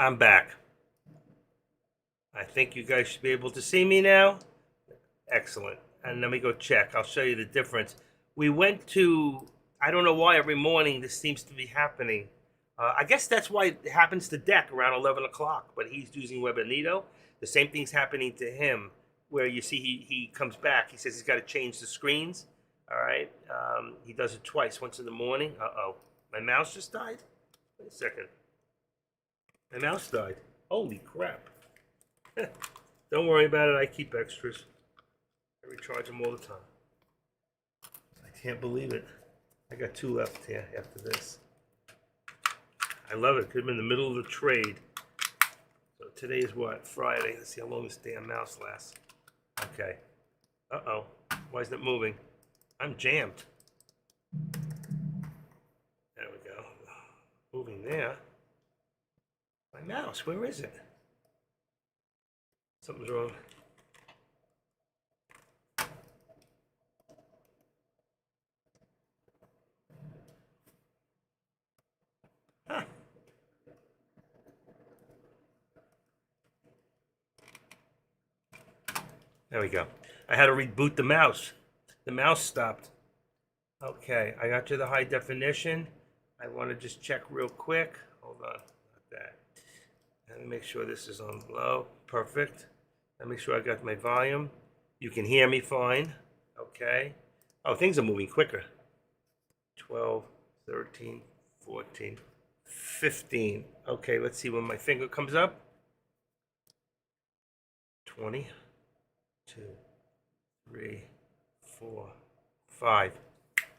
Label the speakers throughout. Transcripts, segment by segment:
Speaker 1: I'm back. I think you guys should be able to see me now. Excellent. And let me go check. I'll show you the difference. We went to, I don't know why every morning this seems to be happening. I guess that's why it happens to Deck around 11 o'clock, but he's using Webinito. The same thing's happening to him, where you see he comes back. He says he's got to change the screens. All right. He does it twice, once in the morning. Uh-oh. My mouse just died? Wait a second. My mouse died. Holy crap. Don't worry about it. I keep extras. I recharge them all the time. I can't believe it. I got 2 left here after this. I love it. Could have been in the middle of the trade. So today is what? Friday. Let's see how long this damn mouse lasts. Okay. Uh-oh. Why isn't it moving? I'm jammed. There we go. Moving there. My mouse, where is it? Something's wrong. Huh. There we go. I had to reboot the mouse. The mouse stopped. Okay, I got to the high definition. I want to just check real quick. Hold on, not that. Let me make sure this is on low. Perfect. Let me make sure I got my volume. You can hear me fine. Okay. Oh, things are moving quicker. 12, 13, 14, 15. Okay, let's see when my finger comes up. 20, 2, 3, 4, 5.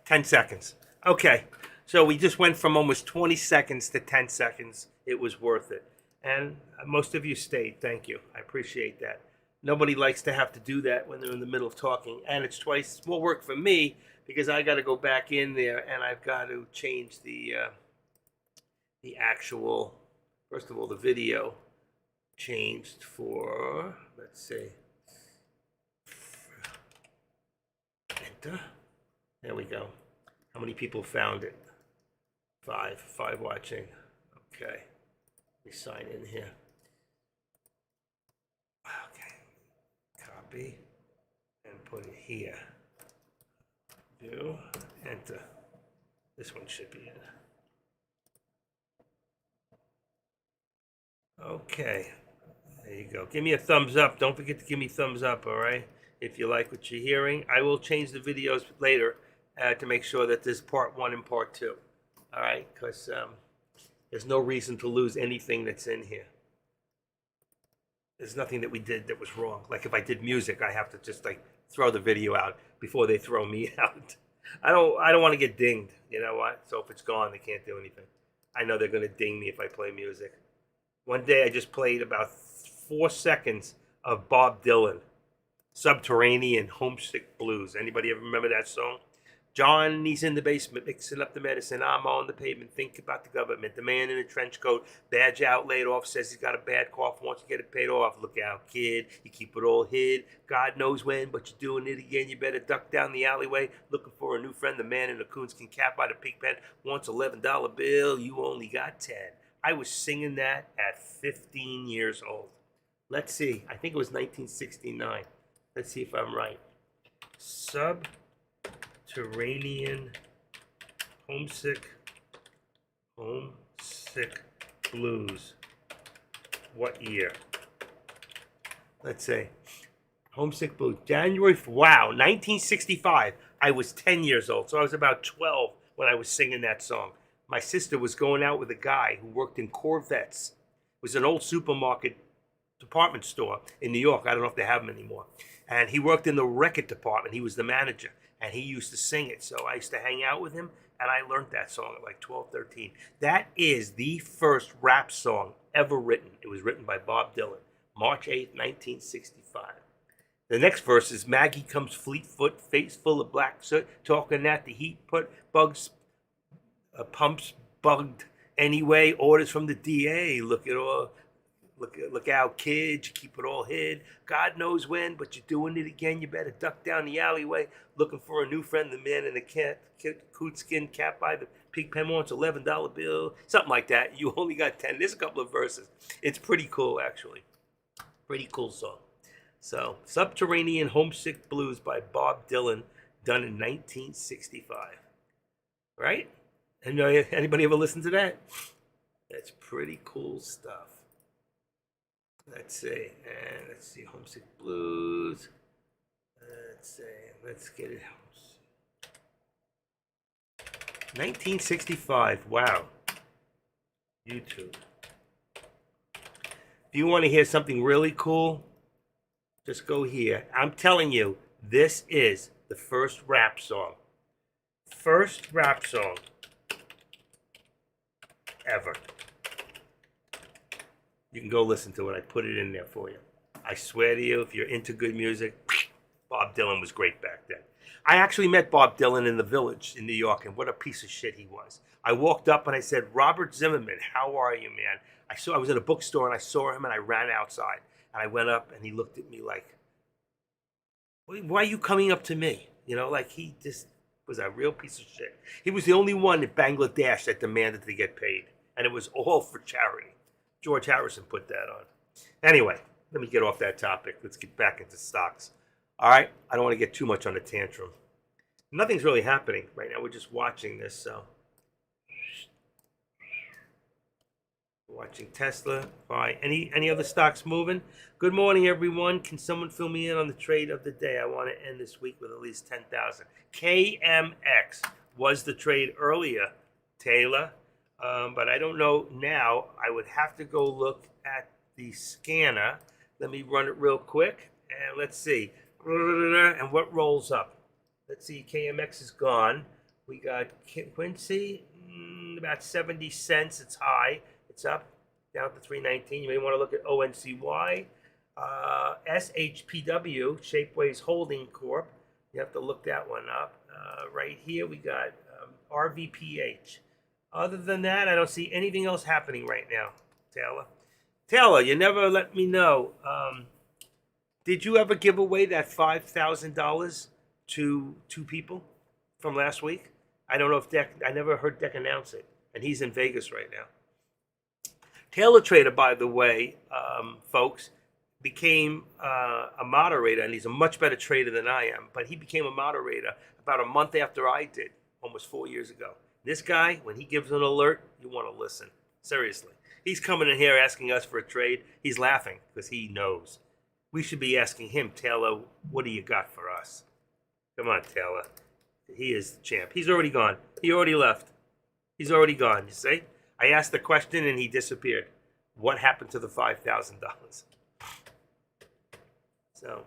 Speaker 1: 10 seconds. Okay, so we just went from almost 20 seconds to 10 seconds. It was worth it. And most of you stayed. Thank you. I appreciate that. Nobody likes to have to do that when they're in the middle of talking. And it's twice more work for me because I got to go back in there and I've got to change the actual, first of all, the video changed for, let's see, enter. There we go. How many people found it? 5 watching. Okay. Let me sign in here. Okay. Copy and put it here. Do enter. This one should be in. Okay. There you go. Give me a thumbs up. Don't forget to give me thumbs up, all right? If you like what you're hearing. I will change the videos later to make sure that there's part 1 and part 2. All right? Because there's no reason to lose anything that's in here. There's nothing that we did that was wrong. Like if I did music, I have to just like throw the video out before they throw me out. I don't want to get dinged. You know what? So if it's gone, they can't do anything. I know they're going to ding me if I play music. One day I just played about 4 seconds of Bob Dylan, Subterranean Homesick Blues. Anybody ever remember that song? John, he's in the basement mixing up the medicine. I'm on the pavement, think about the government. The man in the trench coat, badge out, laid off, says he's got a bad cough, wants to get it paid off. Look out, kid, you keep it all hid. God knows when, but you're doing it again. You better duck down the alleyway, looking for a new friend. The man in the coonskin cap by the pig pen wants $11 bill. You only got 10. I was singing that at 15 years old. Let's see. I think it was 1969. Let's see if I'm right. Subterranean Homesick Blues. What year? Let's say Homesick Blues. January. Wow, 1965. I was 10 years old, so I was about 12 when I was singing that song. My sister was going out with a guy who worked in Corvettes. It was an old supermarket department store in New York. I don't know if they have them anymore. And he worked in the record department. He was the manager, and he used to sing it. So I used to hang out with him, and I learned that song at like 12, 13. That is the first rap song ever written. It was written by Bob Dylan, March 8th, 1965. The next verse is Maggie comes fleet-foot, face full of black soot, talking at the heat put, bugs pumps bugged anyway, orders from the DA. Look at all Look out, kids. You keep it all hid. God knows when, but you're doing it again. You better duck down the alleyway looking for a new friend. The man in the coonskin cap by the pig pen wants $11 bill. Something like that. You only got 10. There's a couple of verses. It's pretty cool, actually. Pretty cool song. So, Subterranean Homesick Blues by Bob Dylan, done in 1965. Right? Anybody ever listen to that? That's pretty cool stuff. Let's see. And let's see. Homesick Blues. Let's see. Let's get it. 1965. Wow. YouTube. If you want to hear something really cool, just go here. I'm telling you, this is the first rap song. First rap song ever. You can go listen to it. I put it in there for you. I swear to you, if you're into good music, Bob Dylan was great back then. I actually met Bob Dylan in the Village in New York, and what a piece of shit he was. I walked up and I said, "Robert Zimmerman, how are you, man?" I was at a bookstore and I saw him and I ran outside. And I went up and he looked at me like, "Why are you coming up to me?" You know, like he just was a real piece of shit. He was the only one in Bangladesh that demanded to get paid. And it was all for charity. George Harrison put that on. Anyway, let me get off that topic. Let's get back into stocks. All right, I don't want to get too much on the tantrum. Nothing's really happening right now. We're just watching this, so. Watching Tesla. Bye. Any other stocks moving? Good morning, everyone. Can someone fill me in on the trade of the day? I want to end this week with at least 10,000. KMX was the trade earlier, Taylor. But I don't know now. I would have to go look at the scanner. Let me run it real quick. And let's see. And what rolls up? Let's see. KMX is gone. We got Quincy, about 70 cents. It's high. It's up, down to 319. You may want to look at ONCY. SHPW, Shapeways Holding Corp. You have to look that one up. Right here, we got RVPH. Other than that, I don't see anything else happening right now, Taylor. Taylor, you never let me know. Did you ever give away that $5,000 to two people from last week? I don't know if I never heard Deck announce it, and he's in Vegas right now. Taylor Trader, by the way, folks, became a moderator, and he's a much better trader than I am, but he became a moderator about a month after I did, almost 4 years ago. This guy, when he gives an alert, you want to listen. Seriously. He's coming in here asking us for a trade. He's laughing because he knows. We should be asking him, Taylor, what do you got for us? Come on, Taylor. He is the champ. He's already gone. He already left. He's already gone, you see? I asked the question and he disappeared. What happened to the $5,000? So,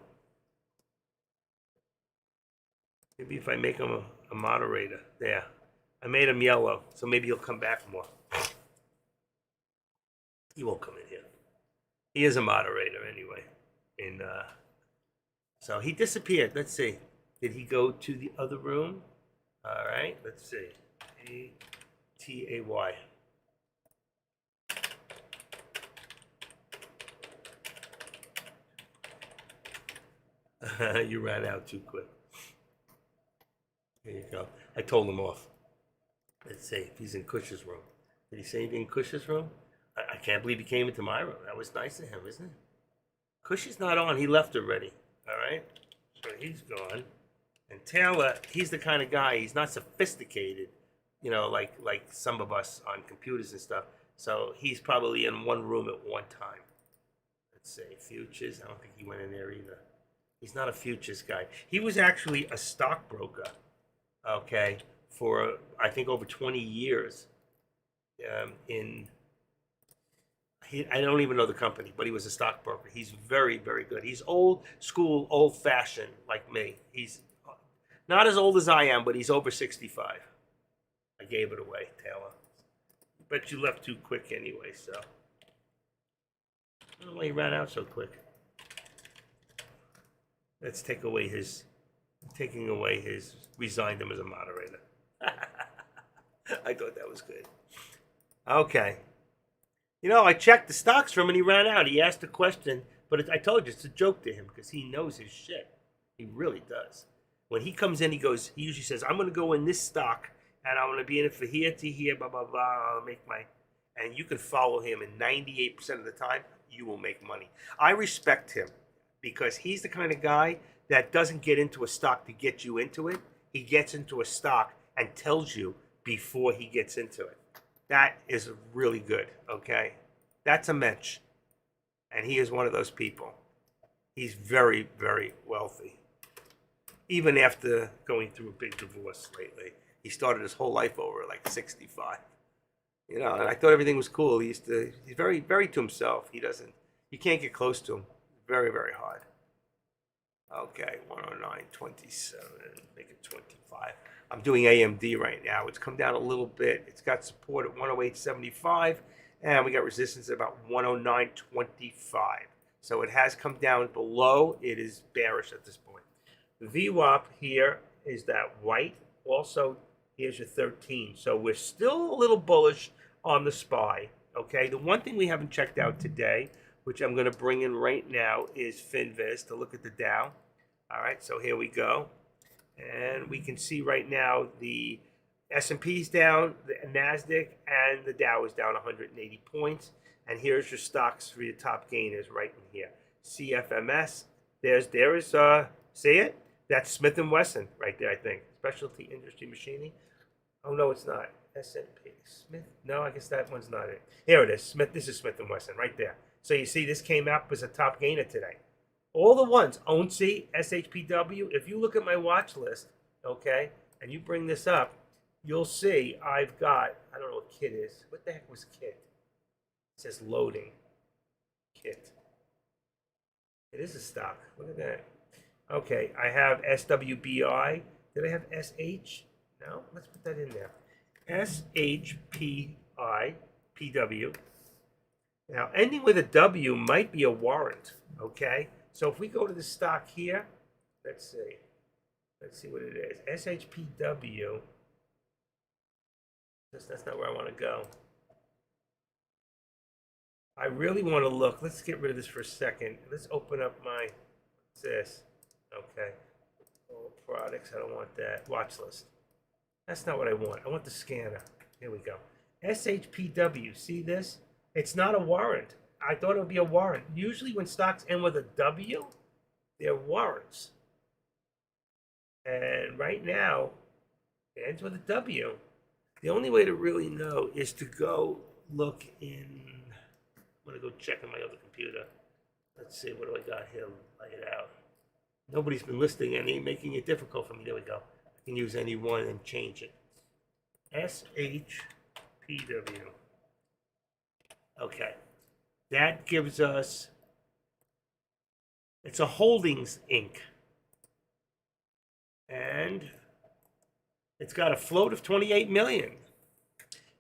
Speaker 1: maybe if I make him a moderator. There. I made him yellow, so maybe he'll come back more. He won't come in here. He is a moderator anyway. And so he disappeared. Let's see. Did he go to the other room? All right. Let's see. ATAY. You ran out too quick. There you go. I told him off. Let's see if he's in Cush's room. Did he say anything in Cush's room? I can't believe he came into my room. That was nice of him, isn't it? Cush is not on. He left already. All right? So he's gone. And Taylor, he's the kind of guy, he's not sophisticated, you know, like some of us on computers and stuff. So he's probably in one room at one time. Let's see. Futures. I don't think he went in there either. He's not a futures guy. He was actually a stockbroker, okay, for I think over 20 years. I don't even know the company, but he was a stockbroker. He's very, very good. He's old school, old fashioned like me. He's not as old as I am, but he's over 65. I gave it away, Taylor. But you left too quick anyway, so. I don't know why he ran out so quick. Let's taking away his, resigned him as a moderator. I thought that was good. Okay. I checked the stocks from him and he ran out. He asked a question, but I told you it's a joke to him because he knows his shit. He really does. When he comes in, he usually says, I'm going to go in this stock and I'm going to be in it for here to here, blah, blah, blah. I'll make my. And you can follow him, and 98% of the time, you will make money. I respect him because he's the kind of guy that doesn't get into a stock to get you into it. He gets into a stock and tells you before he gets into it. That is really good, okay? That's a mensch. And he is one of those people. He's very, very wealthy. Even after going through a big divorce lately. He started his whole life over at like 65. And I thought everything was cool. He's very, very to himself. You can't get close to him. Very, very hard. Okay, 109.27, make it 25. I'm doing AMD right now. It's come down a little bit. It's got support at 108.75, and we got resistance at about 109.25. So it has come down below. It is bearish at this point. The VWAP here is that white. Also, here's your 13. So we're still a little bullish on the SPY. Okay, the one thing we haven't checked out today, which I'm going to bring in right now, is Finviz to look at the Dow. All right, so here we go. And we can see right now the S&P's down, the NASDAQ, and the Dow is down 180 points. And here's your stocks for your top gainers right in here. CFMS, there is, see it? That's Smith & Wesson right there, I think. Specialty Industry Machining. Oh, no, it's not. S&P. Smith? No, I guess that one's not it. Here it is. Smith. This is Smith & Wesson right there. So you see this came up as a top gainer today. All the ones, ONC, SHPW, if you look at my watch list, okay, and you bring this up, you'll see I've got, I don't know what KIT is. What the heck was KIT? It says loading. KIT. It is a stock. Look at that. Okay, I have SWBI. Did I have SH? No? Let's put that in there. SHPI, PW. Now, ending with a W might be a warrant, okay? So if we go to the stock here, let's see what it is. SHPW. That's not where I want to go. I really want to look. Let's get rid of this for a second. Let's open up my, what's this? Okay. All products, I don't want that. Watch list. That's not what I want. I want the scanner. Here we go. SHPW, see this? It's not a warrant. I thought it would be a warrant. Usually when stocks end with a W, they're warrants. And right now, it ends with a W. The only way to really know is to go look in, I'm going to go check on my other computer. Let's see, what do I got here? Lay it out. Nobody's been listing any, making it difficult for me. There we go. I can use any one and change it. SHPW. Okay. That gives us, it's a Holdings Inc. And it's got a float of 28 million.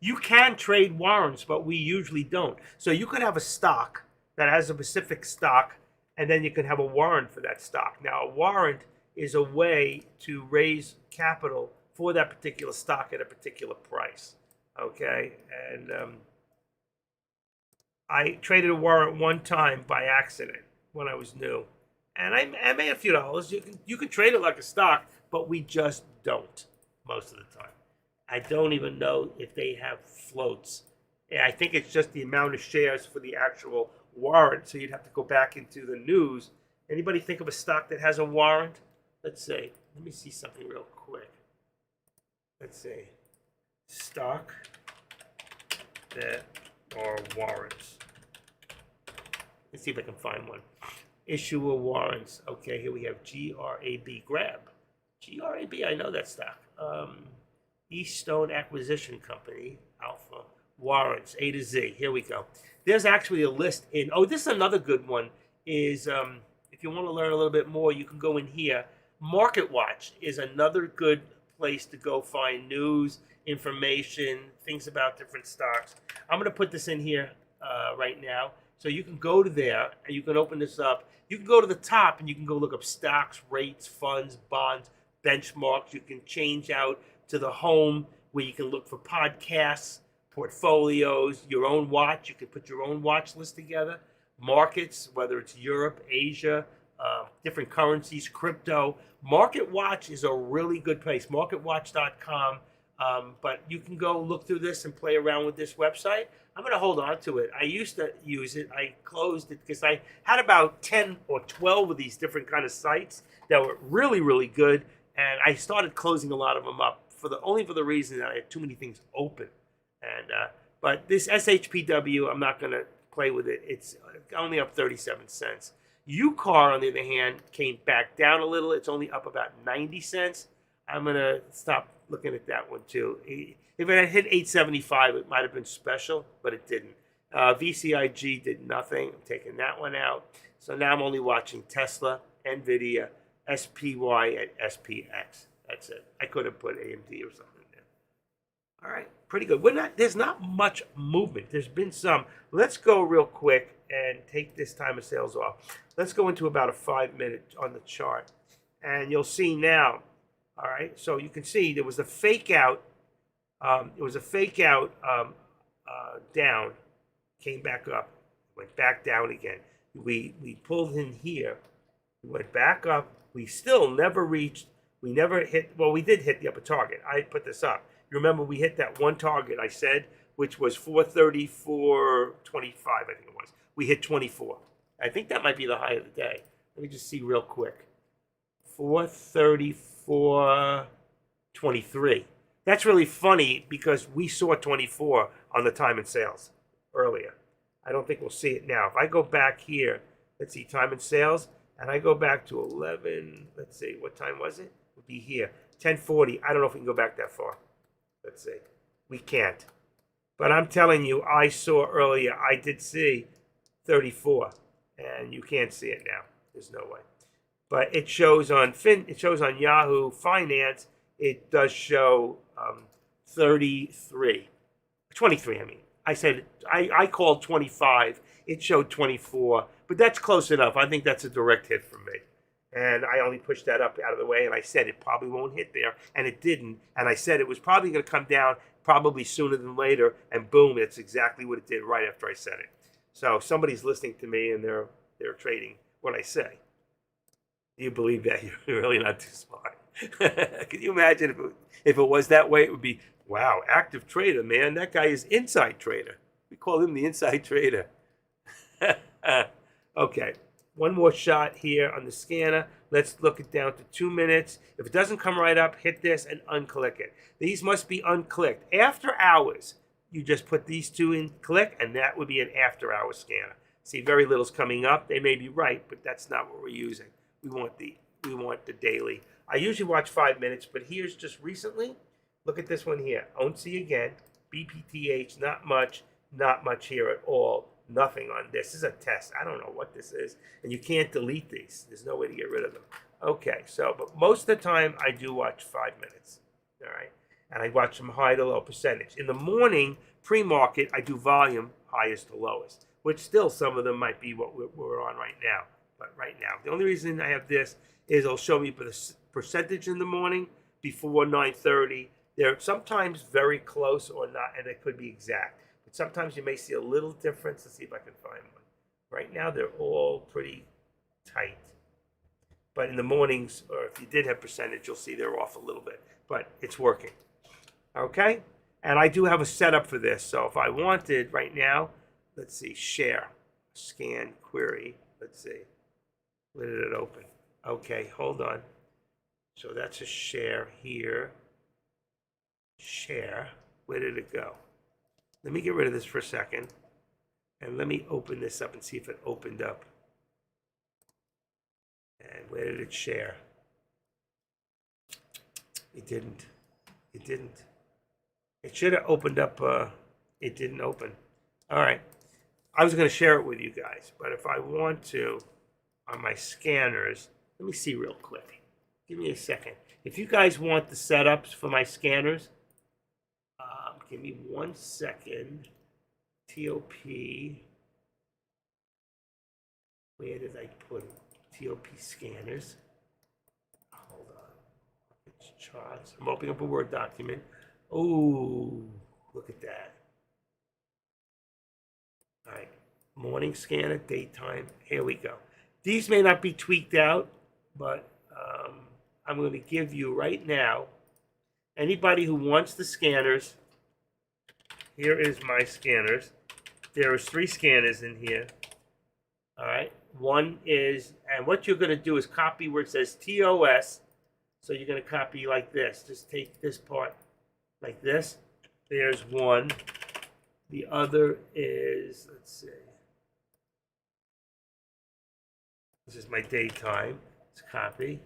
Speaker 1: You can trade warrants, but we usually don't. So you could have a stock that has a specific stock, and then you can have a warrant for that stock. Now, a warrant is a way to raise capital for that particular stock at a particular price. Okay? And I traded a warrant one time by accident when I was new. And I made a few dollars. You can trade it like a stock, but we just don't most of the time. I don't even know if they have floats. I think it's just the amount of shares for the actual warrant. So you'd have to go back into the news. Anybody think of a stock that has a warrant? Let's see. Let me see something real quick. Let's see. Stock that are warrants. Let's see if I can find one. Issuer warrants. Okay, here we have GRAB. Grab. GRAB, I know that stock. Eaststone Acquisition Company, Alpha. Warrants, A to Z. Here we go. There's actually a list in, oh, this is another good one, is if you want to learn a little bit more, you can go in here. Market Watch is another good place to go find news, information, things about different stocks. I'm going to put this in here right now. So you can go to there and you can open this up. You can go to the top and you can go look up stocks, rates, funds, bonds, benchmarks. You can change out to the home where you can look for podcasts, portfolios, your own watch. You can put your own watch list together. Markets, whether it's Europe, Asia, different currencies, crypto. MarketWatch is a really good place. MarketWatch.com. But you can go look through this and play around with this website. I'm going to hold on to it. I used to use it. I closed it because I had about 10 or 12 of these different kind of sites that were really, really good. And I started closing a lot of them up only for the reason that I had too many things open. And but this SHPW, I'm not going to play with it. It's only up 37 cents. UCAR, on the other hand, came back down a little. It's only up about 90 cents. I'm going to stop looking at that one too. If it had hit 875, it might have been special, but it didn't. VCIG did nothing. I'm taking that one out. So now I'm only watching Tesla, NVIDIA, SPY, and SPX. That's it. I could have put AMD or something there. All right, pretty good. There's not much movement. There's been some. Let's go real quick and take this time of sales off. Let's go into about a 5-minute on the chart. And you'll see now, all right, so you can see there was a fake out. Down, came back up, went back down again. We pulled in here. We went back up. We still never reached. We never hit. Well, we did hit the upper target. I put this up. You remember we hit that one target I said, which was 434.25. I think it was. We hit 24. I think that might be the high of the day. Let me just see real quick. 434.23. That's really funny because we saw 24 on the time and sales earlier. I don't think we'll see it now. If I go back here, let's see, time and sales, and I go back to 11, let's see, what time was it? It would be here, 10:40. I don't know if we can go back that far. Let's see. We can't. But I'm telling you, I saw earlier, I did see 34, and you can't see it now. There's no way. But it shows on Yahoo Finance, it does show 23. 23, I mean. I called 25. It showed 24, but that's close enough. I think that's a direct hit for me. And I only pushed that up out of the way, and I said it probably won't hit there, and it didn't. And I said it was probably going to come down probably sooner than later, and boom, it's exactly what it did right after I said it. So somebody's listening to me, and they're trading what I say. Do you believe that? You're really not too smart. Can you imagine if it was that way? It would be, wow, active trader, man. That guy is inside trader. We call him the inside trader. Okay, one more shot here on the scanner. Let's look it down to 2 minutes. If it doesn't come right up, hit this and unclick it. These must be unclicked. After hours, you just put these two in, click, and that would be an after hours scanner. See, very little's coming up. They may be right, but that's not what we're using. We want the daily. I usually watch 5 minutes, but here's just recently. Look at this one here. ONSI again. BPTH, not much here at all. Nothing on this. This is a test. I don't know what this is. And you can't delete these. There's no way to get rid of them. Okay, so, but most of the time I do watch 5 minutes. All right. And I watch from high to low percentage. In the morning, pre-market, I do volume highest to lowest, which still some of them might be what we're on right now. But right now, the only reason I have this is it'll show me the percentage in the morning before 9:30. They're sometimes very close or not, and it could be exact. But sometimes you may see a little difference. Let's see if I can find one. Right now, they're all pretty tight. But in the mornings, or if you did have percentage, you'll see they're off a little bit. But it's working. Okay? And I do have a setup for this. So if I wanted right now, let's see, share, scan, query. Let's see. Where did it open? Okay, hold on. So that's a share here. Share. Where did it go? Let me get rid of this for a second. And let me open this up and see if it opened up. And where did it share? It didn't. It didn't. It should have opened up. It didn't open. All right. I was going to share it with you guys. But if I want to, on my scanners, let me see real quick. Give me a second. If you guys want the setups for my scanners, give me 1 second. TOP. Where did I put it? TOP scanners. Hold on. It's charts. I'm opening up a Word document. Oh, look at that. Morning scanner, daytime. Here we go. These may not be tweaked out, but I'm going to give you right now, anybody who wants the scanners, here is my scanners. There is 3 scanners in here. All right. One is, and what you're going to do is copy where it says TOS. So you're going to copy like this. Just take this part like this. There's one. The other is, let's see. This is my daytime. Let's copy.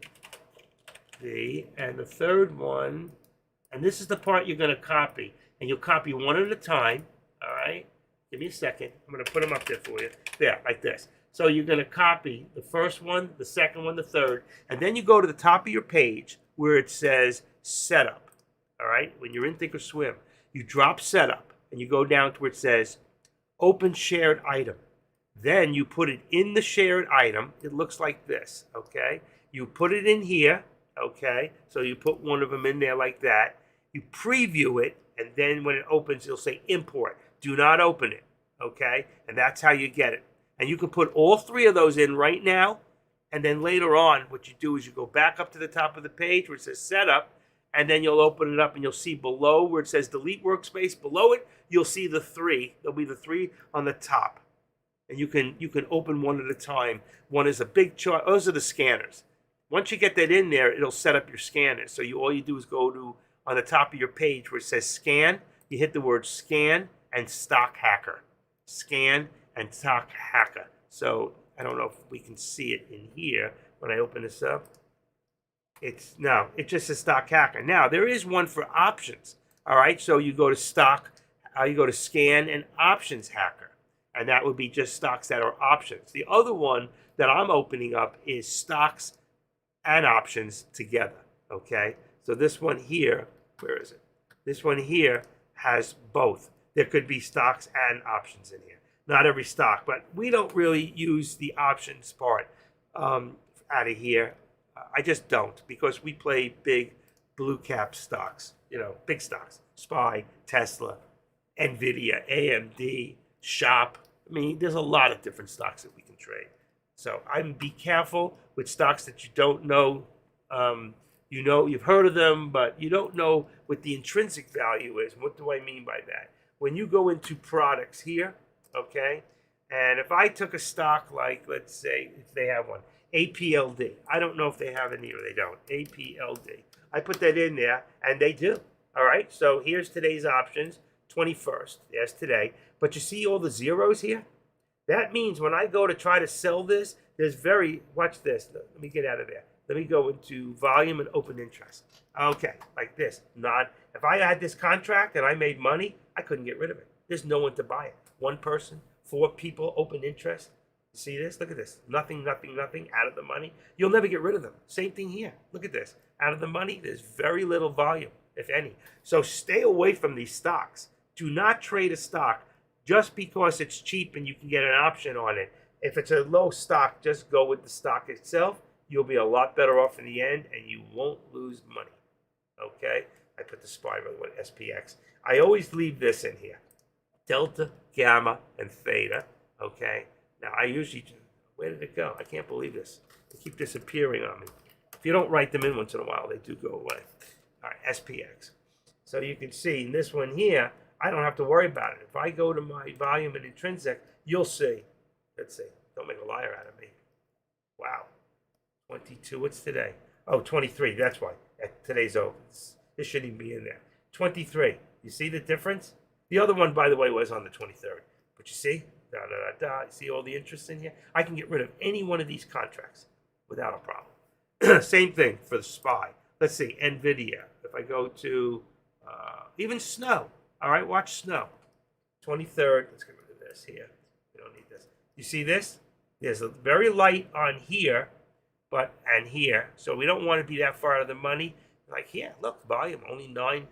Speaker 1: And the third one, and this is the part you're going to copy. And you'll copy one at a time. All right? Give me a second. I'm going to put them up there for you. There, like this. So you're going to copy the first one, the second one, the third. And then you go to the top of your page where it says Setup. All right? When you're in Thinkorswim, you drop Setup. And you go down to where it says Open Shared Item. Then you put it in the shared item. It looks like this. Okay? You put it in here. Okay, so you put one of them in there like that. You preview it, and then when it opens, you'll say import. Do not open it, okay? And that's how you get it. And you can put all 3 of those in right now, and then later on, what you do is you go back up to the top of the page where it says setup, and then you'll open it up, and you'll see below where it says delete workspace. Below it, you'll see the 3. There'll be the 3 on the top, and you can open one at a time. One is a big chart. Those are the scanners. Once you get that in there, it'll set up your scanners. So all you do is go to, on the top of your page where it says scan, you hit the word scan and stock hacker. Scan and stock hacker. So I don't know if we can see it in here when I open this up. It's just says stock hacker. Now there is one for options. All right, so you go to stock, you go to scan and options hacker. And that would be just stocks that are options. The other one that I'm opening up is stocks and options together, okay? So this one here, where is it? This one here has both. There could be stocks and options in here. Not every stock, but we don't really use the options part out of here. I just don't, because we play big blue cap stocks, big stocks. SPY, Tesla, NVIDIA, AMD, Shop. I mean, there's a lot of different stocks that we can trade. So be careful with stocks that you don't know. You've heard of them, but you don't know what the intrinsic value is. What do I mean by that? When you go into products here, okay, and if I took a stock like, let's say, if they have one, APLD. I don't know if they have any or they don't. APLD. I put that in there, and they do. All right, so here's today's options, 21st. Yes, today. But you see all the zeros here? That means when I go to try to sell this, watch this. Let me get out of there. Let me go into volume and open interest. Okay, like this. If I had this contract and I made money, I couldn't get rid of it. There's no one to buy it. 1 person, 4 people, open interest. See this? Look at this. Nothing, nothing, nothing, out of the money. You'll never get rid of them. Same thing here. Look at this. Out of the money, there's very little volume, if any. So stay away from these stocks. Do not trade a stock just because it's cheap and you can get an option on it. If it's a low stock, just go with the stock itself. You'll be a lot better off in the end, and you won't lose money. Okay? I put the SPY, by the way, SPX. I always leave this in here. Delta, gamma, and theta. Okay? Now, I usually, where did it go? I can't believe this. They keep disappearing on me. If you don't write them in once in a while, they do go away. All right, SPX. So you can see in this one here, I don't have to worry about it. If I go to my volume and intrinsic, you'll see. Let's see. Don't make a liar out of me. Wow. 22. What's today? Oh, 23. That's why. Today's over. This shouldn't even be in there. 23. You see the difference? The other one, by the way, was on the 23rd. But you see? You see all the interest in here? I can get rid of any one of these contracts without a problem. Same thing for the SPY. Let's see. NVIDIA. If I go to even Snow. All right, watch Snow. 23rd. Let's get rid of this here. We don't need this. You see this? There's a very light on here, and here. So we don't want to be that far out of the money. Like here, look, volume only 9.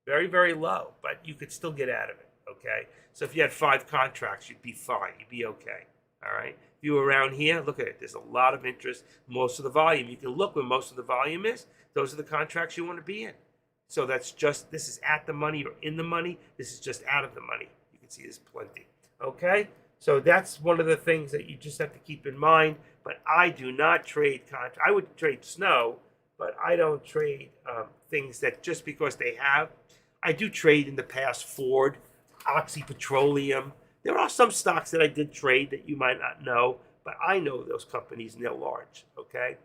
Speaker 1: Very, very low, but you could still get out of it. Okay. So if you had 5 contracts, you'd be fine. You'd be okay. All right. If you were around here, look at it. There's a lot of interest. Most of the volume. You can look where most of the volume is. Those are the contracts you want to be in. So this is at the money or in the money. This is just out of the money. You can see there's plenty. Okay? So that's one of the things that you just have to keep in mind. But I do not trade contracts. I would trade snow, but I don't trade things that just because they have. I do trade in the past Ford, Oxy Petroleum. There are some stocks that I did trade that you might not know, but I know those companies and they're large, okay?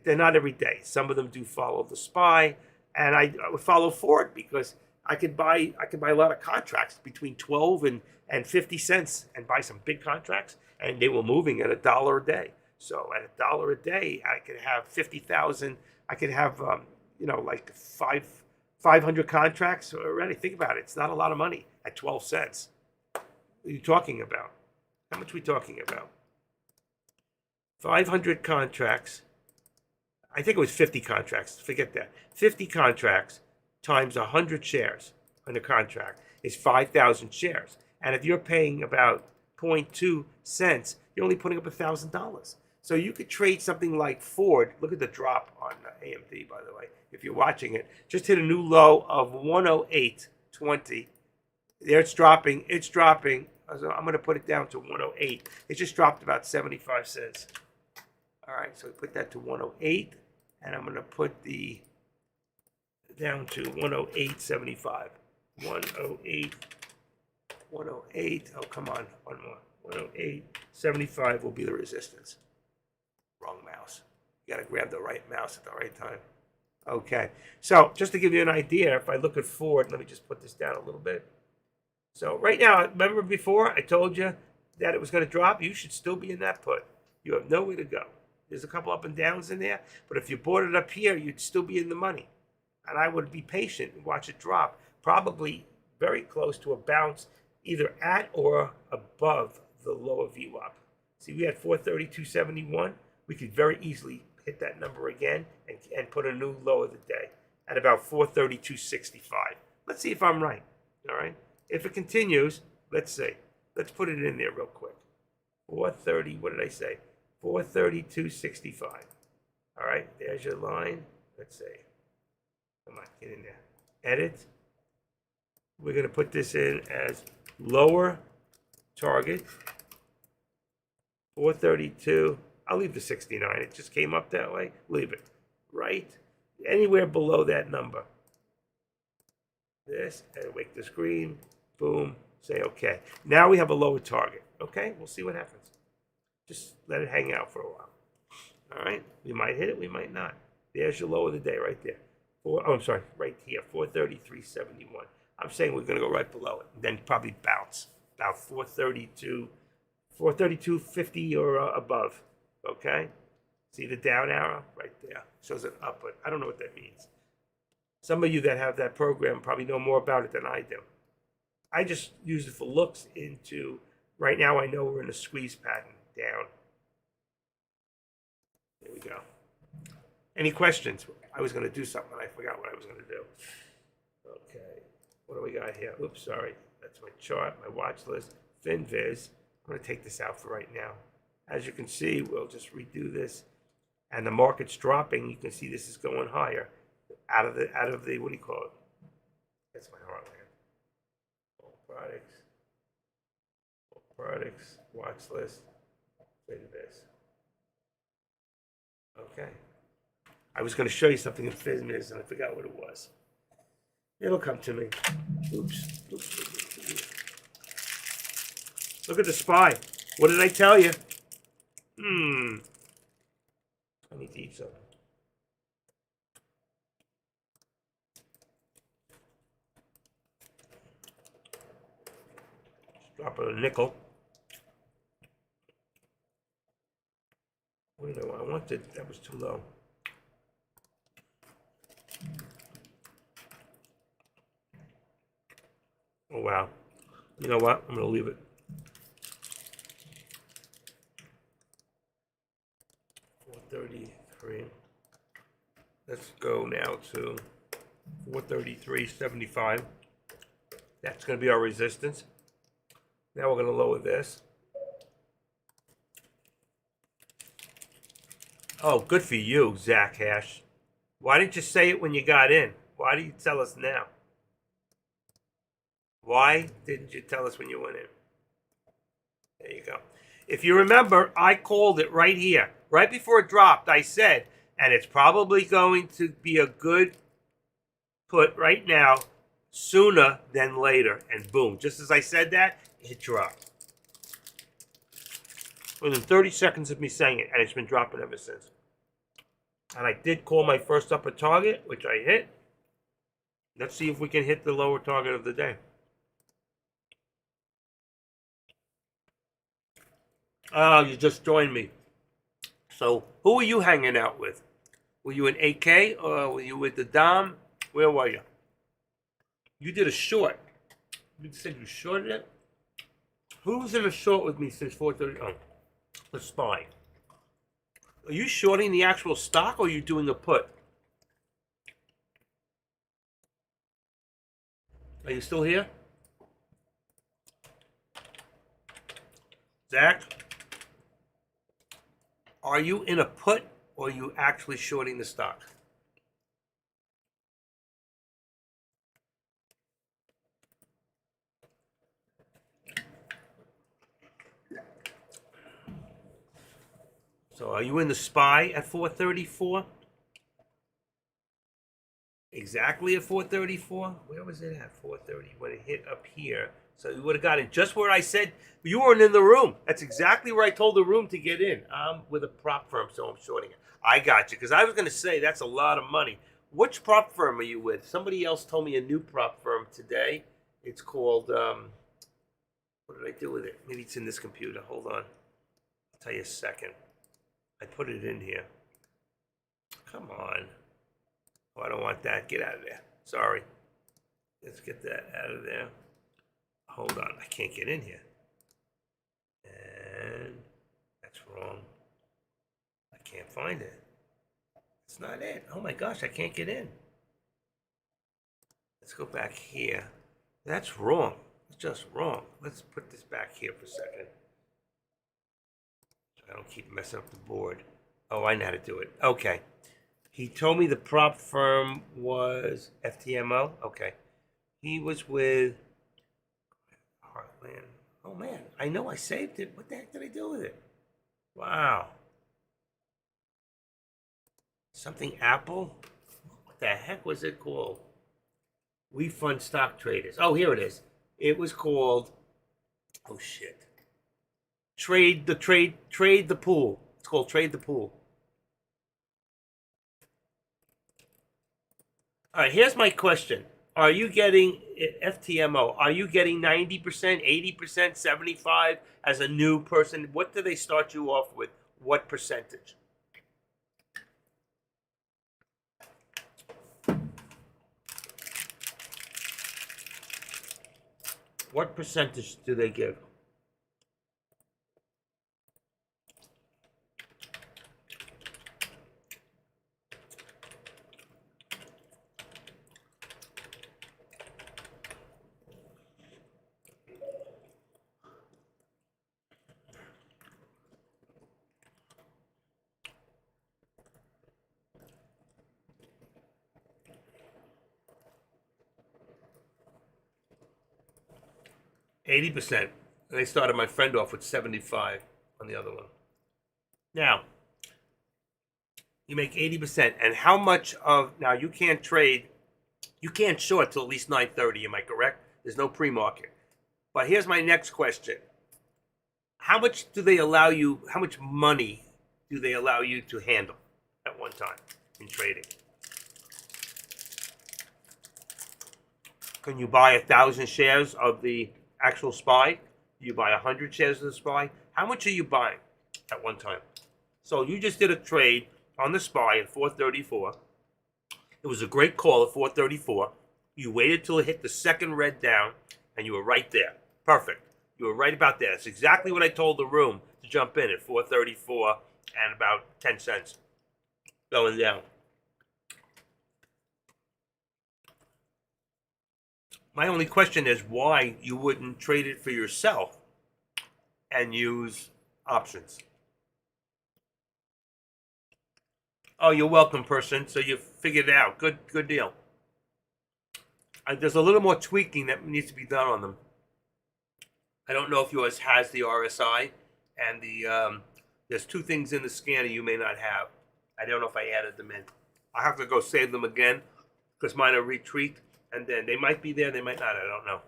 Speaker 1: They're not every day. Some of them do follow the SPY, and I would follow Ford because I could buy a lot of contracts between 12 and 50 cents and buy some big contracts, and they were moving at $1 a day. So at $1 a day, I could have 50,000. I could have like 500 contracts already. Think about it. It's not a lot of money at 12 cents. What are you talking about? How much are we talking about? 500 contracts. I think it was 50 contracts. Forget that. 50 contracts times 100 shares on the contract is 5,000 shares. And if you're paying about 0.2 cents, you're only putting up $1,000. So you could trade something like Ford. Look at the drop on AMD, by the way. If you're watching it, just hit a new low of 108.20. There it's dropping. It's dropping. So I'm going to put it down to 108. It just dropped about 75 cents. All right, so we put that to 108, and I'm going to put the down to 108.75. 108. 108. Oh, come on. One more. 108.75 will be the resistance. Wrong mouse. You got to grab the right mouse at the right time. Okay. So just to give you an idea, if I look at Ford, let me just put this down a little bit. So right now, remember before I told you that it was going to drop? You should still be in that put. You have nowhere to go. There's a couple up and downs in there, but if you bought it up here, you'd still be in the money. And I would be patient and watch it drop, probably very close to a bounce, either at or above the lower VWAP. See, we had 432.71. We could very easily hit that number again and put a new low of the day at about 432.65. Let's see if I'm right. All right. If it continues, let's see. Let's put it in there real quick. 430. What did I say? 432.65. All right. There's your line. Let's see. Come on, get in there. Edit. We're going to put this in as lower target. 432. I'll leave the 69. It just came up that way. Leave it. Right? Anywhere below that number. This, and wake the screen. Boom. Say okay. Now we have a lower target. Okay? We'll see what happens. Just let it hang out for a while. All right? We might hit it. We might not. There's your low of the day right there. I'm sorry. Right here. 433.71. I'm saying we're going to go right below it. And then probably bounce. About 432. 432.50 or above. Okay? See the down arrow right there? Shows an up, but I don't know what that means. Some of you that have that program probably know more about it than I do. I just use it for looks into, right now I know we're in a squeeze pattern down. There we go. Any questions? I was going to do something and I forgot what I was going to do. Okay. What do we got here? Oops, sorry. That's my chart, my watch list. FinViz. I'm going to take this out for right now. As you can see, we'll just redo this. And the market's dropping. You can see this is going higher. Out of the what do you call it? That's my heartland. All products, watch list. FinViz. Okay. I was going to show you something in FinViz and I forgot what it was. It'll come to me. Oops. Look at the SPY. What did I tell you? I need to eat something. Just drop a nickel. What do I wanted? That was too low. Oh, wow. You know what? I'm going to leave it. $433. Let's go now to 433.75. That's going to be our resistance. Now we're going to lower this. Oh, good for you, Zach Hash. Why didn't you say it when you got in? Why do you tell us now? Why didn't you tell us when you went in? There you go. If you remember, I called it right here. Right before it dropped, I said, and it's probably going to be a good put right now, sooner than later. And boom, just as I said that, it dropped. Within 30 seconds of me saying it, and it's been dropping ever since. And I did call my first upper target, which I hit. Let's see if we can hit the lower target of the day. Oh, you just joined me. So, who were you hanging out with? Were you in AK or were you with the Dom? Where were you? You did a short. You said you shorted it? Who was in a short with me since 4:30? Oh, the SPY. Are you shorting the actual stock or are you doing a put? Are you still here? Zach? Are you in a put or are you actually shorting the stock? So are you in the SPY at 434? Exactly at 434? Where was it at 430 when it hit up here? So you would have got in just where I said you weren't in the room. That's exactly where I told the room to get in. I'm with a prop firm, so I'm shorting it. I got you, because I was going to say that's a lot of money. Which prop firm are you with? Somebody else told me a new prop firm today. It's called, what did I do with it? Maybe it's in this computer. Hold on. I'll tell you a second. I put it in here. Come on. Oh, I don't want that. Get out of there. Sorry. Let's get that out of there. Hold on. I can't get in here. And that's wrong. I can't find it. It's not it. Oh my gosh, I can't get in. Let's go back here. That's wrong. It's just wrong. Let's put this back here for a second. So I don't keep messing up the board. Oh, I know how to do it. Okay. He told me the prop firm was FTMO. Okay. He was with Heartland. Oh man, I know I saved it. What the heck did I do with it? Wow. Something Apple? What the heck was it called? We Fund Stock Traders. Oh, here it is. It was called, oh shit. Trade the Pool. It's called Trade the Pool. All right, here's my question. Are you getting FTMO? Are you getting 90%, 80%, 75 as a new person? What do they start you off with? What percentage? What percentage do they give? %. They started my friend off with 75 on the other one. Now, you make 80%. And how much of, now you can't trade, you can't short till at least 9:30, am I correct? There's no pre-market. But here's my next question. How much do they allow you, how much money do they allow you to handle at one time in trading? Can you buy 1,000 shares of the actual SPY? Do you buy 100 shares of the SPY? How much are you buying at one time? So you just did a trade on the SPY at 434. It was a great call at 434. You waited till it hit the second red down, and you were right there. Perfect. You were right about there. That's exactly what I told the room to jump in at 434 and about 10 cents going down. My only question is why you wouldn't trade it for yourself and use options. Oh, you're welcome, person. So you figured it out. Good deal. There's a little more tweaking that needs to be done on them. I don't know if yours has the RSI and there's two things in the scanner you may not have. I don't know if I added them in. I'll have to go save them again because mine are retweaked, and then they might be there, they might not. I don't know.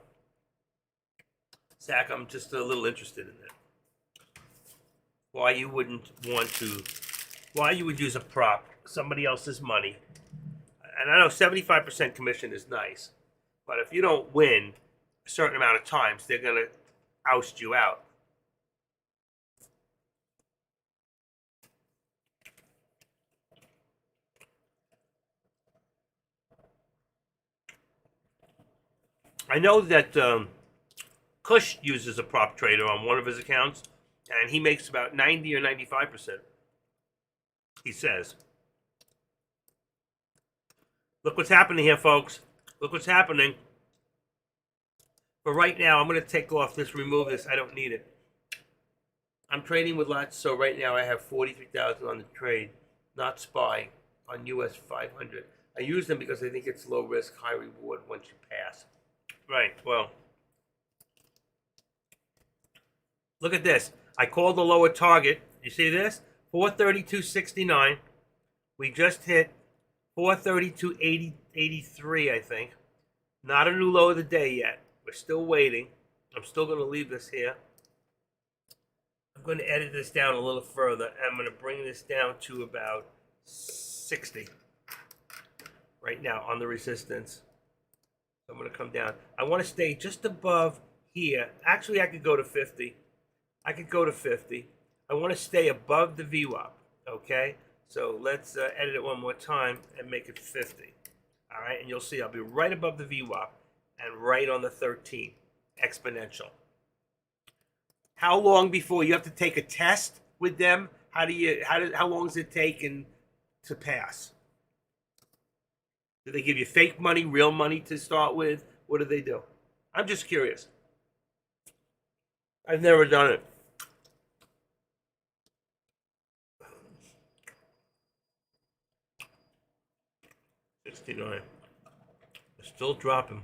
Speaker 1: Zach, I'm just a little interested in that. Why you wouldn't want to? Why you would use a prop, somebody else's money? And I know 75% commission is nice, but if you don't win a certain amount of times, they're gonna oust you out. I know that Kush uses a prop trader on one of his accounts, and he makes about 90 or 95%. He says. Look what's happening here, folks. Look what's happening. But right now, I'm going to take off this, remove this. I don't need it. I'm trading with lots, so right now I have 43,000 on the trade, not SPY, on US 500. I use them because I think it's low risk, high reward once you pass. Right, well, look at this. I called the lower target. You see this? 432.69. We just hit 432.83, I think. Not a new low of the day yet. We're still waiting. I'm still going to leave this here. I'm going to edit this down a little further. I'm going to bring this down to about 60 right now on the resistance. I'm going to come down. I want to stay just above here. Actually, I could go to 50. I could go to 50. I want to stay above the VWAP, okay? So let's edit it one more time and make it 50. All right, and you'll see I'll be right above the VWAP and right on the 13 exponential. How long before you have to take a test with them? How long does it take to pass? Do they give you fake money, real money to start with? What do they do? I'm just curious. I've never done it. $69. It's still dropping.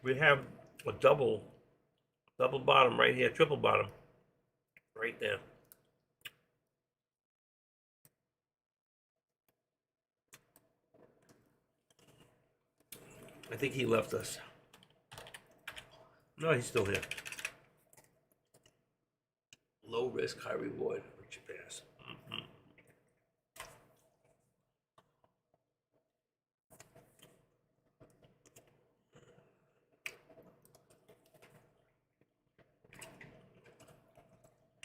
Speaker 1: We have a double bottom right here, triple bottom right there. I think he left us. No, he's still here. Low risk, high reward, which you pass.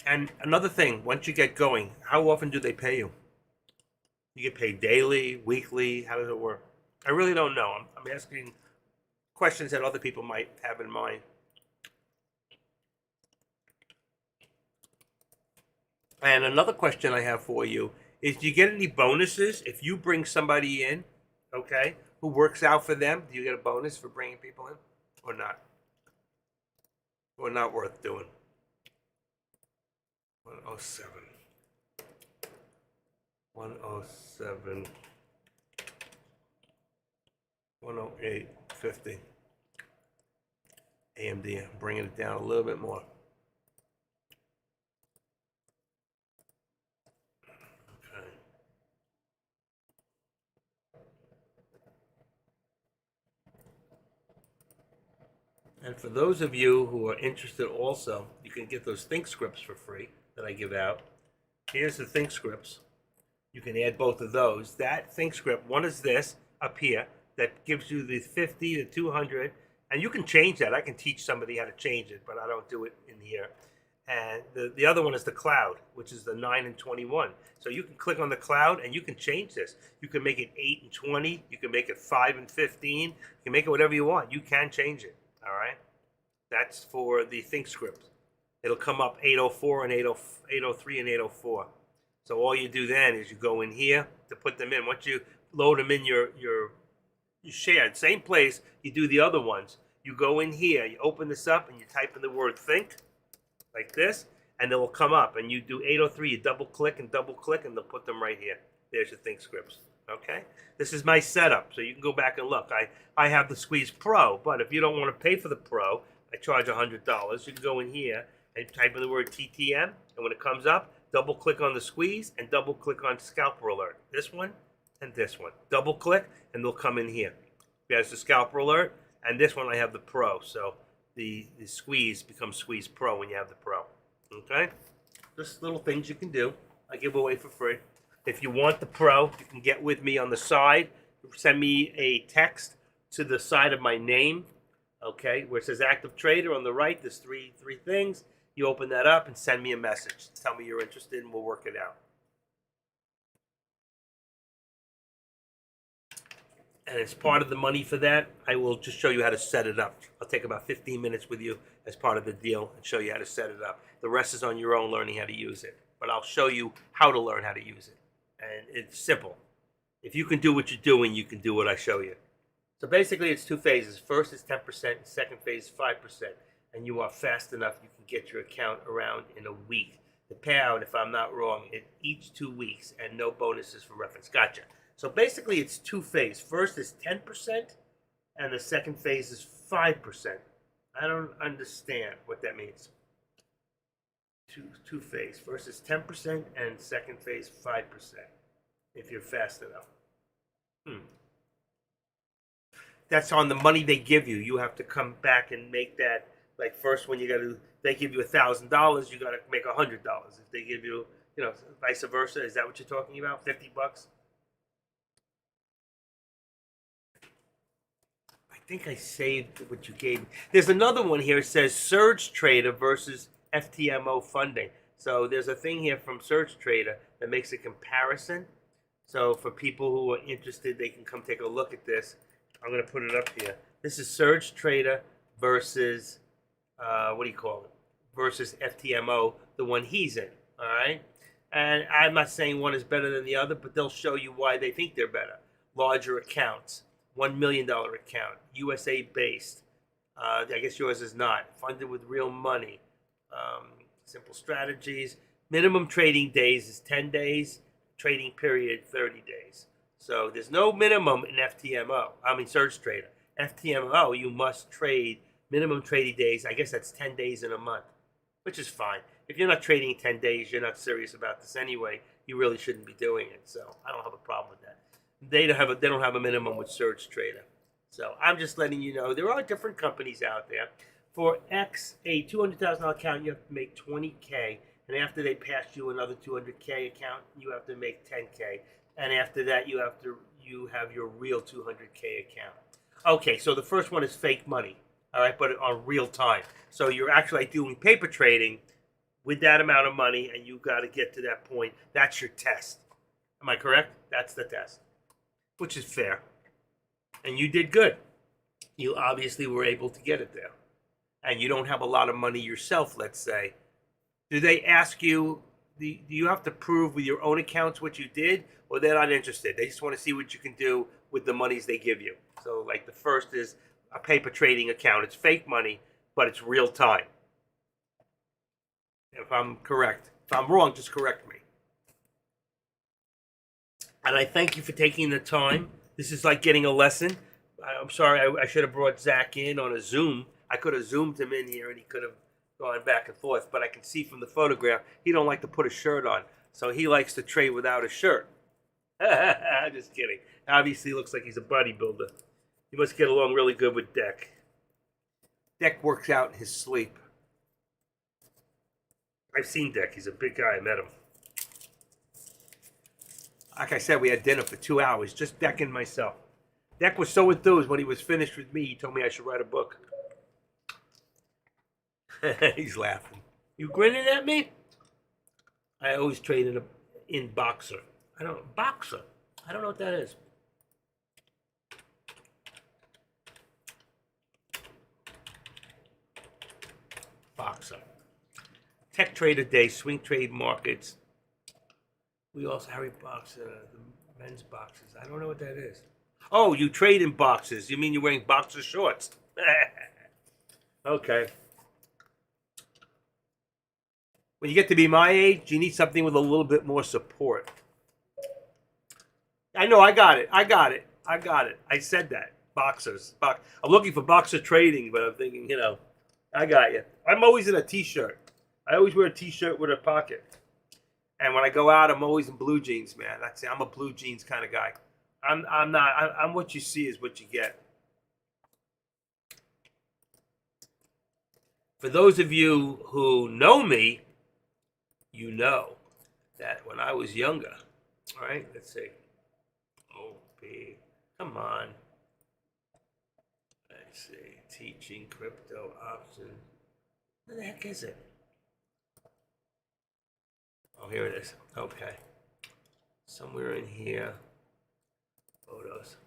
Speaker 1: And another thing, once you get going, how often do they pay you? You get paid daily, weekly? How does it work? I really don't know. I'm asking questions that other people might have in mind. And another question I have for you is, do you get any bonuses if you bring somebody in, okay, who works out for them? Do you get a bonus for bringing people in or not? Or not worth doing? 107. 107. 108.50. AMD, I'm bringing it down a little bit more. Okay. And for those of you who are interested also, you can get those ThinkScripts for free that I give out. Here's the ThinkScripts. You can add both of those. That ThinkScript, one is this up here that gives you the 50, the 200, and you can change that. I can teach somebody how to change it, but I don't do it in here. And the other one is the cloud, which is the 9 and 21. So you can click on the cloud and you can change this. You can make it 8 and 20. You can make it 5 and 15. You can make it whatever you want. You can change it. All right. That's for the ThinkScript. It'll come up 804 and 803 and 804. So all you do then is you go in here to put them in. Once you load them in your shared, same place you do the other ones. You go in here, you open this up, and you type in the word think, like this, and they will come up. And you do 803, you double click, and they'll put them right here. There's your ThinkScripts. Okay? This is my setup, so you can go back and look. I have the Squeeze Pro, but if you don't want to pay for the Pro, I charge $100. You can go in here and type in the word TTM, and when it comes up, double click on the squeeze and double click on scalper alert. This one and this one. Double click and they'll come in here. There's the scalper alert, and this one I have the pro. So the squeeze becomes squeeze pro when you have the pro. Okay? Just little things you can do. I give away for free. If you want the pro, you can get with me on the side. Send me a text to the side of my name, okay, where it says active trader on the right. There's three things. You open that up and send me a message. Tell me you're interested and we'll work it out. And as part of the money for that, I will just show you how to set it up. I'll take about 15 minutes with you as part of the deal and show you how to set it up. The rest is on your own learning how to use it. But I'll show you how to learn how to use it. And it's simple. If you can do what you're doing, you can do what I show you. So basically it's two phases. First is 10%, second phase is 5%. And you are fast enough, you can get your account around in a week. The payout, if I'm not wrong, is each 2 weeks and no bonuses for reference. Gotcha. So basically it's two phases. First is 10% and the second phase is 5%. I don't understand what that means. Two phase. First is 10% and second phase 5%. If you're fast enough. That's on the money they give you. You have to come back and make that. Like first, when they give you $1,000, you got to make $100. If they give you, vice versa. Is that what you're talking about? $50? I think I saved what you gave me. There's another one here. It says Surge Trader versus FTMO funding. So there's a thing here from Surge Trader that makes a comparison. So for people who are interested, they can come take a look at this. I'm going to put it up here. This is Surge Trader versus, versus FTMO, the one he's in, all right? And I'm not saying one is better than the other, but they'll show you why they think they're better. Larger accounts, $1 million account, USA-based. I guess yours is not. Funded with real money. Simple strategies. Minimum trading days is 10 days. Trading period 30 days. So there's no minimum in Surge Trader. FTMO, you must trade minimum trading days. I guess that's 10 days in a month, which is fine. If you're not trading 10 days, you're not serious about this anyway. You really shouldn't be doing it. So I don't have a problem with that. They don't have a minimum with Surge Trader. So I'm just letting you know there are different companies out there. For a $200,000 account, you have to make $20K. And after they pass you another $200K account, you have to make $10K. And after that, you have your real $200K account. Okay, so the first one is fake money, all right, but on real time. So you're actually doing paper trading with that amount of money, and you got to get to that point. That's your test. Am I correct? That's the test, which is fair. And you did good. You obviously were able to get it there. And you don't have a lot of money yourself, let's say. Do they ask you, do you have to prove with your own accounts what you did, or they're not interested? They just want to see what you can do with the monies they give you. So like the first is a paper trading account. It's fake money, but it's real time. If I'm correct. If I'm wrong, just correct me. And I thank you for taking the time. This is like getting a lesson. I'm sorry, I should have brought Zach in on a Zoom. I could have Zoomed him in here and he could have going back and forth, but I can see from the photograph he don't like to put a shirt on, so he likes to trade without a shirt. Just kidding. Obviously, looks like he's a bodybuilder. He must get along really good with Deck. Deck works out in his sleep. I've seen Deck. He's a big guy. I met him. Like I said, we had dinner for 2 hours, just Deck and myself. Deck was so enthused when he was finished with me, he told me I should write a book. He's laughing. You grinning at me? I always trade in Boxer. Boxer. I don't know what that is. Boxer. Tech Trader Day, swing trade markets. We also Harry Boxer, the men's boxes. I don't know what that is. Oh, you trade in boxes. You mean you're wearing boxer shorts? Okay. When you get to be my age, you need something with a little bit more support. I know, I got it. I said that. Boxers. I'm looking for boxer trading, but I'm thinking, I got you. I'm always in a t-shirt. I always wear a t-shirt with a pocket. And when I go out, I'm always in blue jeans, man. That's it. I'm a blue jeans kind of guy. I'm not. I'm what you see is what you get. For those of you who know me, you know that when I was younger, all right, let's see. OP, come on. Let's see. Teaching crypto options. Where the heck is it? Oh, here it is. Okay. Somewhere in here. Photos.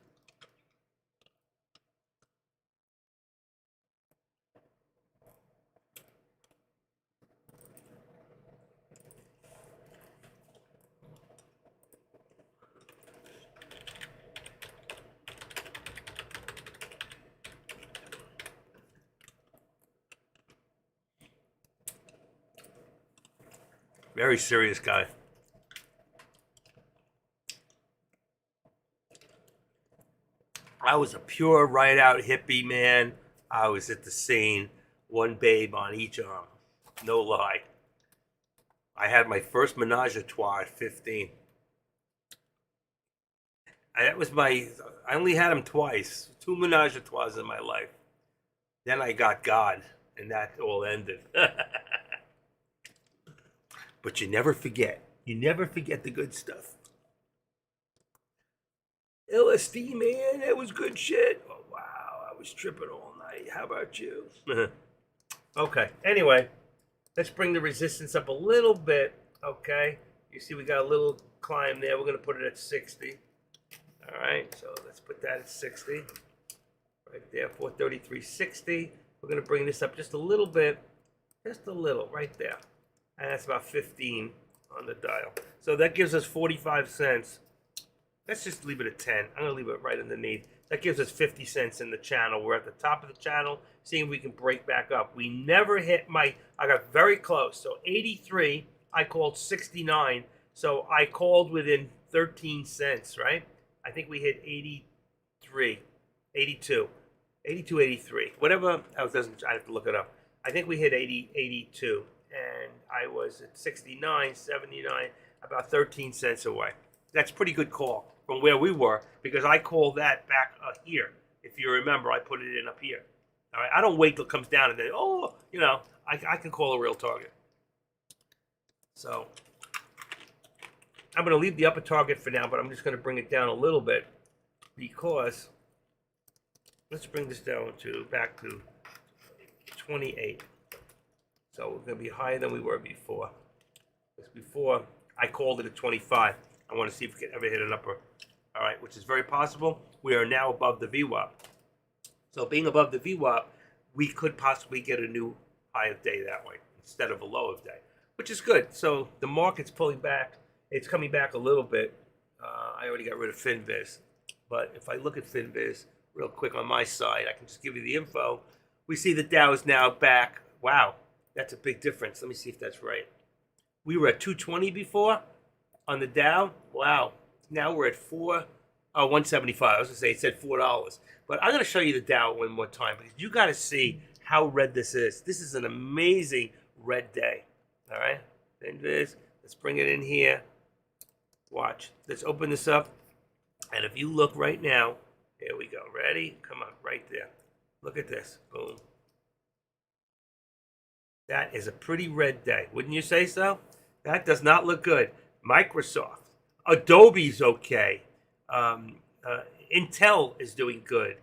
Speaker 1: Very serious guy. I was a pure right out hippie, man. I was at the scene, one babe on each arm. No lie. I had my first menage a trois at 15. That was I only had him twice. Two menage a trois in my life. Then I got God, and that all ended. But you never forget. You never forget the good stuff. LSD, man, that was good shit. Oh, wow, I was tripping all night. How about you? Okay, anyway, let's bring the resistance up a little bit, okay? You see we got a little climb there. We're going to put it at 60. All right, so let's put that at 60. Right there, 433.60. We're going to bring this up just a little bit. Just a little, right there. And that's about 15 on the dial. So that gives us 45 cents. Let's just leave it at 10. I'm going to leave it right underneath. That gives us 50 cents in the channel. We're at the top of the channel, seeing if we can break back up. We never hit I got very close. So 83, I called 69. So I called within 13 cents, right? I think we hit 83, 82, 82, 83. Whatever, I have to look it up. I think we hit 80, 82. And I was at 69, 79, about 13 cents away. That's a pretty good call from where we were, because I called that back here. If you remember, I put it in up here. All right, I don't wait till it comes down and then, I can call a real target. So I'm going to leave the upper target for now, but I'm just going to bring it down a little bit, because let's bring this down back to 28. So we're going to be higher than we were before. Because before, I called it at 25. I want to see if we can ever hit an upper. All right, which is very possible. We are now above the VWAP. So being above the VWAP, we could possibly get a new high of day that way instead of a low of day, which is good. So the market's pulling back. It's coming back a little bit. I already got rid of FinViz. But if I look at FinViz real quick on my side, I can just give you the info. We see the Dow is now back. Wow, that's a big difference. Let me see if that's right. We were at 220 before on the Dow. Wow. Now we're at 175. I was going to say it said $4. But I'm going to show you the Dow one more time, because you got to see how red this is. This is an amazing red day. All right? FinViz. Let's bring it in here. Watch. Let's open this up. And if you look right now, here we go. Ready? Come on, right there. Look at this. Boom. That is a pretty red day. Wouldn't you say so? That does not look good. Microsoft. Adobe's okay. Intel is doing good.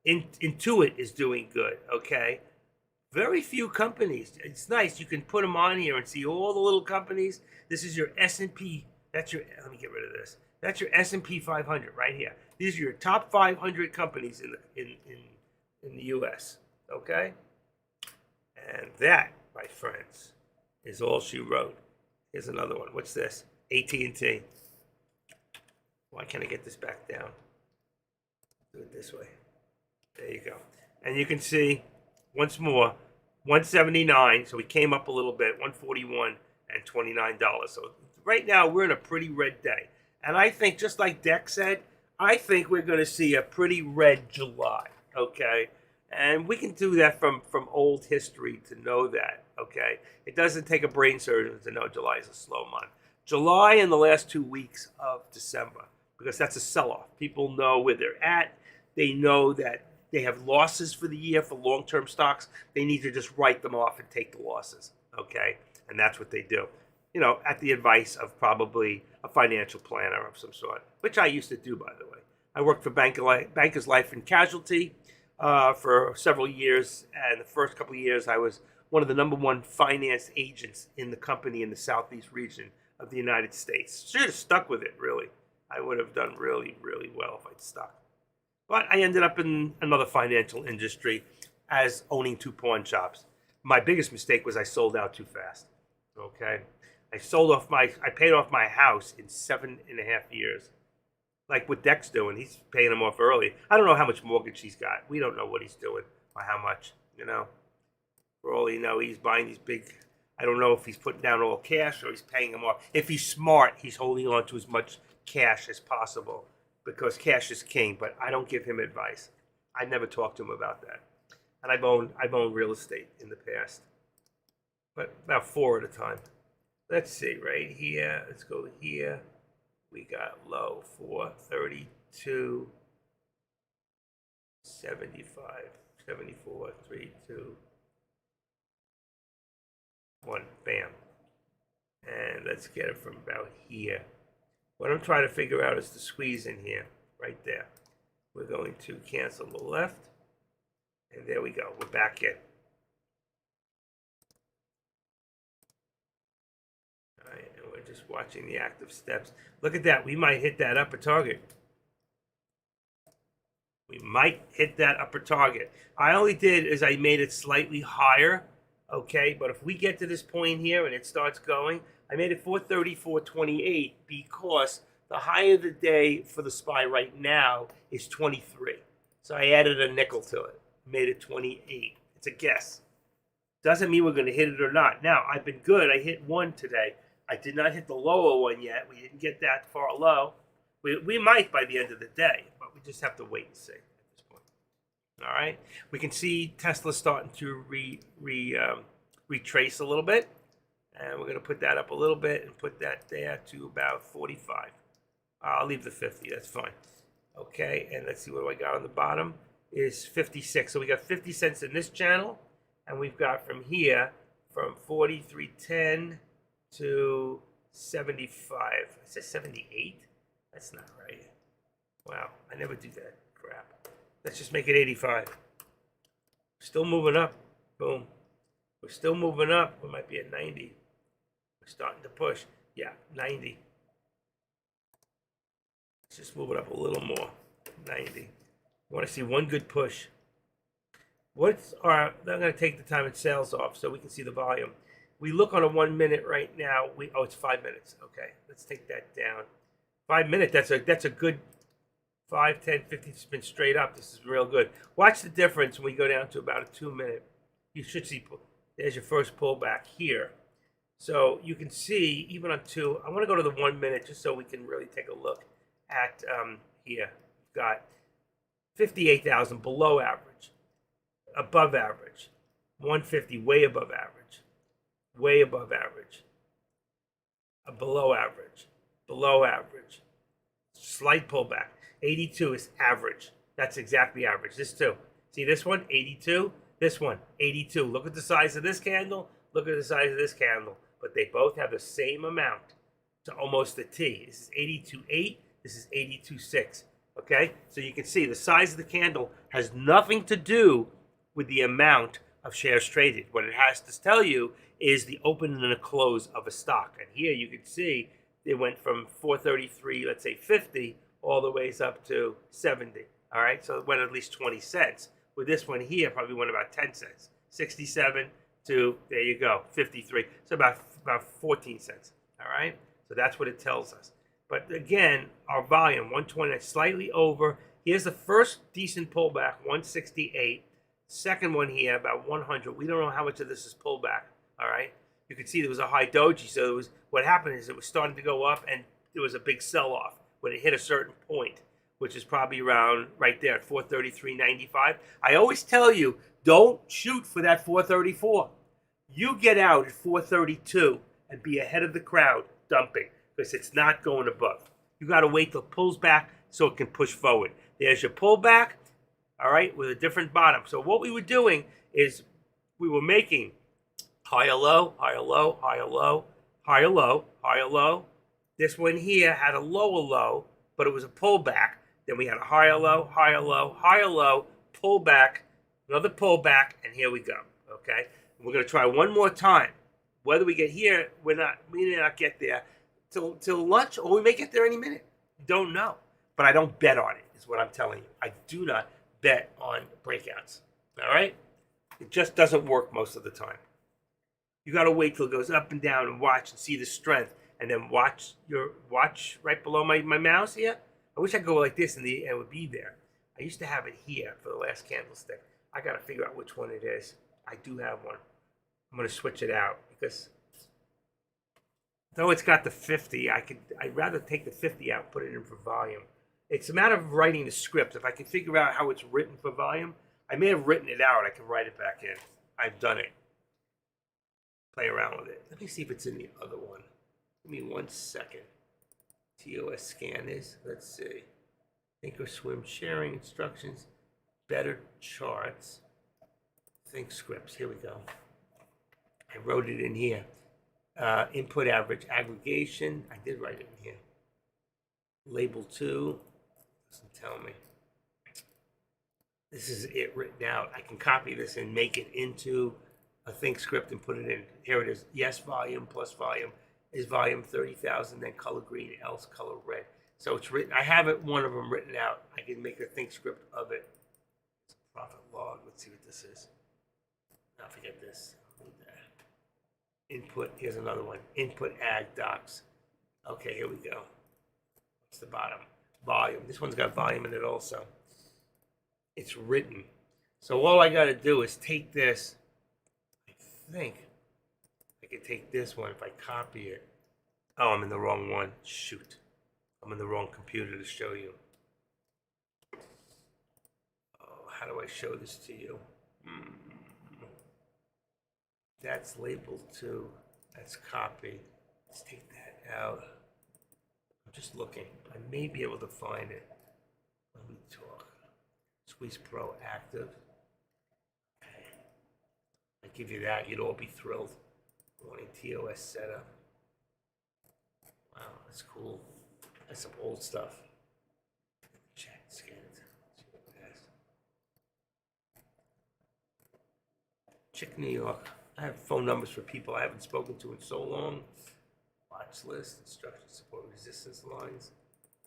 Speaker 1: Intuit is doing good, okay? Very few companies. It's nice. You can put them on here and see all the little companies. This is your S&P. Let me get rid of this. That's your S&P 500 right here. These are your top 500 companies in the U.S., okay? And that, my friends, is all she wrote. Here's another one. What's this? AT&T. Why can't I get this back down? Do it this way. There you go. And you can see, once more, 179. So we came up a little bit, 141 and $29. So right now we're in a pretty red day. And I think, just like Deck said, I think we're going to see a pretty red July. Okay. And we can do that from old history to know that, okay? It doesn't take a brain surgeon to know July is a slow month. July and the last 2 weeks of December, because that's a sell-off. People know where they're at. They know that they have losses for the year for long-term stocks. They need to just write them off and take the losses, okay? And that's what they do. You know, at the advice of probably a financial planner of some sort, which I used to do, by the way. I worked for Bankers Life and Casualty for several years, and the first couple of years I was one of the #1 finance agents in the company in the Southeast region of the United States. Should have stuck with it, really. I would have done really, really well if I'd stuck. But I ended up in another financial industry as owning 2 pawn shops. My biggest mistake was I sold out too fast. Okay, I paid off my house in 7.5 years. Like what Deck's doing, he's paying them off early. I don't know how much mortgage he's got. We don't know what he's doing or how much. You know, for all you know, he's buying these big. I don't know if he's putting down all cash or he's paying them off. If he's smart, he's holding on to as much cash as possible because cash is king. But I don't give him advice. I never talk to him about that. And I've owned real estate in the past, but about 4 at a time. Let's see, right here. Let's go here. We got low 432, 75, 74, 3, 2, 1. Bam. And let's get it from about here. What I'm trying to figure out is the squeeze in here, right there. We're going to cancel the left. And there we go. We're back in. All right, and we're just watching the active steps. Look at that. We might hit that upper target. We might hit that upper target. I only did is I made it slightly higher, okay? But if we get to this point here and it starts going, I made it 434.28 because the high of the day for the SPY right now is 23. So I added a nickel to it, made it 28. It's a guess. Doesn't mean we're going to hit it or not. Now, I've been good. I hit 1 today. I did not hit the lower one yet. We didn't get that far low. We might by the end of the day, but we just have to wait and see at this point. All right. We can see Tesla starting to retrace a little bit. And we're going to put that up a little bit and put that there to about 45. I'll leave the 50. That's fine. Okay. And let's see what do I got on the bottom is 56. So we got 50 cents in this channel. And we've got from here from 43.10 to 75. I said 78? That's not right. Wow, I never do that crap. Let's just make it 85. Still moving up. Boom. We're still moving up. We might be at 90. We're starting to push. Yeah, 90. Let's just move it up a little more. 90. I want to see one good push. I'm going to take the time it sells off so we can see the volume. We look on a 1 minute right now. It's 5 minutes. Okay, let's take that down. 5 minutes. That's a good 5, 10, 15 spin straight up. This is real good. Watch the difference when we go down to about a 2 minute. You should see. There's your first pullback here. So you can see even on 2. I want to go to the 1 minute just so we can really take a look at here. We've got 58,000 below average, above average, 150 way above average, way above average, below average, slight pullback. 82 is average. That's exactly average. This too. See this one, 82. This one, 82. Look at the size of this candle. Look at the size of this candle. But they both have the same amount to almost a T. This is 82.8. This is 82.6. Okay? So you can see the size of the candle has nothing to do with the amount of shares traded. What it has to tell you is the open and the close of a stock. And here you can see it went from 433, let's say 50, all the ways up to 70. All right? So it went at least 20 cents. With this one here, probably went about 10 cents. 67 to, there you go, 53. So about 14 cents. All right? So that's what it tells us. But again, our volume, 120, slightly over. Here's the first decent pullback, 168. Second one here, about 100. We don't know how much of this is pullback. All right? You can see there was a high doji. So it was, what happened is it was starting to go up and there was a big sell-off when it hit a certain point. which is probably around right there at 433.95. I always tell you, don't shoot for that 434. You get out at 432 and be ahead of the crowd dumping because it's not going above. You got to wait till it pulls back so it can push forward. There's your pullback, all right, with a different bottom. So what we were doing is we were making higher low, higher low, higher low, higher low, higher low. This one here had a lower low, but it was a pullback. Then we had a higher low, higher low, higher low, pullback, another pullback, and here we go. Okay, we're going to try one more time. Whether we get here, we may not get there till lunch, or we may get there any minute. Don't know, but I don't bet on it. Is what I'm telling you. I do not bet on breakouts. All right, it just doesn't work most of the time. You got to wait till it goes up and down and watch and see the strength, and then watch right below my mouse here. I wish I could go like this and it would be there. I used to have it here for the last candlestick. I got to figure out which one it is. I do have one. I'm going to switch it out because though it's got the 50, I'd rather take the 50 out and put it in for volume. It's a matter of writing the script. If I can figure out how it's written for volume, I may have written it out. I can write it back in. I've done it. Play around with it. Let me see if it's in the other one. Give me 1 second. TOS scan is. Let's see. Thinkorswim sharing instructions. Better charts. Think scripts. Here we go. I wrote it in here. Input average aggregation. I did write it in here. Label 2. Doesn't tell me. This is it written out. I can copy this and make it into a think script and put it in. Here it is. Yes, volume plus volume is volume 30,000, then color green, else color red. So it's written. I have it, one of them written out. I can make a think script of it. Profit log. Let's see what this is. Now forget this. Input. Here's another one. Input ag docs. Okay, here we go. What's the bottom? Volume. This one's got volume in it also. It's written. So all I got to do is take this. I think I can take this one if I copy it. Oh, I'm in the wrong one. Shoot. I'm in the wrong computer to show you. Oh, how do I show this to you? That's labeled 2. That's copy. Let's take that out. I'm just looking. I may be able to find it. Let me talk. Squeeze Pro active. Okay. I give you that, you'd all be thrilled. Wanting TOS setup. Wow, that's cool. That's some old stuff. Check, scan it. See what it has. Chick New York. I have phone numbers for people I haven't spoken to in so long. Watch list, instruction support, resistance lines.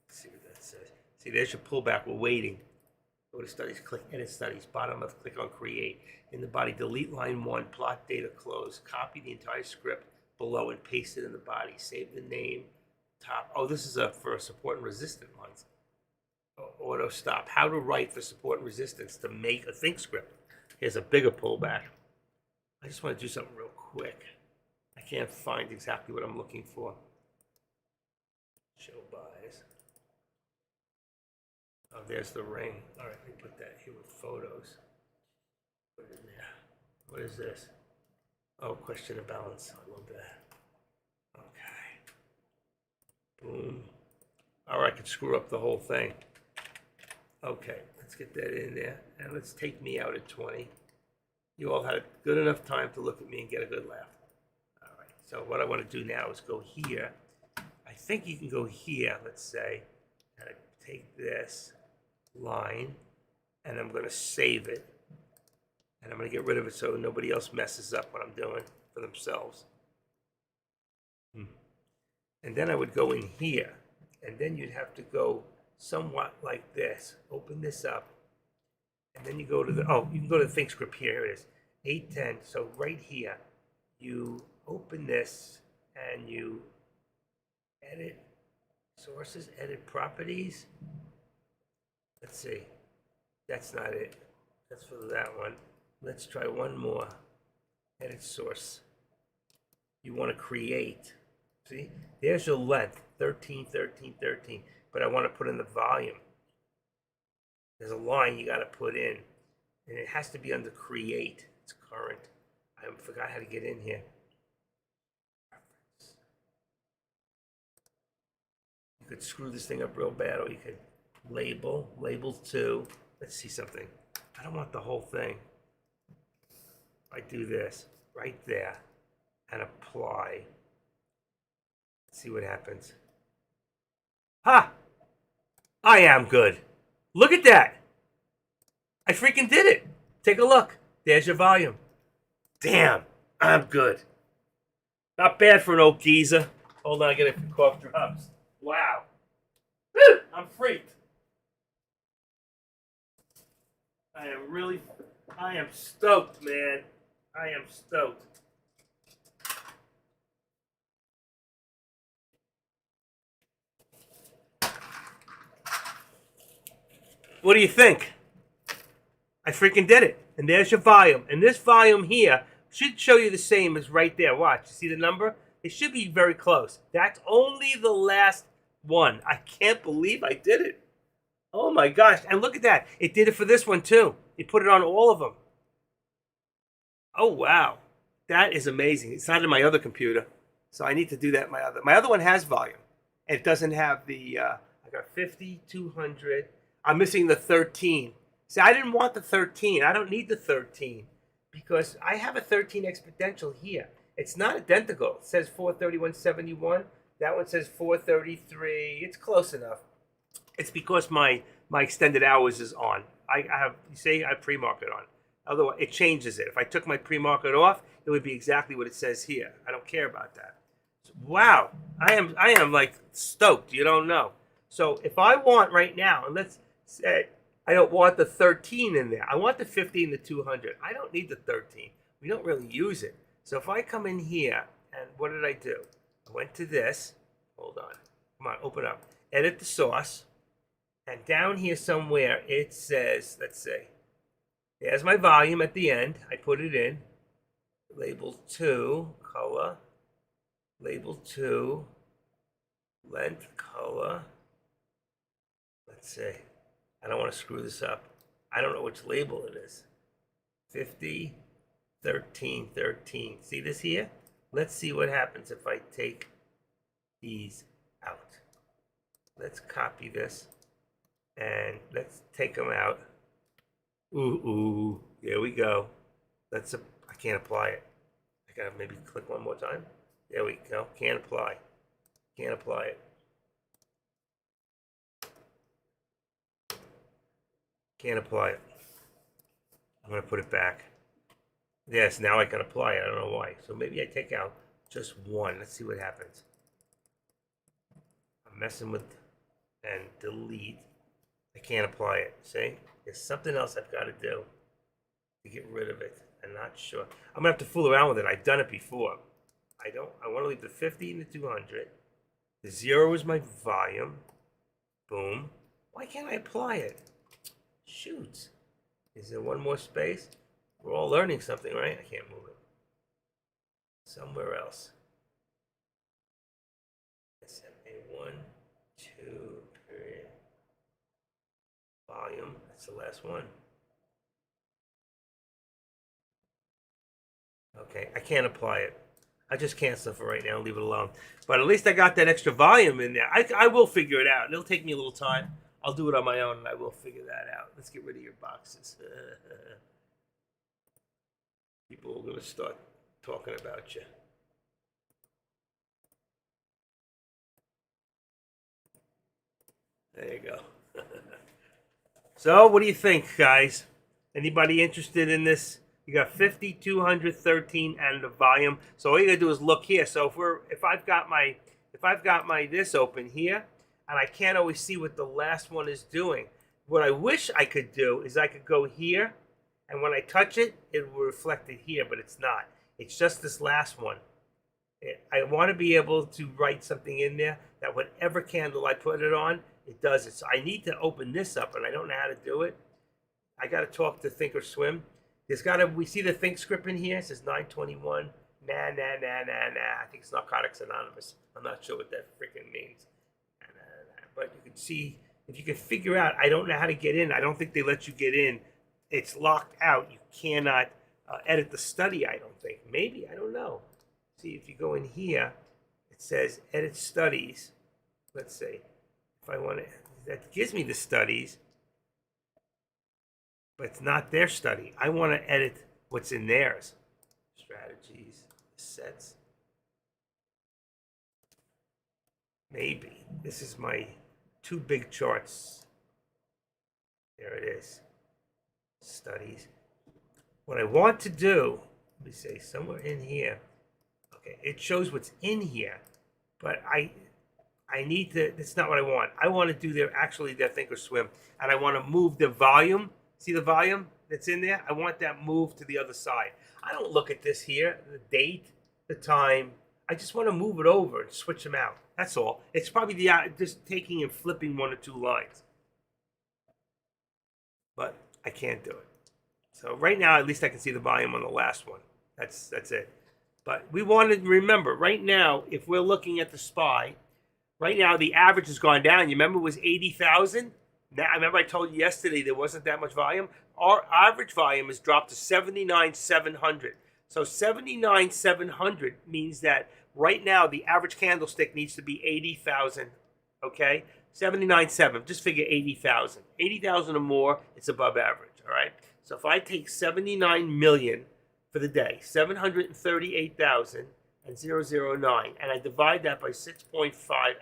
Speaker 1: Let's see what that says. See, there's your pullback. We're waiting. Go to studies, click edit studies. Bottom left, click on create. In the body, delete line 1, plot data close. Copy the entire script below and paste it in the body. Save the name. Top. Oh, this is for support and resistance lines. Auto stop. How to write for support and resistance to make a think script. Here's a bigger pullback. I just want to do something real quick. I can't find exactly what I'm looking for. Show buys. Oh, there's the ring. All right, let me put that here with photos. Put it in there. What is this? Oh, question of balance. I love that. Okay. Boom. Or I could screw up the whole thing. Okay, let's get that in there. And let's take me out at 20. You all had a good enough time to look at me and get a good laugh. All right, so what I want to do now is go here. I think you can go here, let's say, and I take this line, and I'm going to save it. And I'm going to get rid of it so nobody else messes up what I'm doing for themselves. And then I would go in here, and then you'd have to go somewhat like this. Open this up. And then you go to you can go to the think script here. Here it is, 810. So right here, you open this and you edit sources, edit properties. Let's see. That's not it. That's for that one. Let's try one more. Edit source. You want to create. See, there's your length, 13, 13, 13. But I want to put in the volume. there's a line you got to put in, and it has to be under create. It's current. I forgot how to get in here. You could screw this thing up real bad, or you could label 2. Let's see something. I don't want the whole thing. I do this right there and apply. Let's see what happens. Ha! I am good. Look at that. I freaking did it. Take a look. There's your volume. Damn, I'm good. Not bad for an old geezer. Hold on, I get a few cough drops. Wow. I'm freaked. I am stoked, man. I am stoked. What do you think? I freaking did it. And there's your volume. And this volume here should show you the same as right there. Watch. You see the number? It should be very close. That's only the last one. I can't believe I did it. Oh my gosh. And look at that. It did it for this one too. It put it on all of them. Oh wow. That is amazing. It's not in my other computer. So I need to do that. My other one has volume. It doesn't have the, I got 50, 200. I'm missing the 13. See, I didn't want the 13. I don't need the 13 because I have a 13 exponential here. It's not identical. It says 431.71. That one says 433. It's close enough. It's because my extended hours is on. I have, you see, I pre-market on. Otherwise, it changes it. If I took my pre-market off, it would be exactly what it says here. I don't care about that. So, wow, I am like stoked. You don't know. So if I want right now, and let's say I don't want the 13 in there. I want the 50 and the 200. I don't need the 13. We don't really use it. So if I come in here, and what did I do? I went to this. Hold on. Come on, open up. Edit the source. And down here somewhere, it says, let's see. There's my volume at the end. I put it in. Label 2, color. Label 2, length, color. Let's see. I don't want to screw this up. I don't know which label it is. 50, 13, 13. See this here? Let's see what happens if I take these out. Let's copy this. And let's take them out. Ooh, there we go. I can't apply it. I gotta maybe click one more time. There we go. Can't apply. Can't apply it. Can't apply it. I'm gonna put it back. Yes, now I can apply it. I don't know why. So maybe I take out just one. Let's see what happens. I'm messing with and delete. I can't apply it. See? There's something else I've got to do to get rid of it. I'm not sure. I'm gonna have to fool around with it. I've done it before. I want to leave the 50 and the 200. The 0 is my volume. Boom. Why can't I apply it? Shoot. Is there one more space? We're all learning something, right? I can't move it. Somewhere else. SMA 1, 2, 3. Volume. That's the last one. Okay, I can't apply it. I just cancel it for right now and leave it alone. But at least I got that extra volume in there. I will figure it out. It'll take me a little time. I'll do it on my own and I will figure that out. Let's get rid of your boxes. People are going to start talking about you. There you go. So, what do you think, guys? Anybody interested in this? You got 50, 200, 13, and the volume. So all you gotta do is look here. So if I've got my this open here, and I can't always see what the last one is doing. What I wish I could do is I could go here, and when I touch it, it will reflect it here, but it's not. It's just this last one. I want to be able to write something in there that whatever candle I put it on, it does it. So I need to open this up, and I don't know how to do it. I got to talk to Thinkorswim. We see the Think script in here. It says 921. Nah. I think it's Narcotics Anonymous. I'm not sure what that freaking means. But you can see if you can figure out, I don't know how to get in. I don't think they let you get in. It's locked out. You cannot edit the study, I don't think. Maybe, I don't know. See, if you go in here, it says edit studies. Let's see. If I want to, that gives me the studies, but it's not their study. I want to edit what's in theirs. Strategies, sets. Maybe. This is my two big charts. There it is. Studies. What I want to do, let me say somewhere in here. Okay, it shows what's in here, but I need to, that's not what I want. I want to do their Thinkorswim, and I want to move the volume. See the volume that's in there? I want that moved to the other side. I don't look at this here, the date, the time. I just want to move it over and switch them out. That's all. It's probably just taking and flipping one or two lines. But I can't do it. So right now, at least I can see the volume on the last one. That's it. But we want to remember, right now, if we're looking at the SPY, right now the average has gone down. You remember it was 80,000? Now, I remember I told you yesterday there wasn't that much volume. Our average volume has dropped to 79,700. So 79,700 means that right now the average candlestick needs to be 80,000. Okay? 79.7. Just figure 80,000. 80,000 or more, it's above average. All right? So if I take 79 million for the day, 738,009, and I divide that by 6.5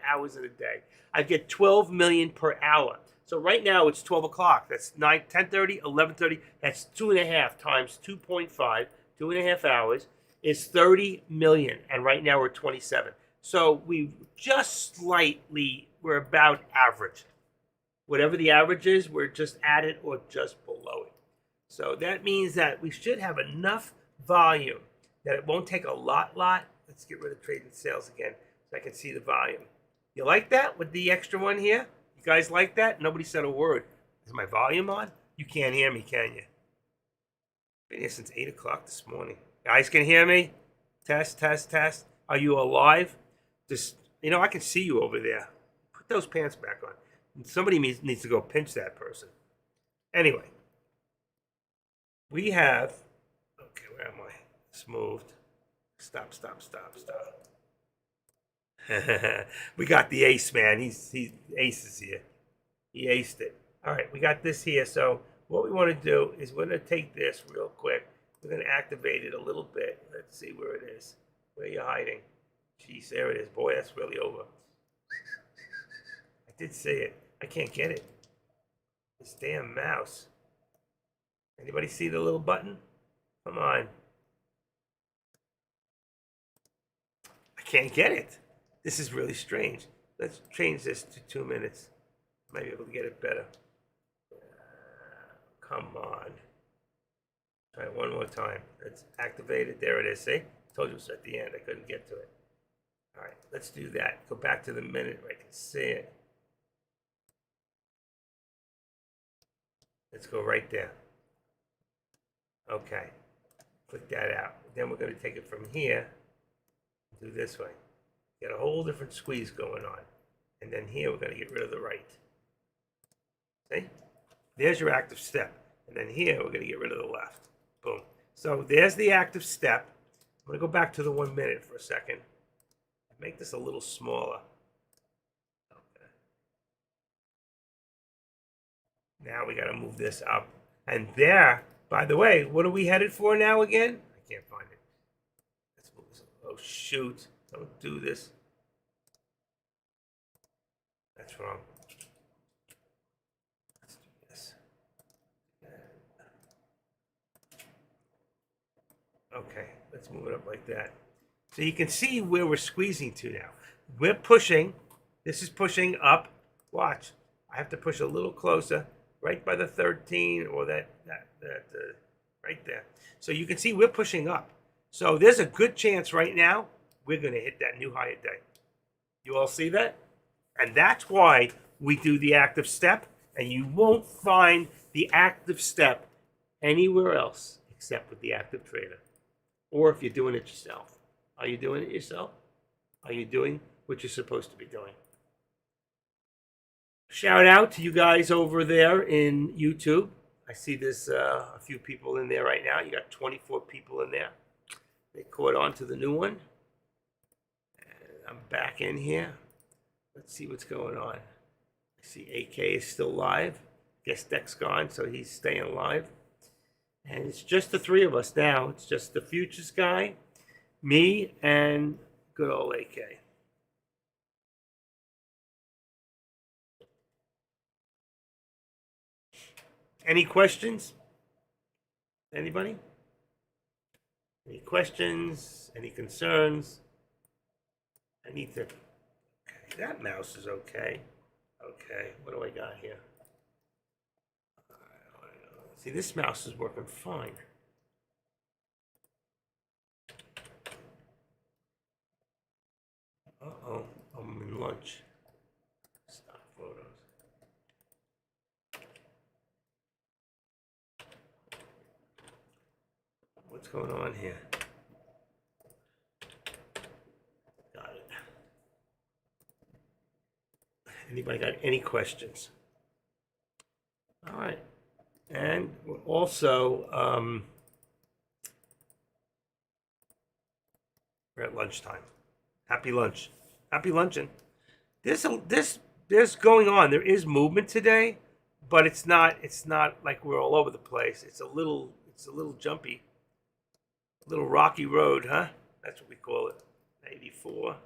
Speaker 1: hours in a day, I get 12 million per hour. So right now it's 12 o'clock. That's 9, 10:30, 11:30. That's 2.5 times 2.5, 2.5 hours is 30 million. And right now we're 27. So we're about average. Whatever the average is, we're just at it or just below it. So that means that we should have enough volume that it won't take a lot. Let's get rid of trade and sales again so I can see the volume. You like that with the extra one here? You guys like that? Nobody said a word. Is my volume on? You can't hear me, can you? Been here since 8 o'clock this morning. Guys can hear me? Test, test, test. Are you alive? Just, I can see you over there. Put those pants back on. Somebody needs to go pinch that person. Anyway. We have, okay, where am I? It's moved. Stop. We got the ace, man. Ace is here. He aced it. All right, we got this here. So what we want to do is we're going to take this real quick. We're going to activate it a little bit. Let's see where it is. Where are you hiding? Jeez, there it is. Boy, that's really over. I did say it. I can't get it. This damn mouse. Anybody see the little button? Come on. I can't get it. This is really strange. Let's change this to 2 minutes. Might be able to get it better. Come on. Try it one more time. Let's activate it. There it is. See? Told you it was at the end. I couldn't get to it. All right, let's do that. Go back to the minute where I can see it. Let's go right there. Okay, click that out. Then we're going to take it from here and do this way. Get a whole different squeeze going on. And then here we're going to get rid of the right. See? There's your active step. And then here we're going to get rid of the left. Boom. So there's the active step. I'm going to go back to the 1 minute for a second. Make this a little smaller. Okay. Now we got to move this up. And there, by the way, what are we headed for now again? I can't find it. Let's move this. Oh, shoot. Don't do this. That's wrong. Let's do this. Okay, let's move it up like that. So you can see where we're squeezing to now. We're pushing. This is pushing up. Watch. I have to push a little closer, right by the 13 or that right there. So you can see we're pushing up. So there's a good chance right now we're going to hit that new higher day. You all see that? And that's why we do the active step. And you won't find the active step anywhere else except with the active trader. Or if you're doing it yourself. Are you doing it yourself? Are you doing what you're supposed to be doing? Shout out to you guys over there in YouTube. I see there's a few people in there right now. You got 24 people in there. They caught on to the new one. And I'm back in here. Let's see what's going on. I see AK is still live. Guess Deck's gone, so he's staying live. And it's just the three of us now. It's just the Futures guy, me, and good old AK. Any questions? Anybody? Any questions? Any concerns? I need to. Okay, that mouse is okay. Okay, what do I got here? See, this mouse is working fine. Uh-oh, I'm in lunch. Stop photos. What's going on here? Got it. Anybody got any questions? All right. And also, we're at lunchtime. Happy lunch. Happy luncheon. There's going on. There is movement today, but it's not like we're all over the place. It's a little jumpy. A little rocky road, huh? That's what we call it. 94.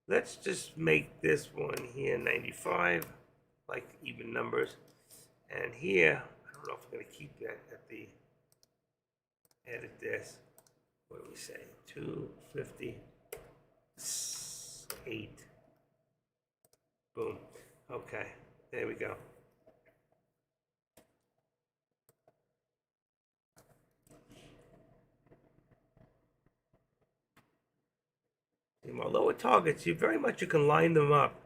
Speaker 1: Let's just make this one here 95, like even numbers. And here, I don't know if I'm going to keep that at the, edit this. What do we say? 258. Boom. Okay, there we go. My lower targets, you can line them up.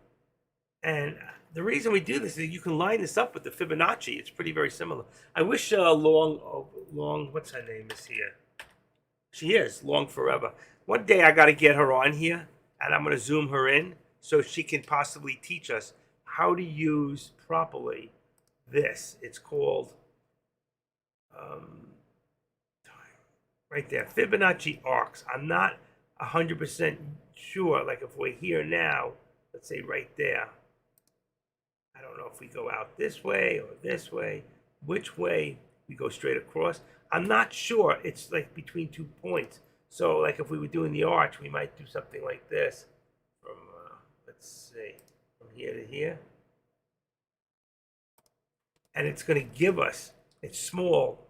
Speaker 1: And the reason we do this is you can line this up with the Fibonacci. It's very similar. I wish Long, what's her name, is here. She is, Long Forever. One day I got to get her on here, and I'm going to zoom her in so she can possibly teach us how to use properly this. It's called, right there, Fibonacci arcs. I'm not 100% sure, like if we're here now, let's say right there. I don't know if we go out this way or this way, which way we go straight across. I'm not sure. It's like between 2 points. So like if we were doing the arch, we might do something like this from, let's see, from here to here. And it's going to give us, it's small,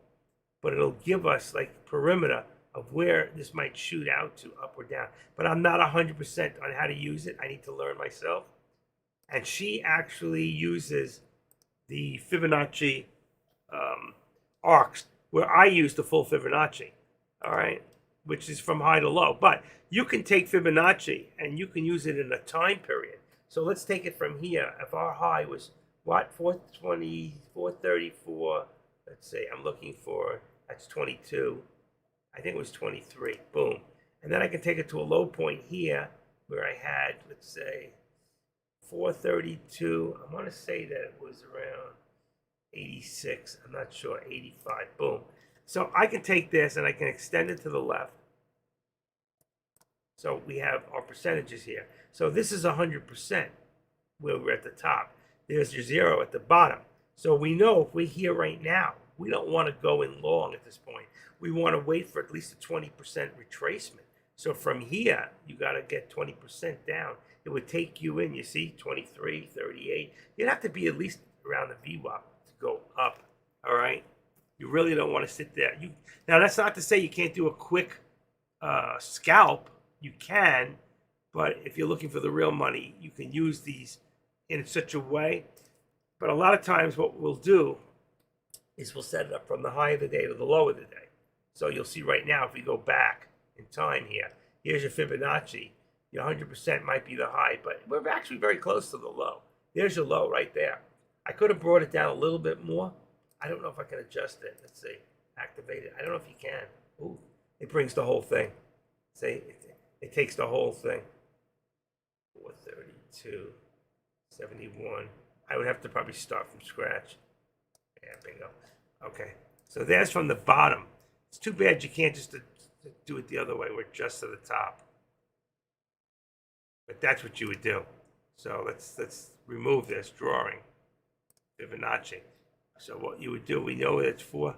Speaker 1: but it'll give us like perimeter of where this might shoot out to, up or down. But I'm not 100% on how to use it. I need to learn myself. And she actually uses the Fibonacci arcs, where I use the full Fibonacci, all right, which is from high to low. But you can take Fibonacci and you can use it in a time period. So let's take it from here. If our high was, what, 420, 434, let's say, I'm looking for, that's 22. I think it was 23, boom. And then I can take it to a low point here where I had, let's say, 432. I want to say that it was around 86. I'm not sure, 85, boom. So I can take this and I can extend it to the left. So we have our percentages here. So this is 100% where we're at the top. There's your 0 at the bottom. So we know if we're here right now, we don't want to go in long at this point. We want to wait for at least a 20% retracement. So from here, you got to get 20% down. It would take you in, you see, 23, 38. You'd have to be at least around the VWAP to go up, all right? You really don't want to sit there. Now, that's not to say you can't do a quick scalp. You can, but if you're looking for the real money, you can use these in such a way. But a lot of times what we'll do is we'll set it up from the high of the day to the low of the day. So you'll see right now, if we go back in time here, here's your Fibonacci. Your 100% might be the high, but we're actually very close to the low. There's your low right there. I could have brought it down a little bit more. I don't know if I can adjust it. Let's see. Activate it. I don't know if you can. Ooh, it brings the whole thing. See, it takes the whole thing. 432, 71. I would have to probably start from scratch. Yeah, bingo. Okay, so there's from the bottom. It's too bad you can't just do it the other way, where just to the top. But that's what you would do. So let's remove this drawing, Fibonacci. So what you would do, we know it's 4.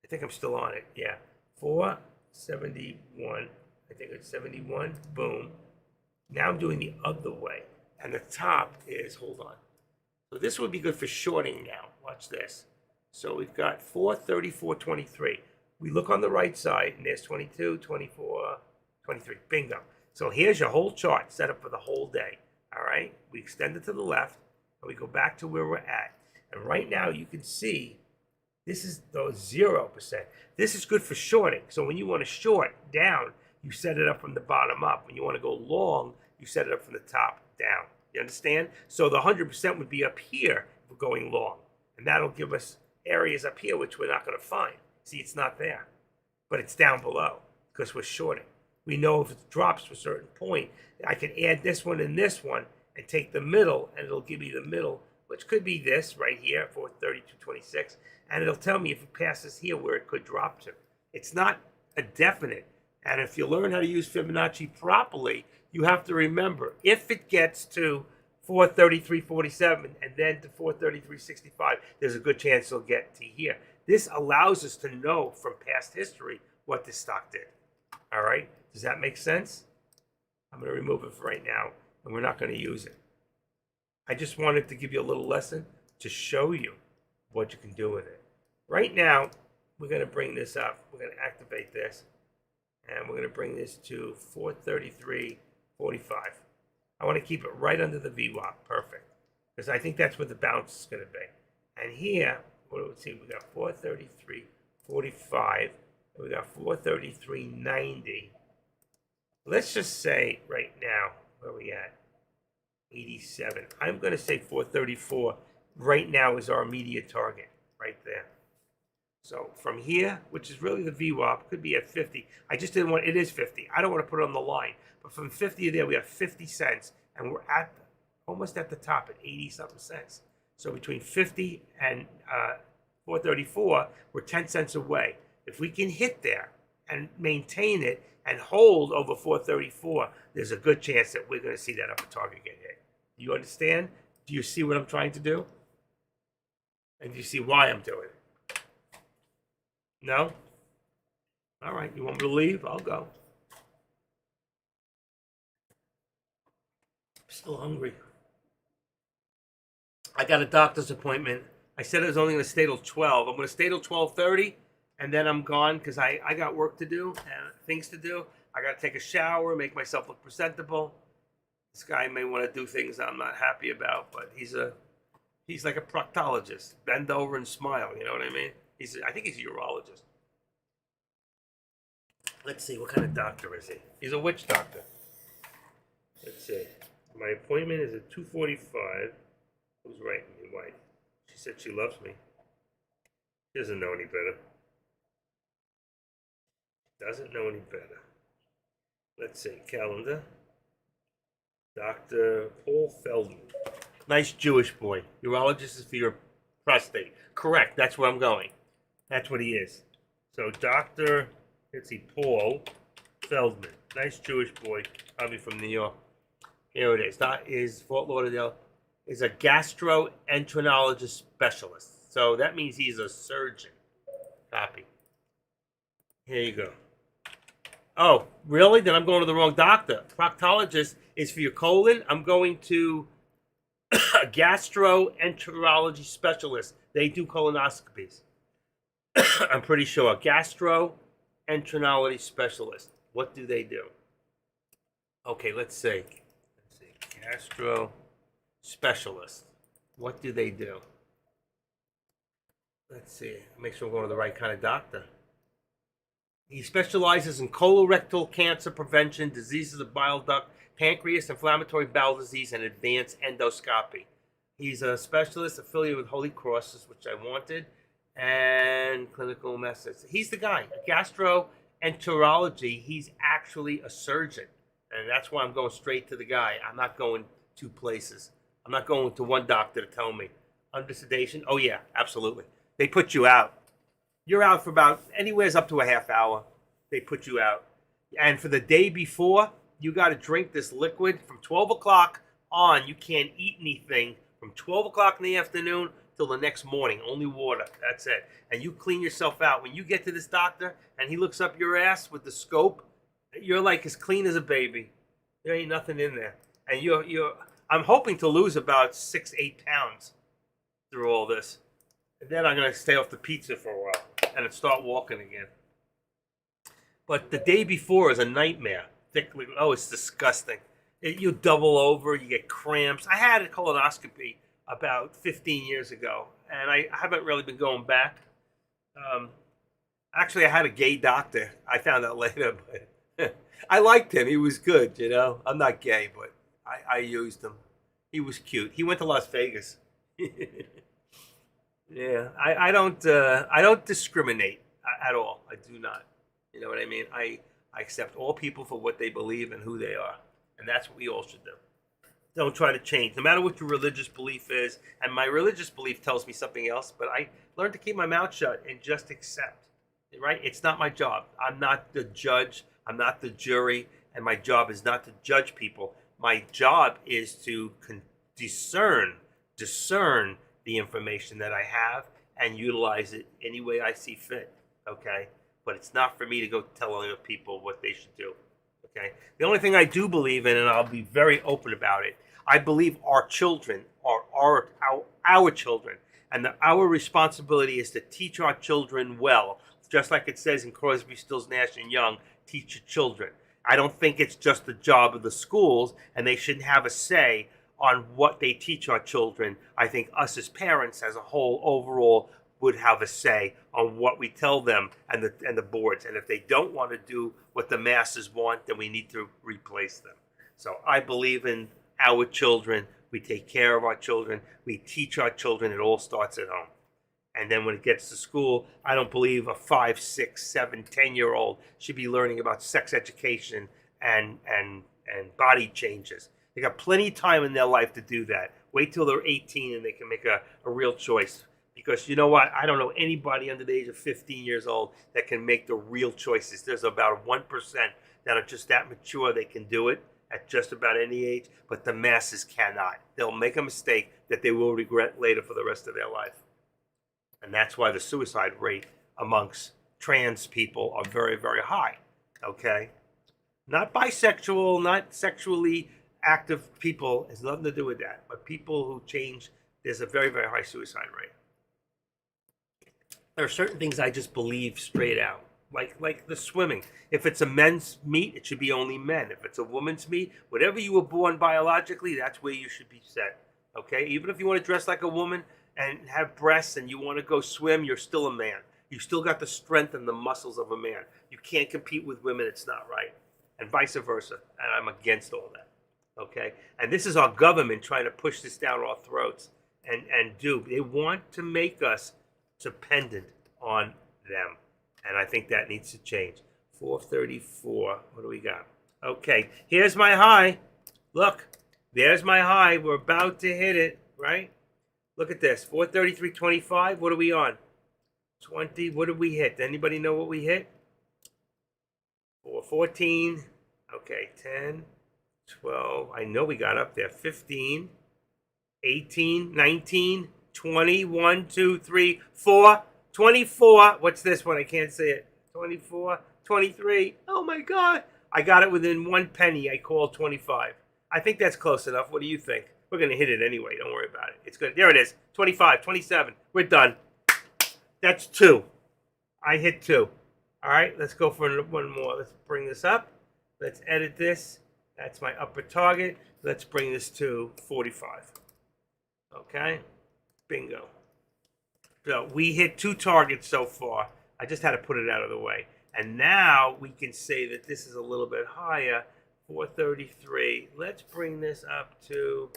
Speaker 1: I think I'm still on it. Yeah, 471. I think it's 71. Boom. Now I'm doing the other way, and the top is, hold on. So this would be good for shorting now. Watch this. So we've got 434, 23. We look on the right side, and there's 22, 24, 23. Bingo. So here's your whole chart set up for the whole day. All right? We extend it to the left, and we go back to where we're at. And right now you can see this is those 0%. This is good for shorting. So when you want to short down, you set it up from the bottom up. When you want to go long, you set it up from the top down. You understand? So the 100% would be up here if we're going long. And that'll give us areas up here which we're not going to find. See, it's not there. But it's down below because we're shorting. We know if it drops to a certain point, I can add this one and take the middle, and it'll give me the middle, which could be this right here, 432.26. And it'll tell me if it passes here where it could drop to. It's not a definite. And if you learn how to use Fibonacci properly, you have to remember, if it gets to 433.47 and then to 433.65, there's a good chance it'll get to here. This allows us to know from past history what this stock did. All right? Does that make sense? I'm going to remove it for right now, and we're not going to use it. I just wanted to give you a little lesson to show you what you can do with it. Right now, we're going to bring this up. We're going to activate this, and we're going to bring this to 433.45. I want to keep it right under the VWAP. Perfect. Because I think that's what the bounce is going to be. And here, let's see, we got 433.45. We got 433.90. Let's just say right now, where are we at? 87. I'm going to say 434 right now is our immediate target right there. So from here, which is really the VWAP, could be at 50. I just didn't want, it is 50. I don't want to put it on the line. But from 50 to there, we have 50 cents. And we're at almost at the top at 80-something cents. So between 50 and 434, we're 10 cents away. If we can hit there and maintain it and hold over 434, there's a good chance that we're going to see that upper target get hit. Do you understand? Do you see what I'm trying to do? And do you see why I'm doing it? No? All right, you want me to leave? I'll go. I'm still hungry. I got a doctor's appointment. I said I was only going to stay till 12. I'm going to stay till 12:30, and then I'm gone because I got work to do and things to do. I got to take a shower, make myself look presentable. This guy may want to do things I'm not happy about, but he's like a proctologist. Bend over and smile, you know what I mean? I think he's a urologist. Let's see, what kind of doctor is he? He's a witch doctor. Let's see. My appointment is at 2:45. Who's writing me? Wife. She said she loves me. She doesn't know any better. Doesn't know any better. Let's see, calendar. Dr. Paul Feldman. Nice Jewish boy. Urologist is for your prostate. Correct, that's where I'm going. That's what he is. So Dr. Let's see, Paul Feldman. Nice Jewish boy, probably from New York. Here it is. That is Fort Lauderdale. Is a gastroenterologist specialist. So that means he's a surgeon. Copy. Here you go. Oh, really? Then I'm going to the wrong doctor. Proctologist is for your colon. I'm going to a gastroenterology specialist. They do colonoscopies. I'm pretty sure. Gastroenterology specialist. What do they do? Okay, let's see. Gastro specialist. What do they do? Let's see. Make sure I'm going to the right kind of doctor. He specializes in colorectal cancer prevention, diseases of bile duct, pancreas, inflammatory bowel disease, and advanced endoscopy. He's a specialist affiliated with Holy Crosses, which I wanted, and clinical methods. He's the guy. Gastroenterology, he's actually a surgeon. And that's why I'm going straight to the guy. I'm not going two places. I'm not going to one doctor to tell me. Under sedation? Oh, yeah, absolutely. They put you out. You're out for about anywhere's up to a half hour. They put you out. And for the day before, you got to drink this liquid from 12 o'clock on. You can't eat anything from 12 o'clock in the afternoon till the next morning. Only water. That's it. And you clean yourself out. When you get to this doctor and he looks up your ass with the scope, you're like as clean as a baby. There ain't nothing in there. And I'm hoping to lose about 6-8 pounds through all this. And then I'm going to stay off the pizza for a while and start walking again. But the day before is a nightmare. Thickly, oh, it's disgusting. You double over, you get cramps. I had a colonoscopy about 15 years ago, and I haven't really been going back. Actually, I had a gay doctor. I found out later, but I liked him. He was good, you know. I'm not gay, but I used him. He was cute. He went to Las Vegas. Yeah, I don't discriminate at all. I do not. You know what I mean? I accept all people for what they believe and who they are, and that's what we all should do. Don't try to change, no matter what your religious belief is. And my religious belief tells me something else, but I learned to keep my mouth shut and just accept. Right? It's not my job. I'm not the judge. I'm not the jury, and my job is not to judge people. My job is to discern the information that I have and utilize it any way I see fit. Okay? But it's not for me to go tell other people what they should do. Okay? The only thing I do believe in, and I'll be very open about it, I believe our children are our children. And our responsibility is to teach our children well. Just like it says in Crosby, Stills, Nash and Young, teach your children. I don't think it's just the job of the schools, and they shouldn't have a say on what they teach our children. I think us as parents as a whole overall would have a say on what we tell them and the boards. And if they don't want to do what the masses want, then we need to replace them. So I believe in our children. We take care of our children. We teach our children. It all starts at home. And then when it gets to school, I don't believe a 5, 6, 7, 10-year-old should be learning about sex education and body changes. They got plenty of time in their life to do that. Wait till they're 18 and they can make a real choice. Because you know what? I don't know anybody under the age of 15 years old that can make the real choices. There's about 1% that are just that mature. They can do it at just about any age, but the masses cannot. They'll make a mistake that they will regret later for the rest of their life. And that's why the suicide rate amongst trans people are very, very high. Okay? Not bisexual, not sexually active people. It has nothing to do with that. But people who change, there's a very, very high suicide rate. There are certain things I just believe straight out. Like the swimming. If it's a men's meet, it should be only men. If it's a woman's meet, whatever you were born biologically, that's where you should be set. Okay? Even if you want to dress like a woman and have breasts and you want to go swim, you're still a man. You still got the strength and the muscles of a man. You can't compete with women. It's not right. And vice versa. And I'm against all that. Okay? And this is our government trying to push this down our throats and do. They want to make us dependent on them. And I think that needs to change. 434. What do we got? Okay. Here's my high. Look. There's my high. We're about to hit it, right? Look at this. 433.25. What are we on? 20. What did we hit? Anybody know what we hit? 414. Okay. 10. 12. I know we got up there. 15. 18. 19. 20. 1, 2, 3, 4. 24. What's this one? I can't say it. 24. 23. Oh my God. I got it within 1 penny. I called 25. I think that's close enough. What do you think? We're going to hit it anyway. Don't worry about it. It's good. There it is. 25, 27. We're done. That's 2. I hit 2. All right. Let's go for one more. Let's bring this up. Let's edit this. That's my upper target. Let's bring this to 45. Okay. Bingo. So we hit 2 targets so far. I just had to put it out of the way. And now we can say that this is a little bit higher. 433. Let's bring this up to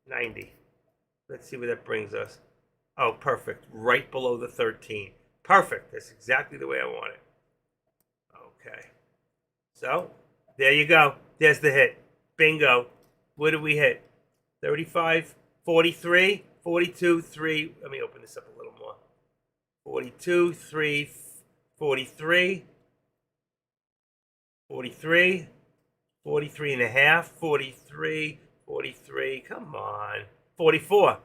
Speaker 1: 90. Let's see where that brings us. Oh, perfect. Right below the 13. Perfect. That's exactly the way I want it. Okay. So, there you go. There's the hit. Bingo. What did we hit? 35, 43, 42, 3. Let me open this up a little more. 42, 3, 43, 43, 43 and a half, 43, 43. Come on. 44.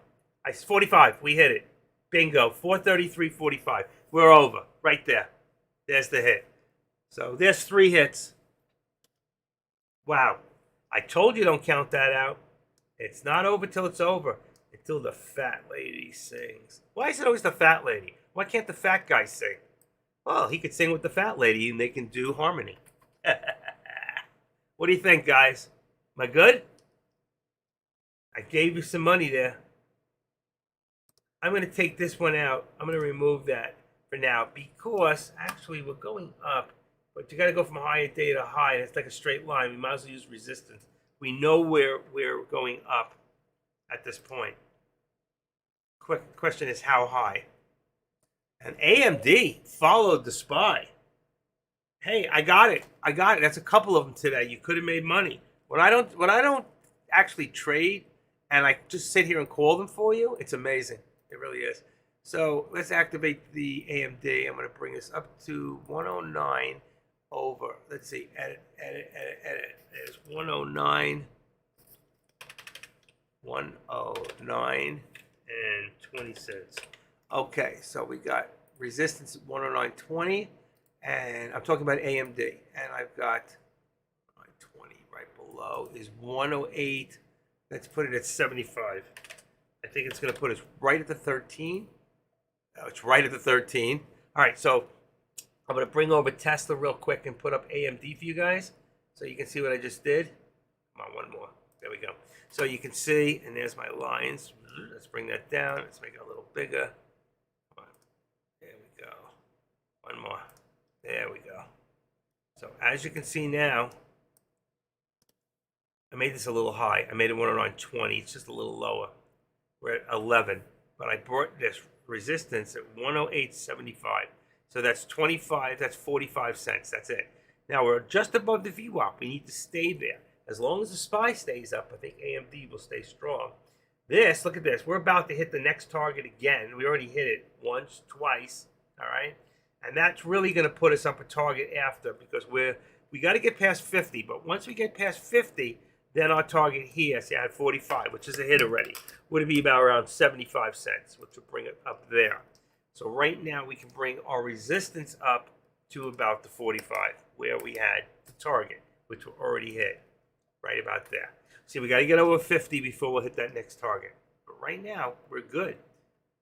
Speaker 1: 45. We hit it. Bingo. 433.45. We're over. Right there. There's the hit. So there's 3 hits. Wow. I told you don't count that out. It's not over till it's over. Until the fat lady sings. Why is it always the fat lady? Why can't the fat guy sing? Well, he could sing with the fat lady and they can do harmony. What do you think, guys? Am I good? I gave you some money there. I'm going to take this one out. I'm going to remove that for now because actually we're going up. But you got to go from high day to high, and it's like a straight line. We might as well use resistance. We know where we're going up at this point. Question is how high? And AMD followed the SPY. Hey, I got it. I got it. That's a couple of them today. You could have made money. When I don't actually trade and I just sit here and call them for you, it's amazing. It really is. So let's activate the AMD. I'm going to bring this up to 109 over. Let's see. Edit. There's 109. 109 and 20 cents. Okay, so we got resistance at 109.20, and I'm talking about AMD, and I've got 20 right below is 108. Let's put it at 75. I think it's going to put us right at the 13. Oh, it's right at the 13. All right, so I'm going to bring over Tesla real quick and put up AMD for you guys so you can see what I just did. Come on, one more. There we go. So you can see, and there's my lines. Let's bring that down. Let's make it a little bigger. Come on. There we go. One more. There we go. So as you can see now, I made this a little high. I made it 109.20. It's just a little lower. We're at 11. But I brought this resistance at 108.75. So that's 25. That's 45 cents. That's it. Now we're just above the VWAP. We need to stay there. As long as the SPY stays up, I think AMD will stay strong. This, look at this. We're about to hit the next target again. We already hit it once, twice, all right? And that's really going to put us up a target after because we got to get past 50. But once we get past 50, then our target here, see, I had 45, which is a hit already, would be about around 75 cents, which will bring it up there. So right now we can bring our resistance up to about the 45, where we had the target, which we already hit. Right about there. See, we got to get over 50 before we'll hit that next target. But right now, we're good.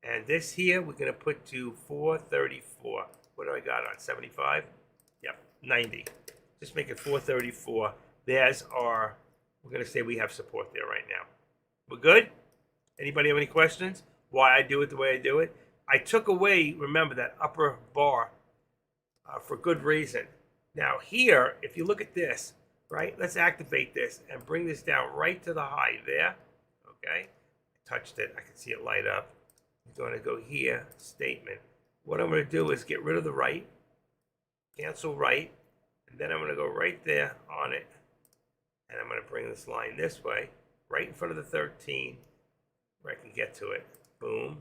Speaker 1: And this here, we're going to put to 434. What do I got on 75? Yep, 90. Just make it 434. There's our, we're going to say we have support there right now. We're good? Anybody have any questions? Why I do it the way I do it? I took away, remember, that upper bar for good reason. Now here, if you look at this, right? Let's activate this and bring this down right to the high there. Okay? I touched it. I can see it light up. I'm going to go here, statement. What I'm going to do is get rid of the right, cancel right, and then I'm going to go right there on it. And I'm going to bring this line this way, right in front of the 13, where I can get to it. Boom.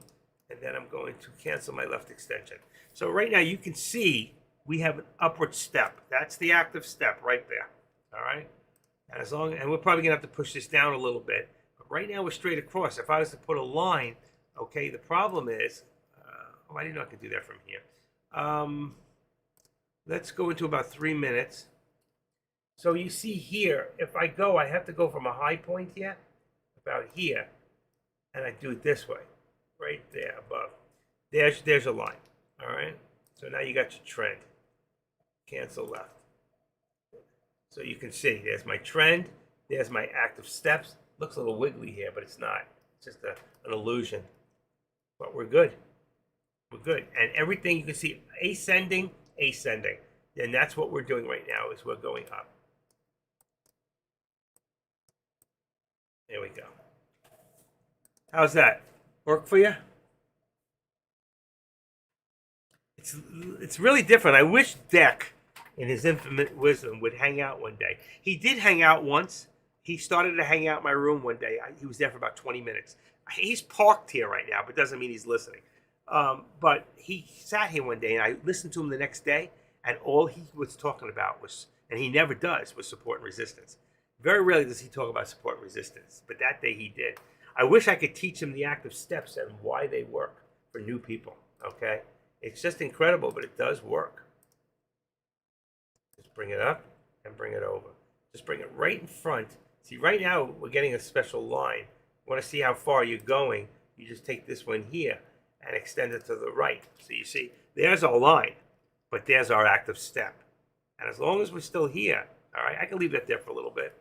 Speaker 1: And then I'm going to cancel my left extension. So right now you can see we have an upward step. That's the active step right there. All right, and we're probably gonna have to push this down a little bit. But right now we're straight across. If I was to put a line, okay, the problem is, I didn't know I could do that from here. Let's go into about 3 minutes. So you see here, if I go, I have to go from a high point here, about here, and I do it this way, right there above. There's a line. All right. So now you got your trend. Cancel left. So you can see, there's my trend, there's my active steps. Looks a little wiggly here, but it's not. It's just an illusion. But we're good. We're good. And everything you can see, ascending, ascending. And that's what we're doing right now, is we're going up. There we go. How's that? Work for you? It's really different. I wish Deck, in his infinite wisdom, would hang out one day. He did hang out once. He started to hang out in my room one day. He was there for about 20 minutes. He's parked here right now, but doesn't mean he's listening. But he sat here one day, and I listened to him the next day, and all he was talking about was, and he never does, was support and resistance. Very rarely does he talk about support and resistance, but that day he did. I wish I could teach him the active steps and why they work for new people, okay? It's just incredible, but it does work. Just bring it up and bring it over. Just bring it right in front. See, right now we're getting a special line. You want to see how far you're going, you just take this one here and extend it to the right. So you see, there's our line, but there's our active step. And as long as we're still here, all right, I can leave that there for a little bit.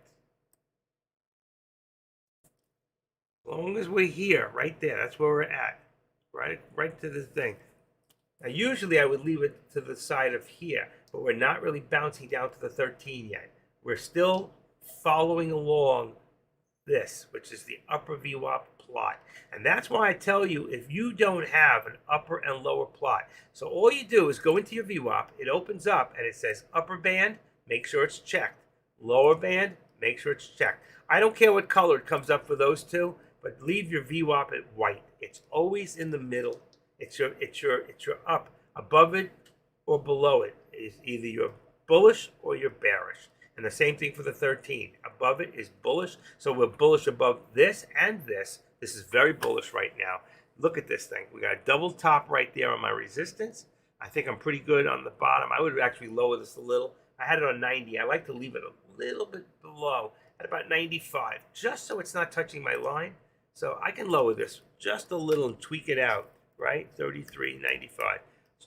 Speaker 1: As long as we're here, right there, that's where we're at. Right to the thing. Now, usually I would leave it to the side of here, but we're not really bouncing down to the 13 yet. We're still following along this, which is the upper VWAP plot. And that's why I tell you, if you don't have an upper and lower plot, so all you do is go into your VWAP, it opens up and it says upper band, make sure it's checked. Lower band, make sure it's checked. I don't care what color it comes up for those two, but leave your VWAP at white. It's always in the middle. It's your up. Above it or below it is either you're bullish or you're bearish. And the same thing for the 13. Above it is bullish. So we're bullish above this and this. This is very bullish right now. Look at this thing. We got a double top right there on my resistance. I think I'm pretty good on the bottom. I would actually lower this a little. I had it on 90. I like to leave it a little bit below at about 95, just so it's not touching my line. So I can lower this just a little and tweak it out, right? 33.95.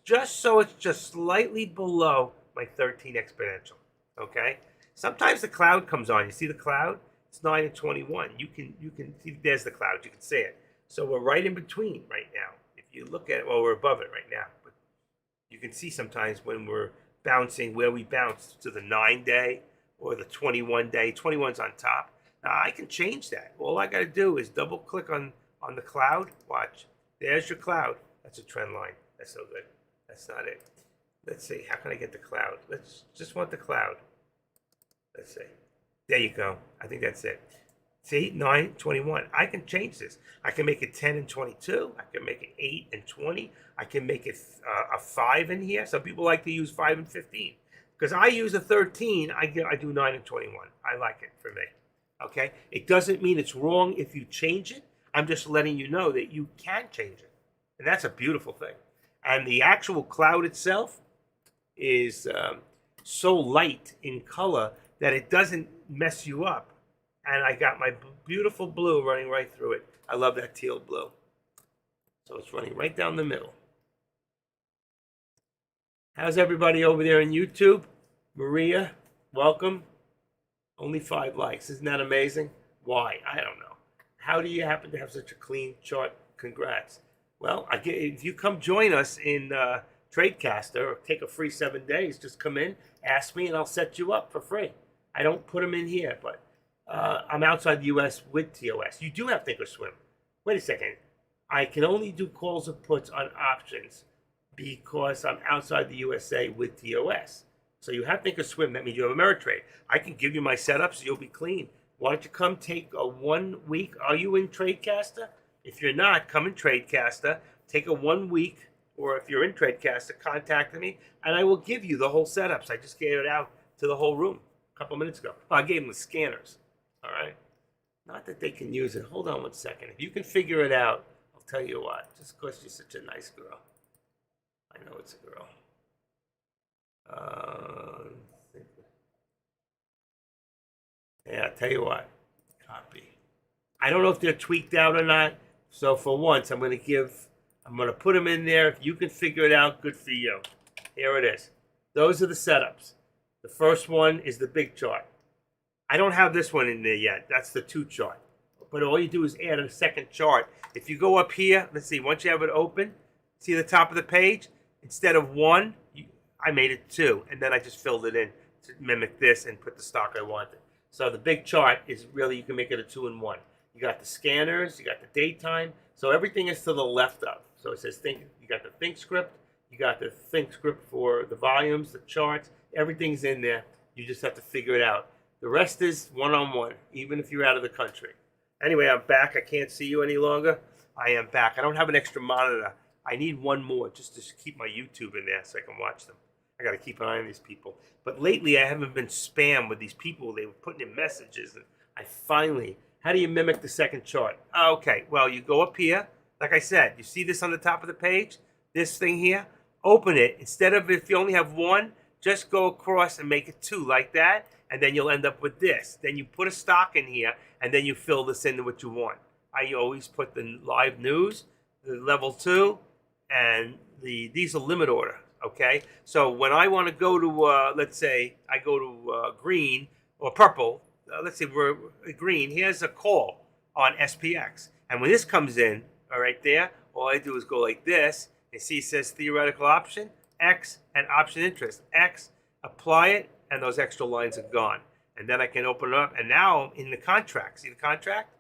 Speaker 1: Just so it's just slightly below my 13 exponential, okay? Sometimes the cloud comes on. You see the cloud? It's 9 and 21. You can see, there's the cloud. You can see it. So we're right in between right now. If you look at it, well, we're above it right now. But you can see sometimes when we're bouncing, where we bounce to the 9-day or the 21-day. 21's on top. Now, I can change that. All I got to do is double click on the cloud. Watch. There's your cloud. That's a trend line. That's no good. That's not it. Let's see. How can I get the cloud? Let's just want the cloud. Let's see. There you go. I think that's it. See, 9, 21. I can change this. I can make it 10 and 22. I can make it 8 and 20. I can make it a 5 in here. Some people like to use 5 and 15. Because I use a 13, I do 9 and 21. I like it for me. Okay? It doesn't mean it's wrong if you change it. I'm just letting you know that you can change it. And that's a beautiful thing. And the actual cloud itself is so light in color that it doesn't mess you up. And I got my beautiful blue running right through it. I love that teal blue. So it's running right down the middle. How's everybody over there on YouTube? Maria, welcome. Only 5 likes. Isn't that amazing? Why? I don't know. How do you happen to have such a clean chart? Congrats. Well, if you come join us in TradeCaster or take a free 7 days, just come in, ask me, and I'll set you up for free. I don't put them in here, but I'm outside the U.S. with TOS. You do have thinkorswim. Wait a second. I can only do calls or puts on options because I'm outside the USA with TOS. So you have thinkorswim. That means you have Ameritrade. I can give you my setup so you'll be clean. Why don't you come take a 1 week? Are you in TradeCaster? If you're not, come in TradeCaster. Take a 1 week, or if you're in TradeCaster, contact me, and I will give you the whole setups. I just gave it out to the whole room a couple minutes ago. I gave them the scanners. All right? Not that they can use it. Hold on 1 second. If you can figure it out, I'll tell you what. Just because you're such a nice girl. I know it's a girl. Yeah, I'll tell you what. Copy. I don't know if they're tweaked out or not. So for once, I'm going to put them in there. If you can figure it out, good for you. Here it is. Those are the setups. The first one is the big chart. I don't have this one in there yet. That's the 2 chart. But all you do is add a second chart. If you go up here, let's see, once you have it open, see the top of the page? Instead of 1, I made it 2. And then I just filled it in to mimic this and put the stock I wanted. So the big chart is really, you can make it a 2 and 1. You got the scanners, you got the daytime. So everything is to the left of. So it says you got the ThinkScript, you got the ThinkScript for the volumes, the charts, everything's in there. You just have to figure it out. The rest is one-on-one, even if you're out of the country. Anyway, I'm back. I can't see you any longer. I am back. I don't have an extra monitor. I need one more just to keep my YouTube in there so I can watch them. I got to keep an eye on these people. But lately, I haven't been spammed with these people. They were putting in messages, and I finally. How do you mimic the second chart? Okay, well, you go up here. Like I said, you see this on the top of the page? This thing here? Open it. Instead of if you only have one, just go across and make it two like that, and then you'll end up with this. Then you put a stock in here, and then you fill this into what you want. I always put the live news, the level 2, and these are limit order, okay? So when I want to go to, let's say I go to green or purple, let's say we're green, here's a call on SPX. And when this comes in, all right there, all I do is go like this, and see it says theoretical option, X, and option interest. X, apply it, and those extra lines are gone. And then I can open it up, and now I'm in the contract. See the contract?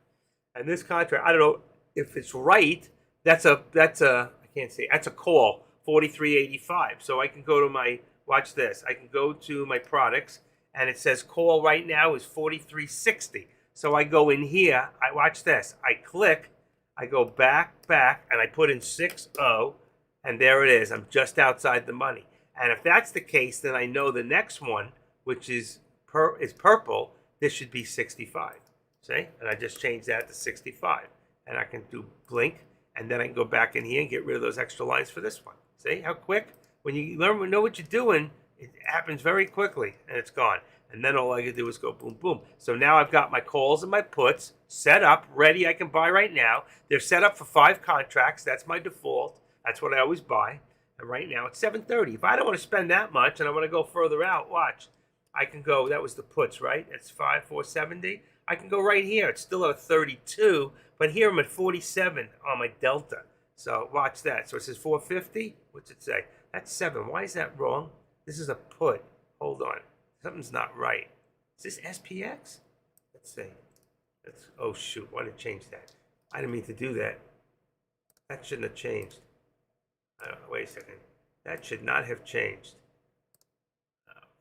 Speaker 1: And this contract, I don't know if it's right. That's a I can't say, that's a call, 43.85. So I can go to my, watch this. I can go to my products, and it says call right now is 43.60. So I go in here, I watch this. I click, I go back, and I put in 60, and there it is. I'm just outside the money. And if that's the case, then I know the next one, which is purple, this should be 65. See? And I just changed that to 65. And I can do blink, and then I can go back in here and get rid of those extra lines for this one. See how quick? When you learn, know what you're doing, it happens very quickly, and it's gone. And then all I can do is go boom, boom. So now I've got my calls and my puts set up, ready. I can buy right now. They're set up for 5 contracts. That's my default. That's what I always buy. And right now it's 7:30. If I don't want to spend that much and I want to go further out, watch. I can go, that was the puts, right? It's 470. I can go right here. It's still at a 32, but here I'm at 47 on my delta. So watch that. So it says 450. What's it say? That's 7. Why is that wrong? This is a put. Hold on. Something's not right. Is this SPX? Let's see. Oh, shoot. Why did it change that? I didn't mean to do that. That shouldn't have changed. Wait a second. That should not have changed.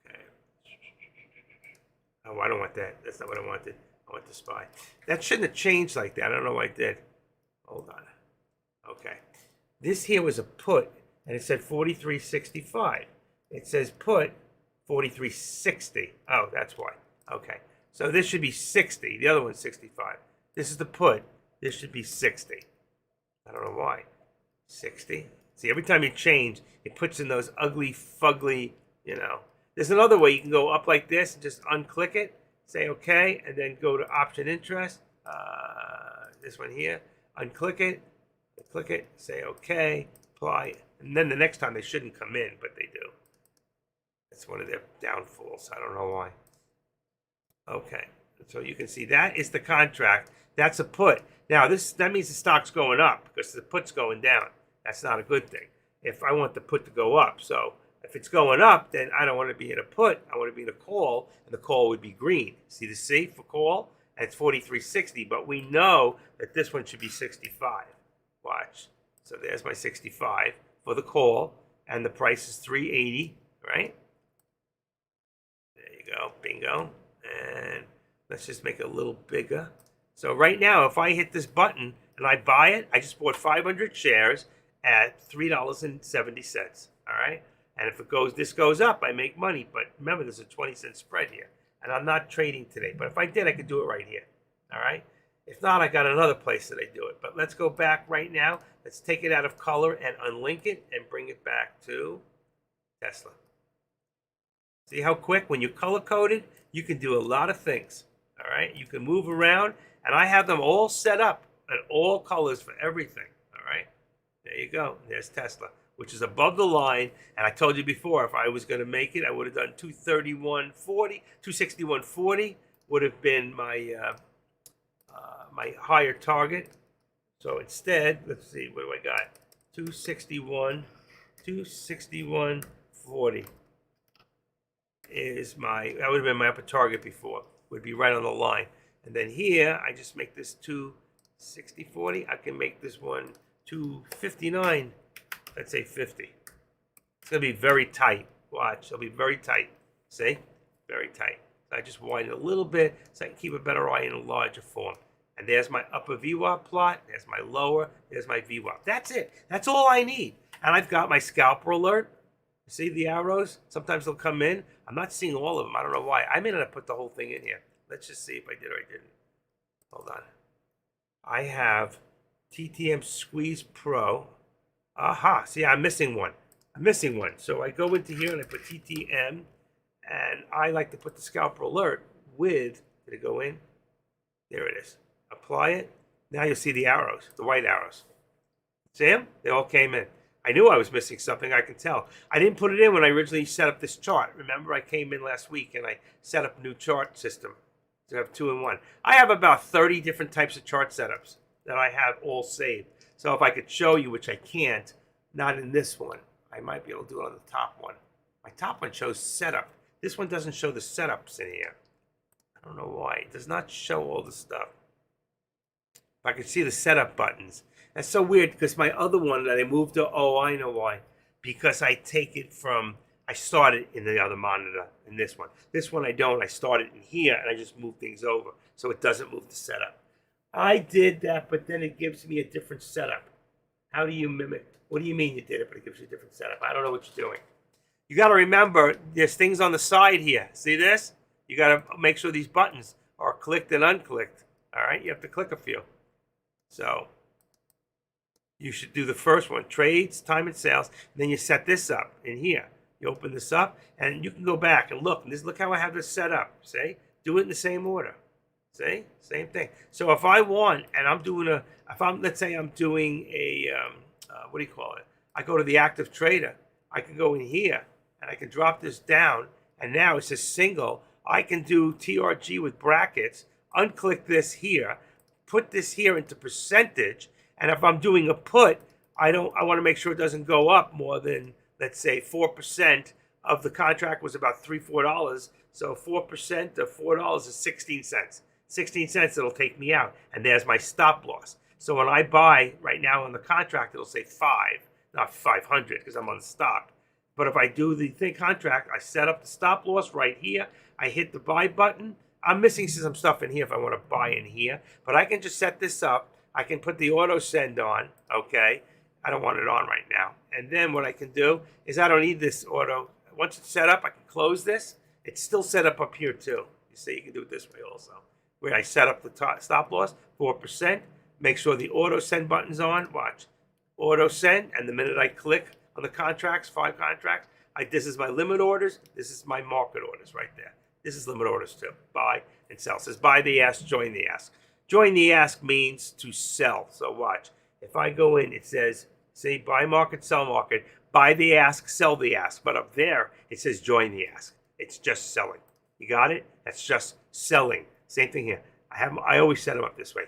Speaker 1: Okay. Oh, I don't want that. That's not what I wanted. I want the SPY. That shouldn't have changed like that. I don't know why it did. Hold on. Okay. This here was a put, and it said 43.65. It says put 43.60. Oh, that's why. Okay. So this should be 60. The other one's 65. This is the put. This should be 60. I don't know why. 60. See, every time you change, it puts in those ugly, fugly, There's another way. You can go up like this and just unclick it, say OK, and then go to option interest. This one here. Unclick it, click it, say OK, apply. And then the next time they shouldn't come in, but they do. That's one of their downfalls. I don't know why. Okay. So you can see that is the contract. That's a put. Now, that means the stock's going up because the put's going down. That's not a good thing. If I want the put to go up, so if it's going up, then I don't want to be in a put. I want to be in a call, and the call would be green. See the C for call? And it's 43.60, but we know that this one should be 65. Watch. So there's my 65 for the call, and the price is 380, right? There you go. Bingo. And let's just make it a little bigger. So right now, if I hit this button and I buy it, I just bought 500 shares at $3.70. All right. And if this goes up, I make money. But remember, there's a 20-cent spread here. And I'm not trading today. But if I did, I could do it right here. All right. If not, I got another place that I do it. But let's go back right now. Let's take it out of color and unlink it and bring it back to Tesla. See how quick? When you color coded, you can do a lot of things. All right. You can move around. And I have them all set up in all colors for everything. All right. There you go. There's Tesla, which is above the line. And I told you before, if I was going to make it, I would have done 231.40. 261.40 would have been my my higher target. So instead, let's see, what do I got? 261.40 is that would have been my upper target before. Would be right on the line. And then here, I just make this 260.40. I can make this one 259. Let's say 50. It's going to be very tight. Watch. It'll be very tight. See? Very tight. So I just widen it a little bit so I can keep a better eye in a larger form. And there's my upper VWAP plot. There's my lower. There's my VWAP. That's it. That's all I need. And I've got my scalper alert. See the arrows? Sometimes they'll come in. I'm not seeing all of them. I don't know why. I may not have put the whole thing in here. Let's just see if I did or I didn't. Hold on. I have TTM Squeeze Pro. Aha. See, I'm missing one. So I go into here and I put TTM. And I like to put the scalper alert with, did it go in? There it is. Apply it. Now you'll see the arrows, the white arrows. See them? They all came in. I knew I was missing something, I can tell. I didn't put it in when I originally set up this chart. Remember, I came in last week and I set up a new chart system to have 2-in-1. I have about 30 different types of chart setups that I have all saved. So if I could show you, which I can't, not in this one, I might be able to do it on the top one. My top one shows setup. This one doesn't show the setups in here. I don't know why. It does not show all the stuff. If I could see the setup buttons. That's so weird because my other one that I moved to, oh, I know why. Because I take it from, I started in the other monitor in this one. This one I don't. I started in here and I just move things over so it doesn't move the setup. I did that, but then it gives me a different setup. How do you mimic? What do you mean you did it, but it gives you a different setup? I don't know what you're doing. You got to remember, there's things on the side here. See this? You got to make sure these buttons are clicked and unclicked. All right? You have to click a few. So you should do the first one, trades, time and sales. And then you set this up in here. You open this up, and you can go back and look. And look how I have this set up. See? Do it in the same order. See? Same thing. So if I want, and I'm doing let's say I'm doing a, what do you call it? I go to the active trader. I can go in here, and I can drop this down, and now it's a single. I can do TRG with brackets, unclick this here, put this here into percentage, and if I'm doing a put, I want to make sure it doesn't go up more than, let's say, 4% of the contract was about $3-4. So 4% of $4 is 16 cents. 16 cents, it'll take me out. And there's my stop loss. So when I buy right now on the contract, it'll say 5, not 500 because I'm on stock. But if I do the contract, I set up the stop loss right here. I hit the buy button. I'm missing some stuff in here if I want to buy in here. But I can just set this up. I can put the auto send on, okay? I don't want it on right now. And then what I can do is I don't need this auto. Once it's set up, I can close this. It's still set up here too. You see, you can do it this way also. Where I set up the stop loss, 4%. Make sure the auto send button's on. Watch. Auto send. And the minute I click on the contracts, 5 contracts, this is my limit orders. This is my market orders right there. This is limit orders too. Buy and sell. It says buy the ask, join the ask. Join the ask means to sell. So watch. If I go in, it says, say buy market, sell market, buy the ask, sell the ask. But up there, it says join the ask. It's just selling. You got it? That's just selling. Same thing here. I always set them up this way.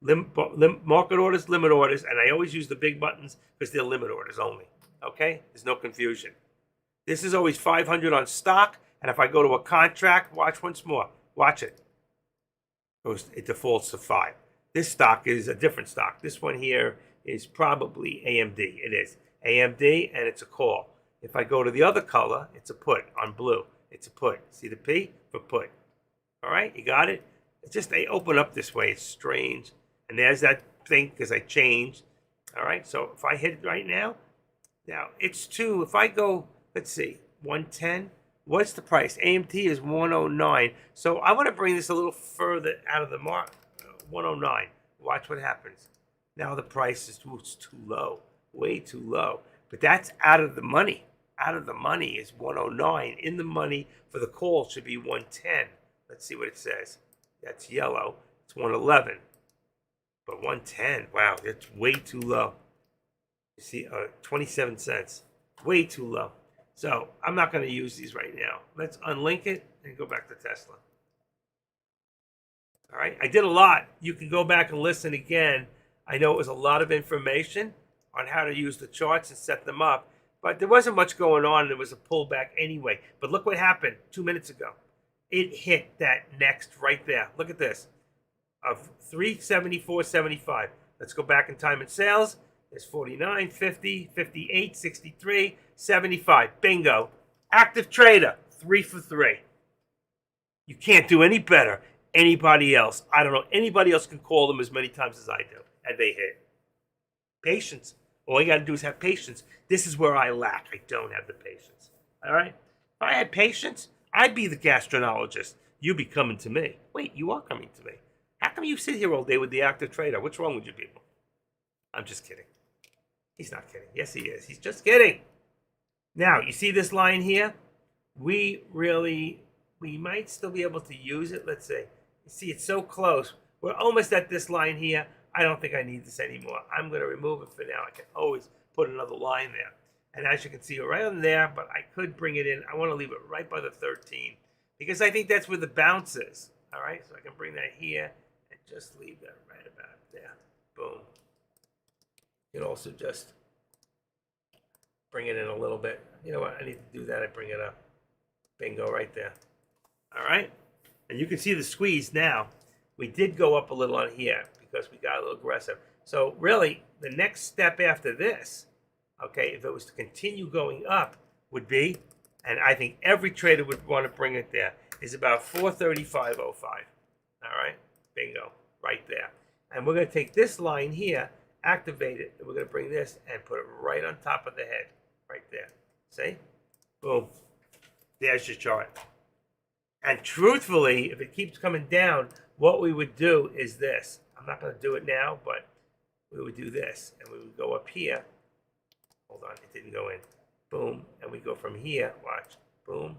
Speaker 1: Market orders, limit orders, and I always use the big buttons because they're limit orders only. Okay? There's no confusion. This is always 500 on stock, and if I go to a contract, watch once more. Watch it. It defaults to 5. This stock is a different stock. This one here is probably AMD. It is AMD, and it's a call. If I go to the other color, it's a put on blue. It's a put. See the P for put. All right, you got it? It's just they open up this way. It's strange. And there's that thing because I changed. All right, so if I hit it right now it's 2. If I go, let's see, 110. What's the price? AMT is 109. So I want to bring this a little further out of the mark. 109. Watch what happens. Now the price is too low. Way too low. But that's out of the money. Out of the money is 109. In the money for the call should be 110. Let's see what it says. That's yellow. It's 111. But 110, wow, that's way too low. You see, 27 cents. Way too low. So I'm not going to use these right now. Let's unlink it and go back to Tesla. All right, I did a lot. You can go back and listen again. I know it was a lot of information on how to use the charts and set them up, but there wasn't much going on. There was a pullback anyway. But look what happened 2 minutes ago. It hit that next right there. Look at this. Of 374.75. Let's go back in time and sales. There's 49, 50, 58, 63, 75. Bingo. Active trader, 3 for 3. You can't do any better. Anybody else, I don't know, anybody else can call them as many times as I do, and they hit. Patience. All you got to do is have patience. This is where I lack. I don't have the patience. All right? If I had patience, I'd be the gastroenterologist. You'd be coming to me. Wait, you are coming to me. How come you sit here all day with the active trader? What's wrong with you people? I'm just kidding. He's not kidding. Yes, he is. He's just kidding. Now, you see this line here? We might still be able to use it. Let's see. You see, it's so close. We're almost at this line here. I don't think I need this anymore. I'm going to remove it for now. I can always put another line there. And as you can see, right on there, but I could bring it in. I want to leave it right by the 13 because I think that's where the bounce is. All right, so I can bring that here and just leave that right about there. Boom. You can also just bring it in a little bit. You know what? I need to do that. I bring it up. Bingo, right there. All right, and you can see the squeeze now. We did go up a little on here because we got a little aggressive. So really, the next step after this, okay, if it was to continue going up, would be, and I think every trader would want to bring it there, is about 435.05. All right, bingo, right there. And we're going to take this line here, activate it, and we're going to bring this and put it right on top of the head, right there. See? Boom. There's your chart. And truthfully, if it keeps coming down, what we would do is this. I'm not going to do it now, but we would do this. And we would go up here. Hold on, it didn't go in. Boom. And we go from here, watch, boom,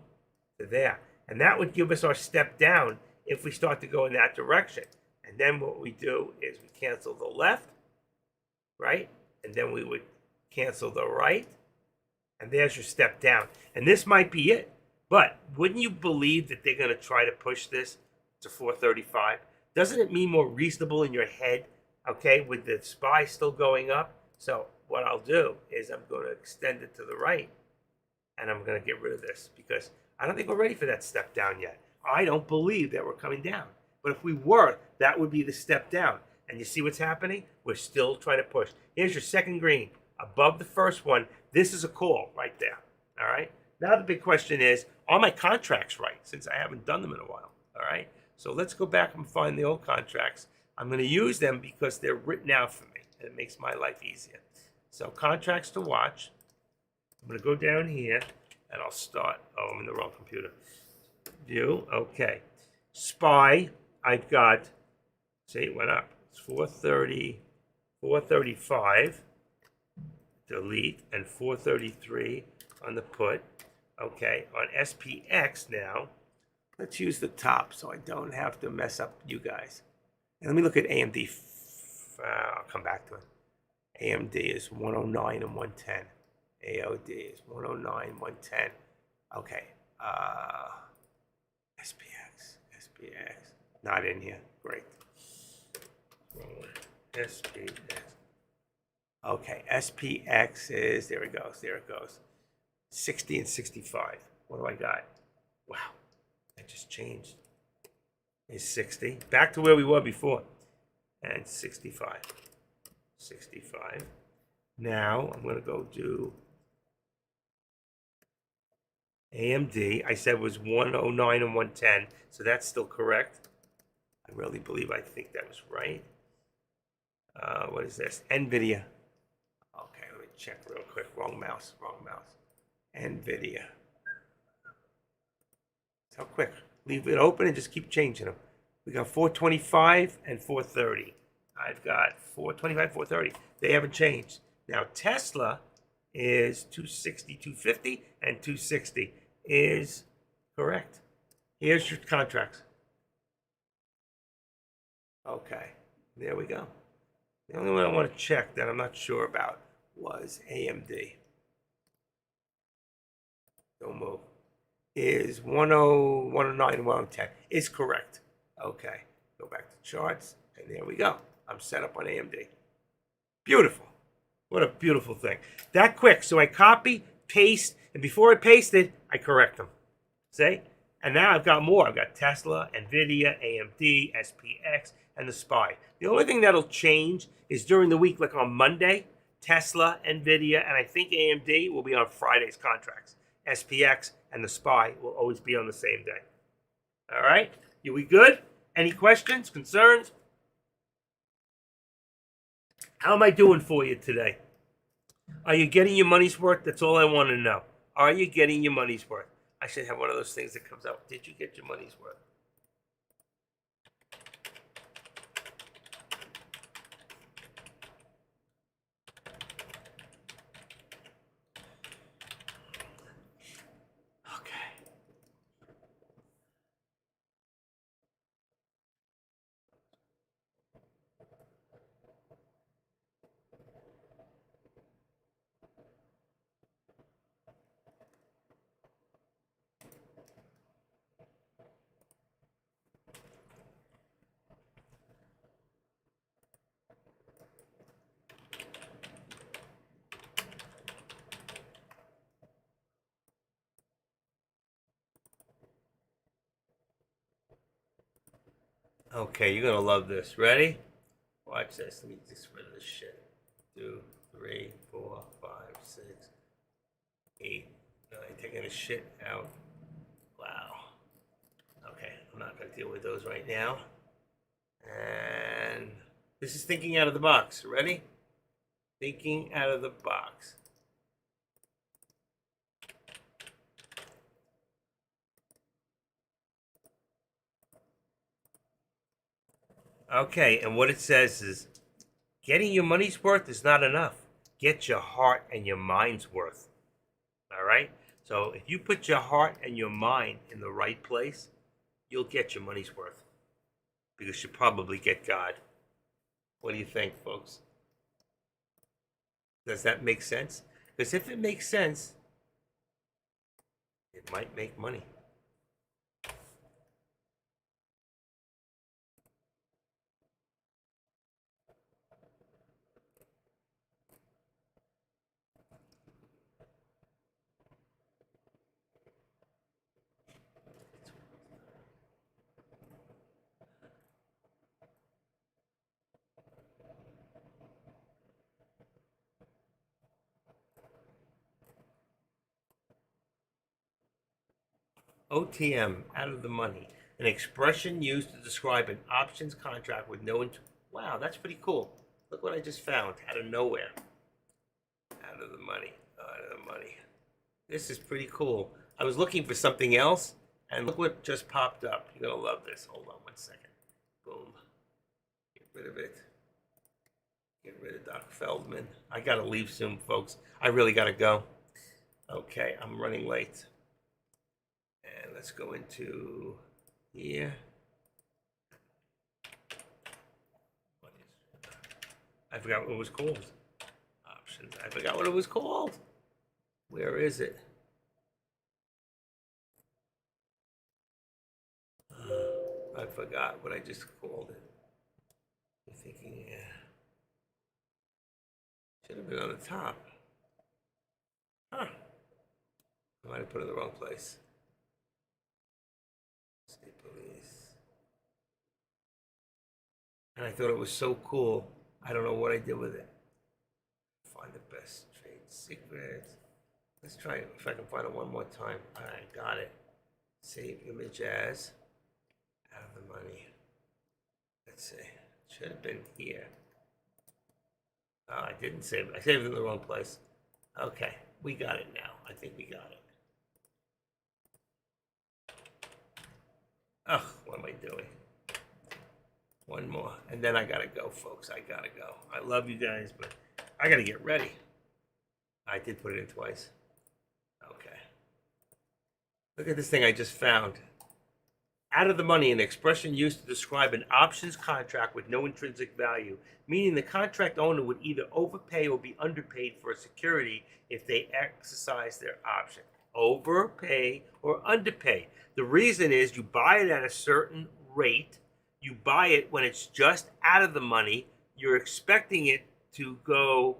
Speaker 1: to there. And that would give us our step down if we start to go in that direction. And then what we do is we cancel the left, right? And then we would cancel the right. And there's your step down. And this might be it. But wouldn't you believe that they're going to try to push this to 435? Doesn't it mean more reasonable in your head, okay, with the SPY still going up? So what I'll do is I'm going to extend it to the right, and I'm going to get rid of this because I don't think we're ready for that step down yet. I don't believe that we're coming down. But if we were, that would be the step down. And you see what's happening? We're still trying to push. Here's your second green. Above the first one, this is a call right there, all right? Now the big question is, are my contracts right? Since I haven't done them in a while, all right? So let's go back and find the old contracts. I'm going to use them because they're written out for me, and it makes my life easier. So contracts to watch. I'm going to go down here, and I'll start. Oh, I'm in the wrong computer. View, okay. SPY, I've got, see, it went up. It's 430, 435, delete, and 433 on the put. Okay, on SPX now, let's use the top so I don't have to mess up you guys. And let me look at AMD. I'll come back to it. AMD is 109 and 110. AOD is 109, 110. Okay. SPX, not in here. Great. SPX. Okay, SPX is, there it goes. 60 and 65. What do I got? Wow, that just changed. Is 60. Back to where we were before. And 65. 65. Now I'm going to go do AMD. I said was 109 and 110, so that's still correct. I really believe I think that was right. What is this? NVIDIA. Okay, let me check real quick. Wrong mouse. NVIDIA. How quick. Leave it open and just keep changing them. We got 425 and 430. I've got 425, 430. They haven't changed. Now Tesla is 260, 250, and 260 is correct. Here's your contracts. Okay, there we go. The only one I want to check that I'm not sure about was AMD. Don't move. Is 10, 109, and 110 is correct. Okay, go back to charts, and there we go. I'm set up on AMD. Beautiful. What a beautiful thing. That quick. So I copy, paste, and before I paste it, I correct them. See? And now I've got more. I've got Tesla, NVIDIA, AMD, SPX, and the SPY. The only thing that'll change is during the week, like on Monday, Tesla, NVIDIA, and I think AMD will be on Friday's contracts. SPX and the SPY will always be on the same day. All right? Are we good? Any questions, concerns? How am I doing for you today? Are you getting your money's worth? That's all I want to know. Are you getting your money's worth? I should have one of those things that comes out. Did you get your money's worth? Okay. Okay, you're going to love this. Ready? Watch this. Let me just rid of this shit. 2, 3, 4, 5, 6, 8, 9. Taking the shit out. Wow. Okay, I'm not going to deal with those right now. And this is thinking out of the box. Ready? Thinking out of the box. Okay, and what it says is getting your money's worth is not enough. Get your heart and your mind's worth. All right? So if you put your heart and your mind in the right place, you'll get your money's worth. Because you probably get God. What do you think, folks? Does that make sense? Because if it makes sense, it might make money. OTM, out of the money, an expression used to describe an options contract with no wow, that's pretty cool. Look what I just found out of nowhere. Out of the money, out of the money. This is pretty cool. I was looking for something else, and look what just popped up. You're gonna love this. Hold on 1 second. Boom. Get rid of it. Get rid of Doc Feldman. I gotta leave soon, folks. I really gotta go. Okay, I'm running late. And let's go into here. I forgot what it was called. Options. I forgot what it was called. Where is it? I forgot what I just called it. I'm thinking, yeah. Should have been on the top. Huh. I might have put it in the wrong place. State police. And I thought it was so cool. I don't know what I did with it. Find the best trade secrets. Let's try it if I can find it one more time. All right, got it. Save image as. Out of the money. Let's see. Should have been here. Oh, I didn't save it. I saved it in the wrong place. Okay, we got it now. I think we got it. Oh, what am I doing? One more. And then I gotta go, folks. I gotta go. I love you guys, but I gotta get ready. I did put it in twice. Okay. Look at this thing I just found. Out of the money, an expression used to describe an options contract with no intrinsic value, meaning the contract owner would either overpay or be underpaid for a security if they exercise their option. Overpay or underpay. The reason is you buy it at a certain rate. You buy it when it's just out of the money. You're expecting it to go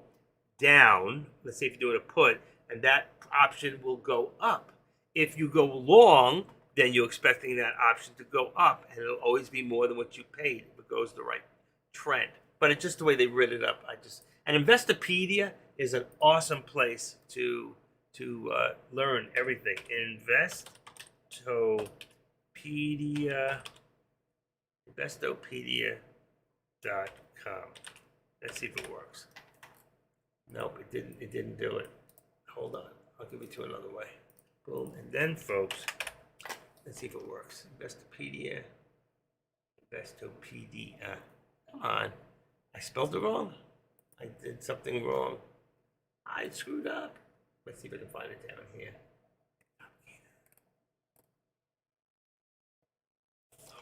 Speaker 1: down. Let's say if you're doing a put, and that option will go up. If you go long, then you're expecting that option to go up, and it'll always be more than what you paid if it goes the right trend. But it's just the way they writ it up. And Investopedia is an awesome place to learn everything. Investopedia. Investopedia.com. Let's see if it works. Nope, it didn't. It didn't do it. Hold on. I'll give it to another way. Boom. And then, folks, let's see if it works. Investopedia. Come on. I spelled it wrong. I did something wrong. I screwed up. Let's see if I can find it down here.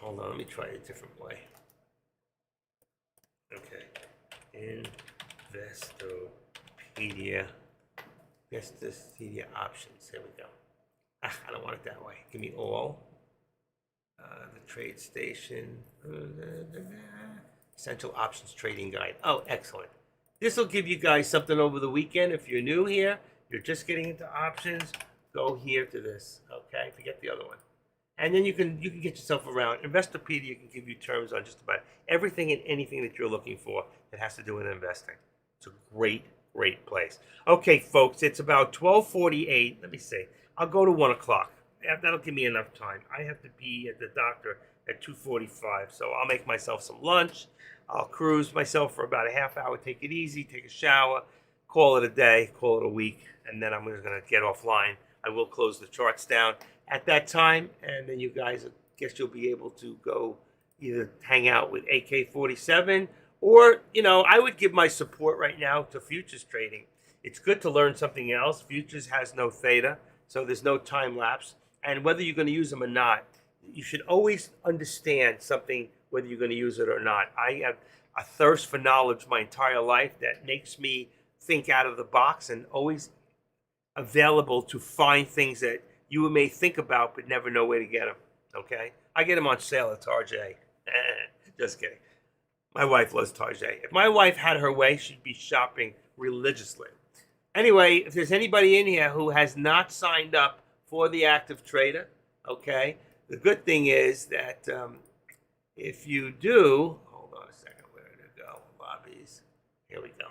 Speaker 1: Hold on, let me try it a different way. Okay. Investopedia. Investopedia options. There we go. I don't want it that way. Give me all. The trade station. Essential options trading guide. Oh, excellent. This will give you guys something over the weekend. If you're new here, you're just getting into options, go here to this. Okay, forget the other one. And then you can get yourself around. Investopedia can give you terms on just about everything and anything that you're looking for that has to do with investing. It's a great place. Okay, folks, it's about 12:48. Let me see. I'll go to 1 o'clock. That'll give me enough time. I have to be at the doctor at 2:45, so I'll make myself some lunch. I'll cruise myself for about a half hour, take it easy, take a shower, call it a day, call it a week, and then I'm going to get offline. I will close the charts down at that time, and then you guys, I guess you'll be able to go either hang out with AK-47, or, I would give my support right now to futures trading. It's good to learn something else. Futures has no theta, so there's no time lapse, and whether you're going to use them or not, you should always understand something, whether you're going to use it or not. I have a thirst for knowledge my entire life that makes me think out of the box and always available to find things that you may think about but never know where to get them. Okay? I get them on sale at Target. Just kidding. My wife loves Target. If my wife had her way, she'd be shopping religiously. Anyway, if there's anybody in here who has not signed up for the Active Trader, okay, the good thing is that if you do, hold on a second, where did it go? Lobbies. Here we go.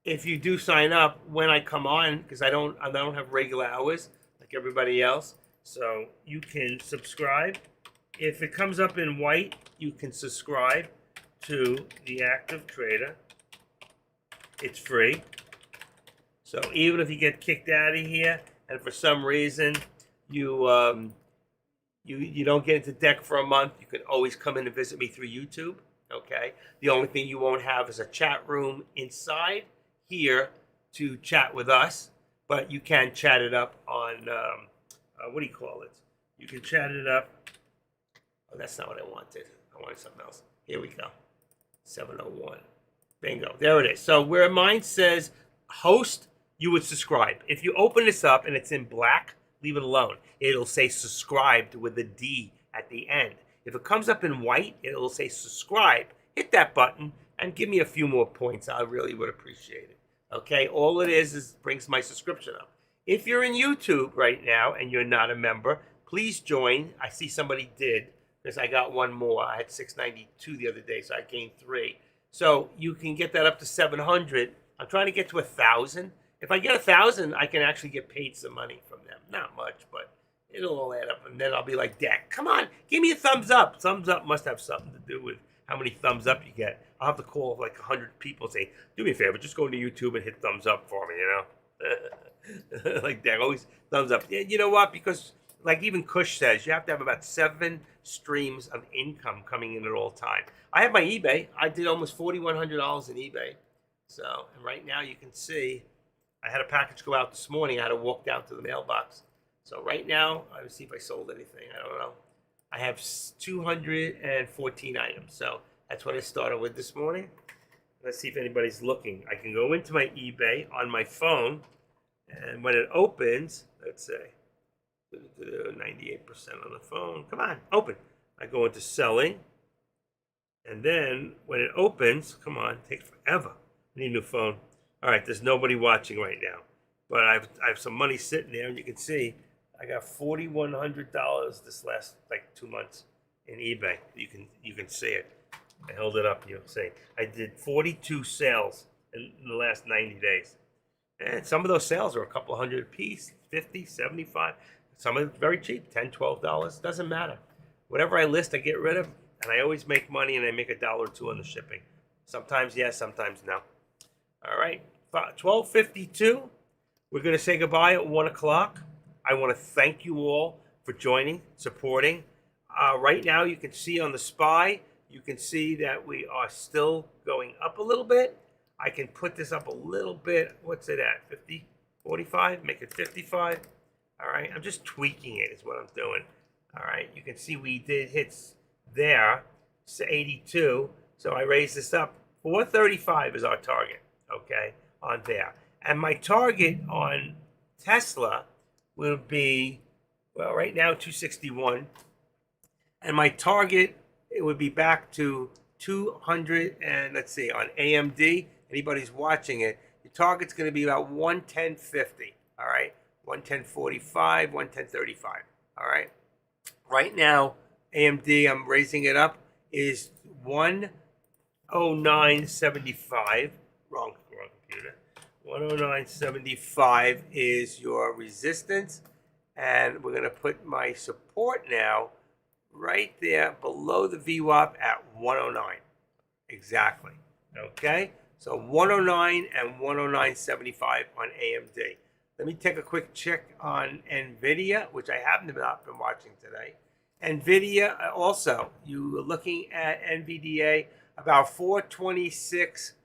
Speaker 1: If you do sign up when I come on, because I don't have regular hours like everybody else, so you can subscribe. If it comes up in white, you can subscribe to the Active Trader. It's free. So even if you get kicked out of here and for some reason you don't get into deck for a month, you can always come in and visit me through YouTube. Okay. The only thing you won't have is a chat room inside here to chat with us, but you can chat it up on what do you call it? You can chat it up. Oh, that's not what I wanted. I wanted something else. Here we go. 701. Bingo. There it is. So where mine says host, you would subscribe. If you open this up and it's in black, leave it alone. It'll say subscribed with a D at the end. If it comes up in white, it'll say subscribe. Hit that button and give me a few more points. I really would appreciate it. Okay, all it is brings my subscription up. If you're in YouTube right now and you're not a member, please join. I see somebody did, because I got one more. I had 692 the other day, so I gained 3. So you can get that up to 700. I'm trying to get to 1,000. If I get 1,000, I can actually get paid some money from them. Not much, but it'll all add up. And then I'll be like, Dak, come on, give me a thumbs up. Thumbs up must have something to do with how many thumbs up you get. I'll have to call like 100 people and say, do me a favor, just go into YouTube and hit thumbs up for me, like Dak, always thumbs up. You know what? Because like even Kush says, you have to have about 7 streams of income coming in at all time. I have my eBay. I did almost $4,100 in eBay. So, and right now you can see, I had a package go out this morning. I had to walk down to the mailbox. So right now, let's see if I sold anything. I don't know. I have 214 items. So that's what I started with this morning. Let's see if anybody's looking. I can go into my eBay on my phone. And when it opens, let's say, 98% on the phone. Come on, open. I go into selling. And then when it opens, come on, it takes forever. I need a new phone. All right, there's nobody watching right now. But I have some money sitting there, and you can see I got $4,100 this last like 2 months in eBay. You can see it. I held it up, you'll see. I did 42 sales in the last 90 days. And some of those sales are a couple hundred a piece, 50, 75. Some of it's very cheap, $10, $12, doesn't matter. Whatever I list, I get rid of, and I always make money, and I make $1 or 2 on the shipping. Sometimes yes, sometimes no. All right, 12:52. We're going to say goodbye at 1 o'clock. I want to thank you all for joining, supporting. Right now, you can see on the SPY, you can see that we are still going up a little bit. I can put this up a little bit. What's it at? 50, 45? Make it 55. All right, I'm just tweaking it is what I'm doing. All right, you can see we did hits there, 82. So I raised this up. 435 is our target, okay, on there. And my target on Tesla will be, well, right now 261. And my target, it would be back to 200. And let's see, on AMD, anybody's watching it, your target's going to be about 110.50. All right, 110.45, 110.35. All right. Right now, AMD, I'm raising it up, is 109.75. Wrong computer. 109.75 is your resistance. And we're going to put my support now right there below the VWAP at 109. Exactly. Okay? So 109 and 109.75 on AMD. Let me take a quick check on NVIDIA, which I have not been watching today. NVIDIA also, you are looking at NVDA about 426,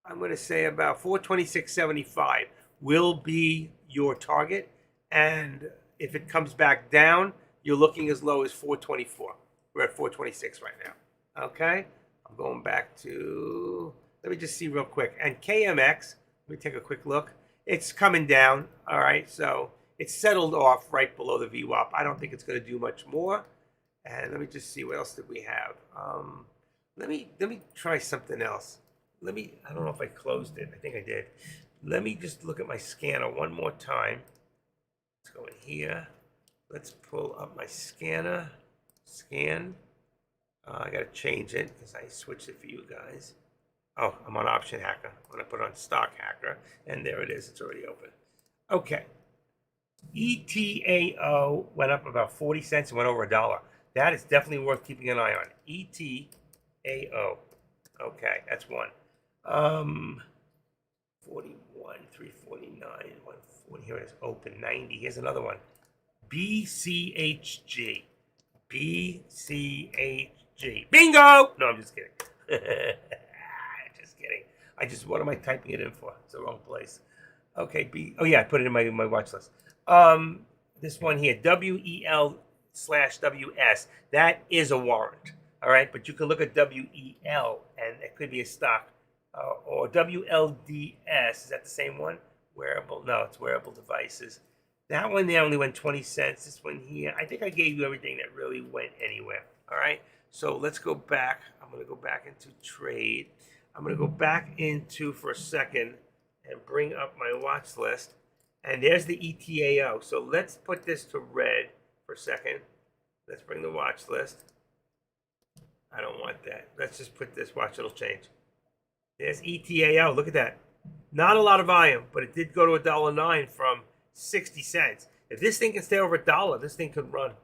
Speaker 1: I'm going to say about 426.75 will be your target. And if it comes back down, you're looking as low as 424. We're at 426 right now. Okay? I'm going back to, let me just see real quick. And KMX, let me take a quick look. It's coming down, all right? So it's settled off right below the VWAP. I don't think it's going to do much more. And let me just see, what else did we have? Let me try something else. I don't know if I closed it. I think I did. Let me just look at my scanner one more time. Let's go in here. Let's pull up my scanner. Scan. I got to change it because I switched it for you guys. Oh, I'm on Option Hacker. I'm going to put on Stock Hacker. And there it is. It's already open. Okay. ETAO went up about 40 cents and went over $1. That is definitely worth keeping an eye on. ETAO. Okay, that's one. 41, 349, 140. Here it is. Open 90. Here's another one. BCHG. BCHG. Bingo! No, I'm just kidding. Just kidding. What am I typing it in for? It's the wrong place. Okay, oh yeah, I put it in my watch list. This one here, WEL/WS. That is a warrant. All right, but you can look at WEL, and it could be a stock. Or WLDS, is that the same one? Wearable, no, it's wearable devices. That one there only went 20 cents. This one here, I think I gave you everything that really went anywhere. All right, so let's go back. I'm going to go back into trade. I'm going to go back into, for a second, and bring up my watch list. And there's the ETAO. So let's put this to red for a second. Let's bring the watch list. I don't want that. Let's just put this. Watch, it'll change. There's ETAO. Look at that. Not a lot of volume, but it did go to $1.09 from 60 cents. If this thing can stay over $1, this thing could run.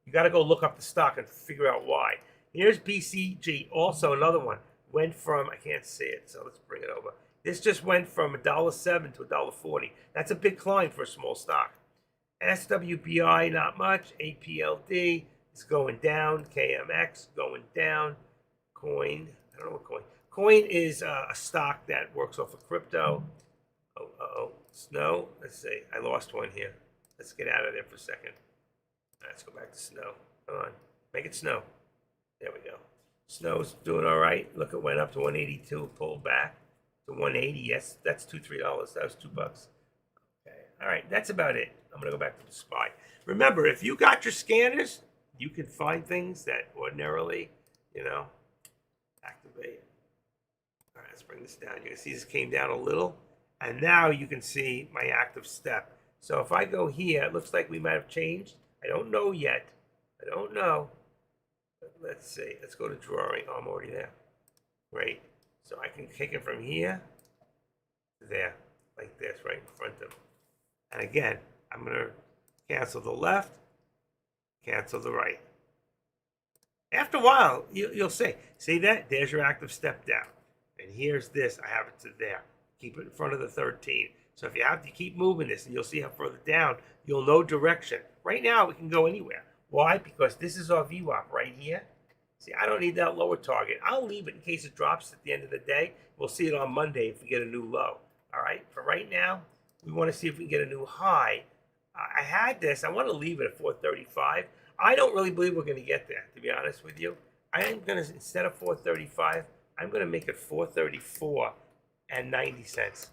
Speaker 1: You got to go look up the stock and figure out why. Here's BCG, also another one. Went from, I can't see it, so let's bring it over. This just went from $1.07 to $1.40. That's a big climb for a small stock. SWPI, not much. APLD is going down. KMX going down. Coin, I don't know what coin. Coin is a stock that works off of crypto. Snow. Let's see. I lost one here. Let's get out of there for a second. Let's go back to Snow. Come on. Make it Snow. There we go. Snow's doing all right. Look, it went up to 182, pulled back to 180. Yes, that's $3. That was $2. Okay. All right. That's about it. I'm going to go back to the SPY. Remember, if you got your scanners, you can find things that ordinarily, activate. All right, let's bring this down. You can see this came down a little, and now you can see my active step. So if I go here, it looks like we might have changed. I don't know yet. I don't know. But let's see. Let's go to drawing. Oh, I'm already there. Great. So I can take it from here to there, like this, right in front of them. And again, I'm going to cancel the left, cancel the right. After a while, you'll say, see that? There's your active step down. And here's this. I have it to there. Keep it in front of the 13. So if you have to keep moving this, and you'll see how further down, you'll know direction. Right now, we can go anywhere. Why? Because this is our VWAP right here. See, I don't need that lower target. I'll leave it in case it drops at the end of the day. We'll see it on Monday if we get a new low. All right? For right now, we want to see if we can get a new high. I had this. I want to leave it at 435. I don't really believe we're going to get there, to be honest with you. I am going to, instead of 435, I'm going to make it 434 and 90 cents.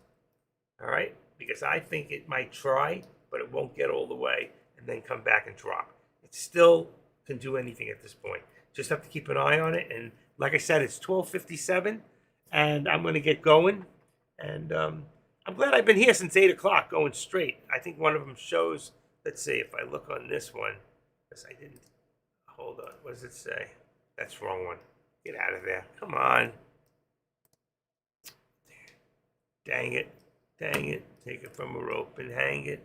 Speaker 1: All right? Because I think it might try, but it won't get all the way and then come back and drop. It still can do anything at this point. Just have to keep an eye on it. And like I said, it's 12:57, and I'm going to get going. And I'm glad I've been here since 8 o'clock going straight. I think one of them shows, let's see if I look on this one. Because I didn't, hold on, what does it say? That's the wrong one. Get out of there. Come on. Dang it. Dang it. Take it from a rope and hang it.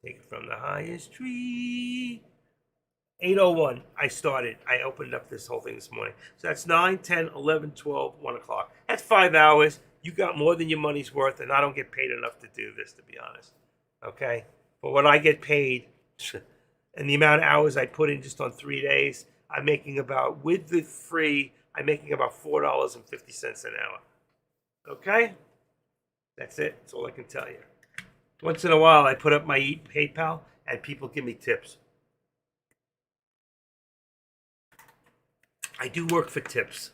Speaker 1: Take it from the highest tree. 8:01, I started. I opened up this whole thing this morning. So that's 9, 10, 11, 12, 1 o'clock. That's 5 hours. You got more than your money's worth, and I don't get paid enough to do this, to be honest. Okay? But when I get paid, and the amount of hours I put in just on 3 days, I'm making about, with the free, I'm making about $4.50 an hour. Okay? That's it. That's all I can tell you. Once in a while, I put up my PayPal, and people give me tips. I do work for tips.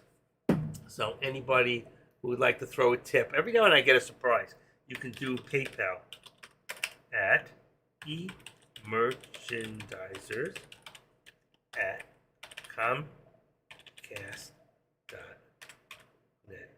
Speaker 1: So anybody who would like to throw a tip, every now and then I get a surprise. You can do PayPal at emerchandisers@comcast.net.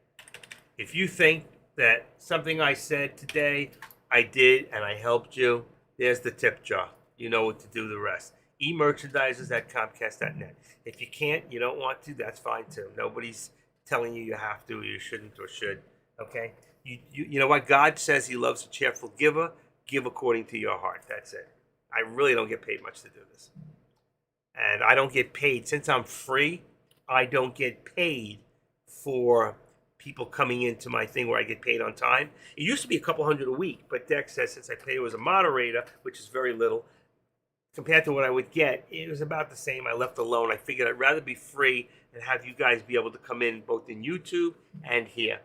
Speaker 1: If you think that something I said today, I did, and I helped you, there's the tip jar. You know what to do the rest. emerchandisers@comcast.net. If you can't, you don't want to, that's fine too. Nobody's telling you you have to, or you shouldn't, or should. Okay? You know what? God says he loves a cheerful giver. Give according to your heart. That's it. I really don't get paid much to do this. And I don't get paid. Since I'm free, I don't get paid for people coming into my thing where I get paid on time. It used to be a couple hundred a week, but Dex says since I pay as a moderator, which is very little, compared to what I would get, it was about the same. I left alone. I figured I'd rather be free and have you guys be able to come in both in YouTube and here.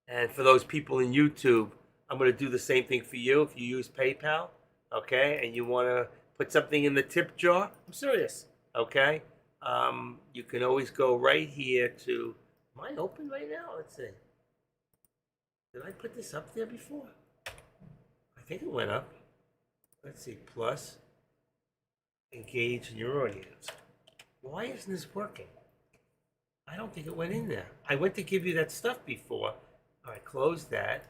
Speaker 1: And for those people in YouTube, I'm going to do the same thing for you if you use PayPal, okay, and you want to put something in the tip jar. I'm serious, okay? You can always go right here to, am I open right now? Let's see. Did I put this up there before? I think it went up. Let's see, plus, engage in your audience. Why isn't this working? I don't think it went in there. I went to give you that stuff before. All right, close that.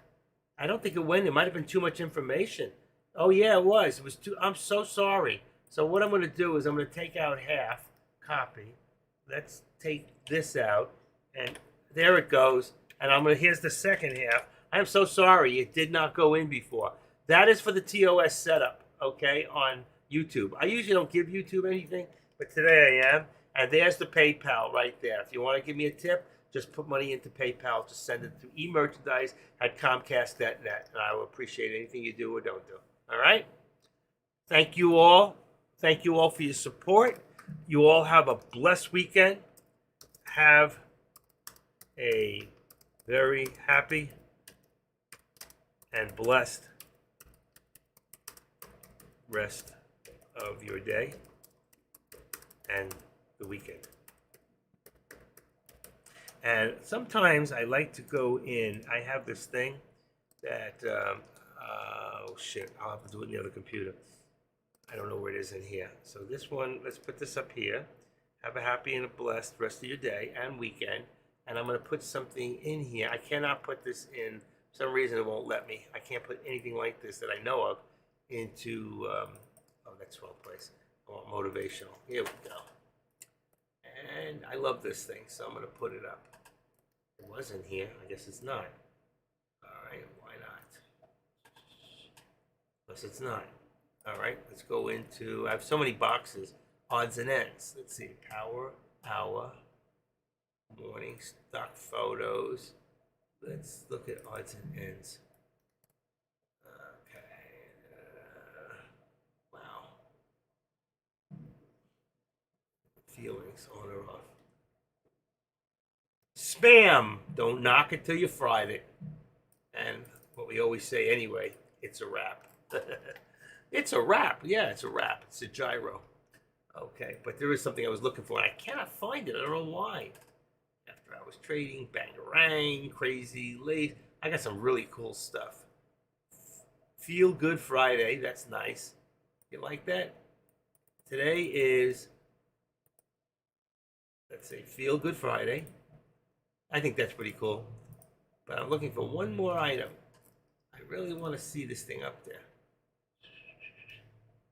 Speaker 1: I don't think it went. It might have been too much information. Oh yeah, it was. It was too. I'm so sorry. So what I'm going to do is I'm going to take out half. Copy. Let's take this out, and there it goes. And I'm going to. Here's the second half. I'm so sorry. It did not go in before. That is for the TOS setup. Okay, on YouTube. I usually don't give YouTube anything, but today I am. And there's the PayPal right there. If you want to give me a tip, just put money into PayPal. Just send it to emerchandise@comcast.net, and I will appreciate anything you do or don't do. All right? Thank you all. Thank you all for your support. You all have a blessed weekend. Have a very happy and blessed rest of your day and the weekend. And sometimes I like to go in. I have this thing that, oh shit, I'll have to do it in the other computer. I don't know where it is in here. So this one, let's put this up here. Have a happy and a blessed rest of your day and weekend. And I'm going to put something in here. I cannot put this in. For some reason, it won't let me. I can't put anything like this that I know of into, oh, that's wrong place. I want motivational. Here we go. And I love this thing, so I'm going to put it up. It was in here. I guess it's not. All right, why not? Unless it's not. All right, let's go into, I have so many boxes odds and ends. Let's see, power hour, morning stock photos. Let's look at odds and ends. Okay. Wow. Feelings on or off. Spam. Don't knock it till you fried it. And what we always say anyway, it's a wrap. It's a wrap. Yeah, it's a wrap. It's a gyro. Okay, but there is something I was looking for, and I cannot find it. I don't know why. After I was trading, Bangarang, Crazy, Late. I got some really cool stuff. Feel Good Friday. That's nice. You like that? Today is, let's say, Feel Good Friday. I think that's pretty cool. But I'm looking for one more item. I really want to see this thing up there.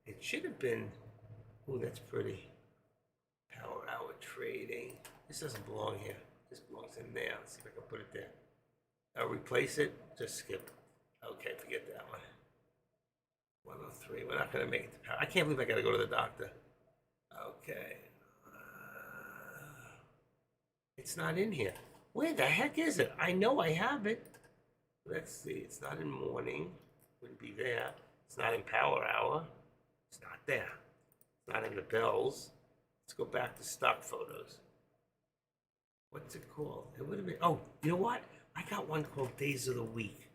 Speaker 1: It should have been. Oh, that's pretty. Power hour trading. This doesn't belong here. This belongs in there. Let's see if I can put it there. I'll replace it. Just skip. Okay, forget that one. 103. We're not going to make it to power. I can't believe I got to go to the doctor. Okay. It's not in here. Where the heck is it? I know I have it. Let's see. It's not in morning. Wouldn't be there. It's not in power hour. It's not there. It's not in the bells. Let's go back to stock photos. What's it called? It would have been. Oh, you know what? I got one called Days of the Week.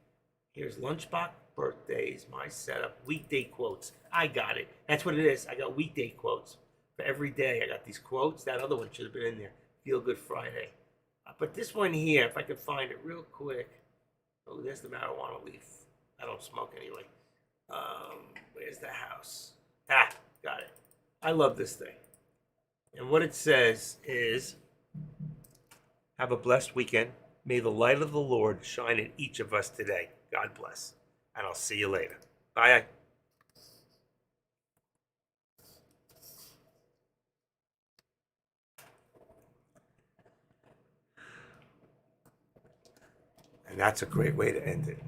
Speaker 1: Here's Lunchbox birthdays, my setup, weekday quotes. I got it. That's what it is. I got weekday quotes for every day. I got these quotes. That other one should have been in there. Feel Good Friday. But this one here, if I could find it real quick. Oh, there's the marijuana leaf. I don't smoke anyway. Where's the house? Ah, got it. I love this thing. And what it says is, have a blessed weekend. May the light of the Lord shine in each of us today. God bless. And I'll see you later. Bye. And that's a great way to end it.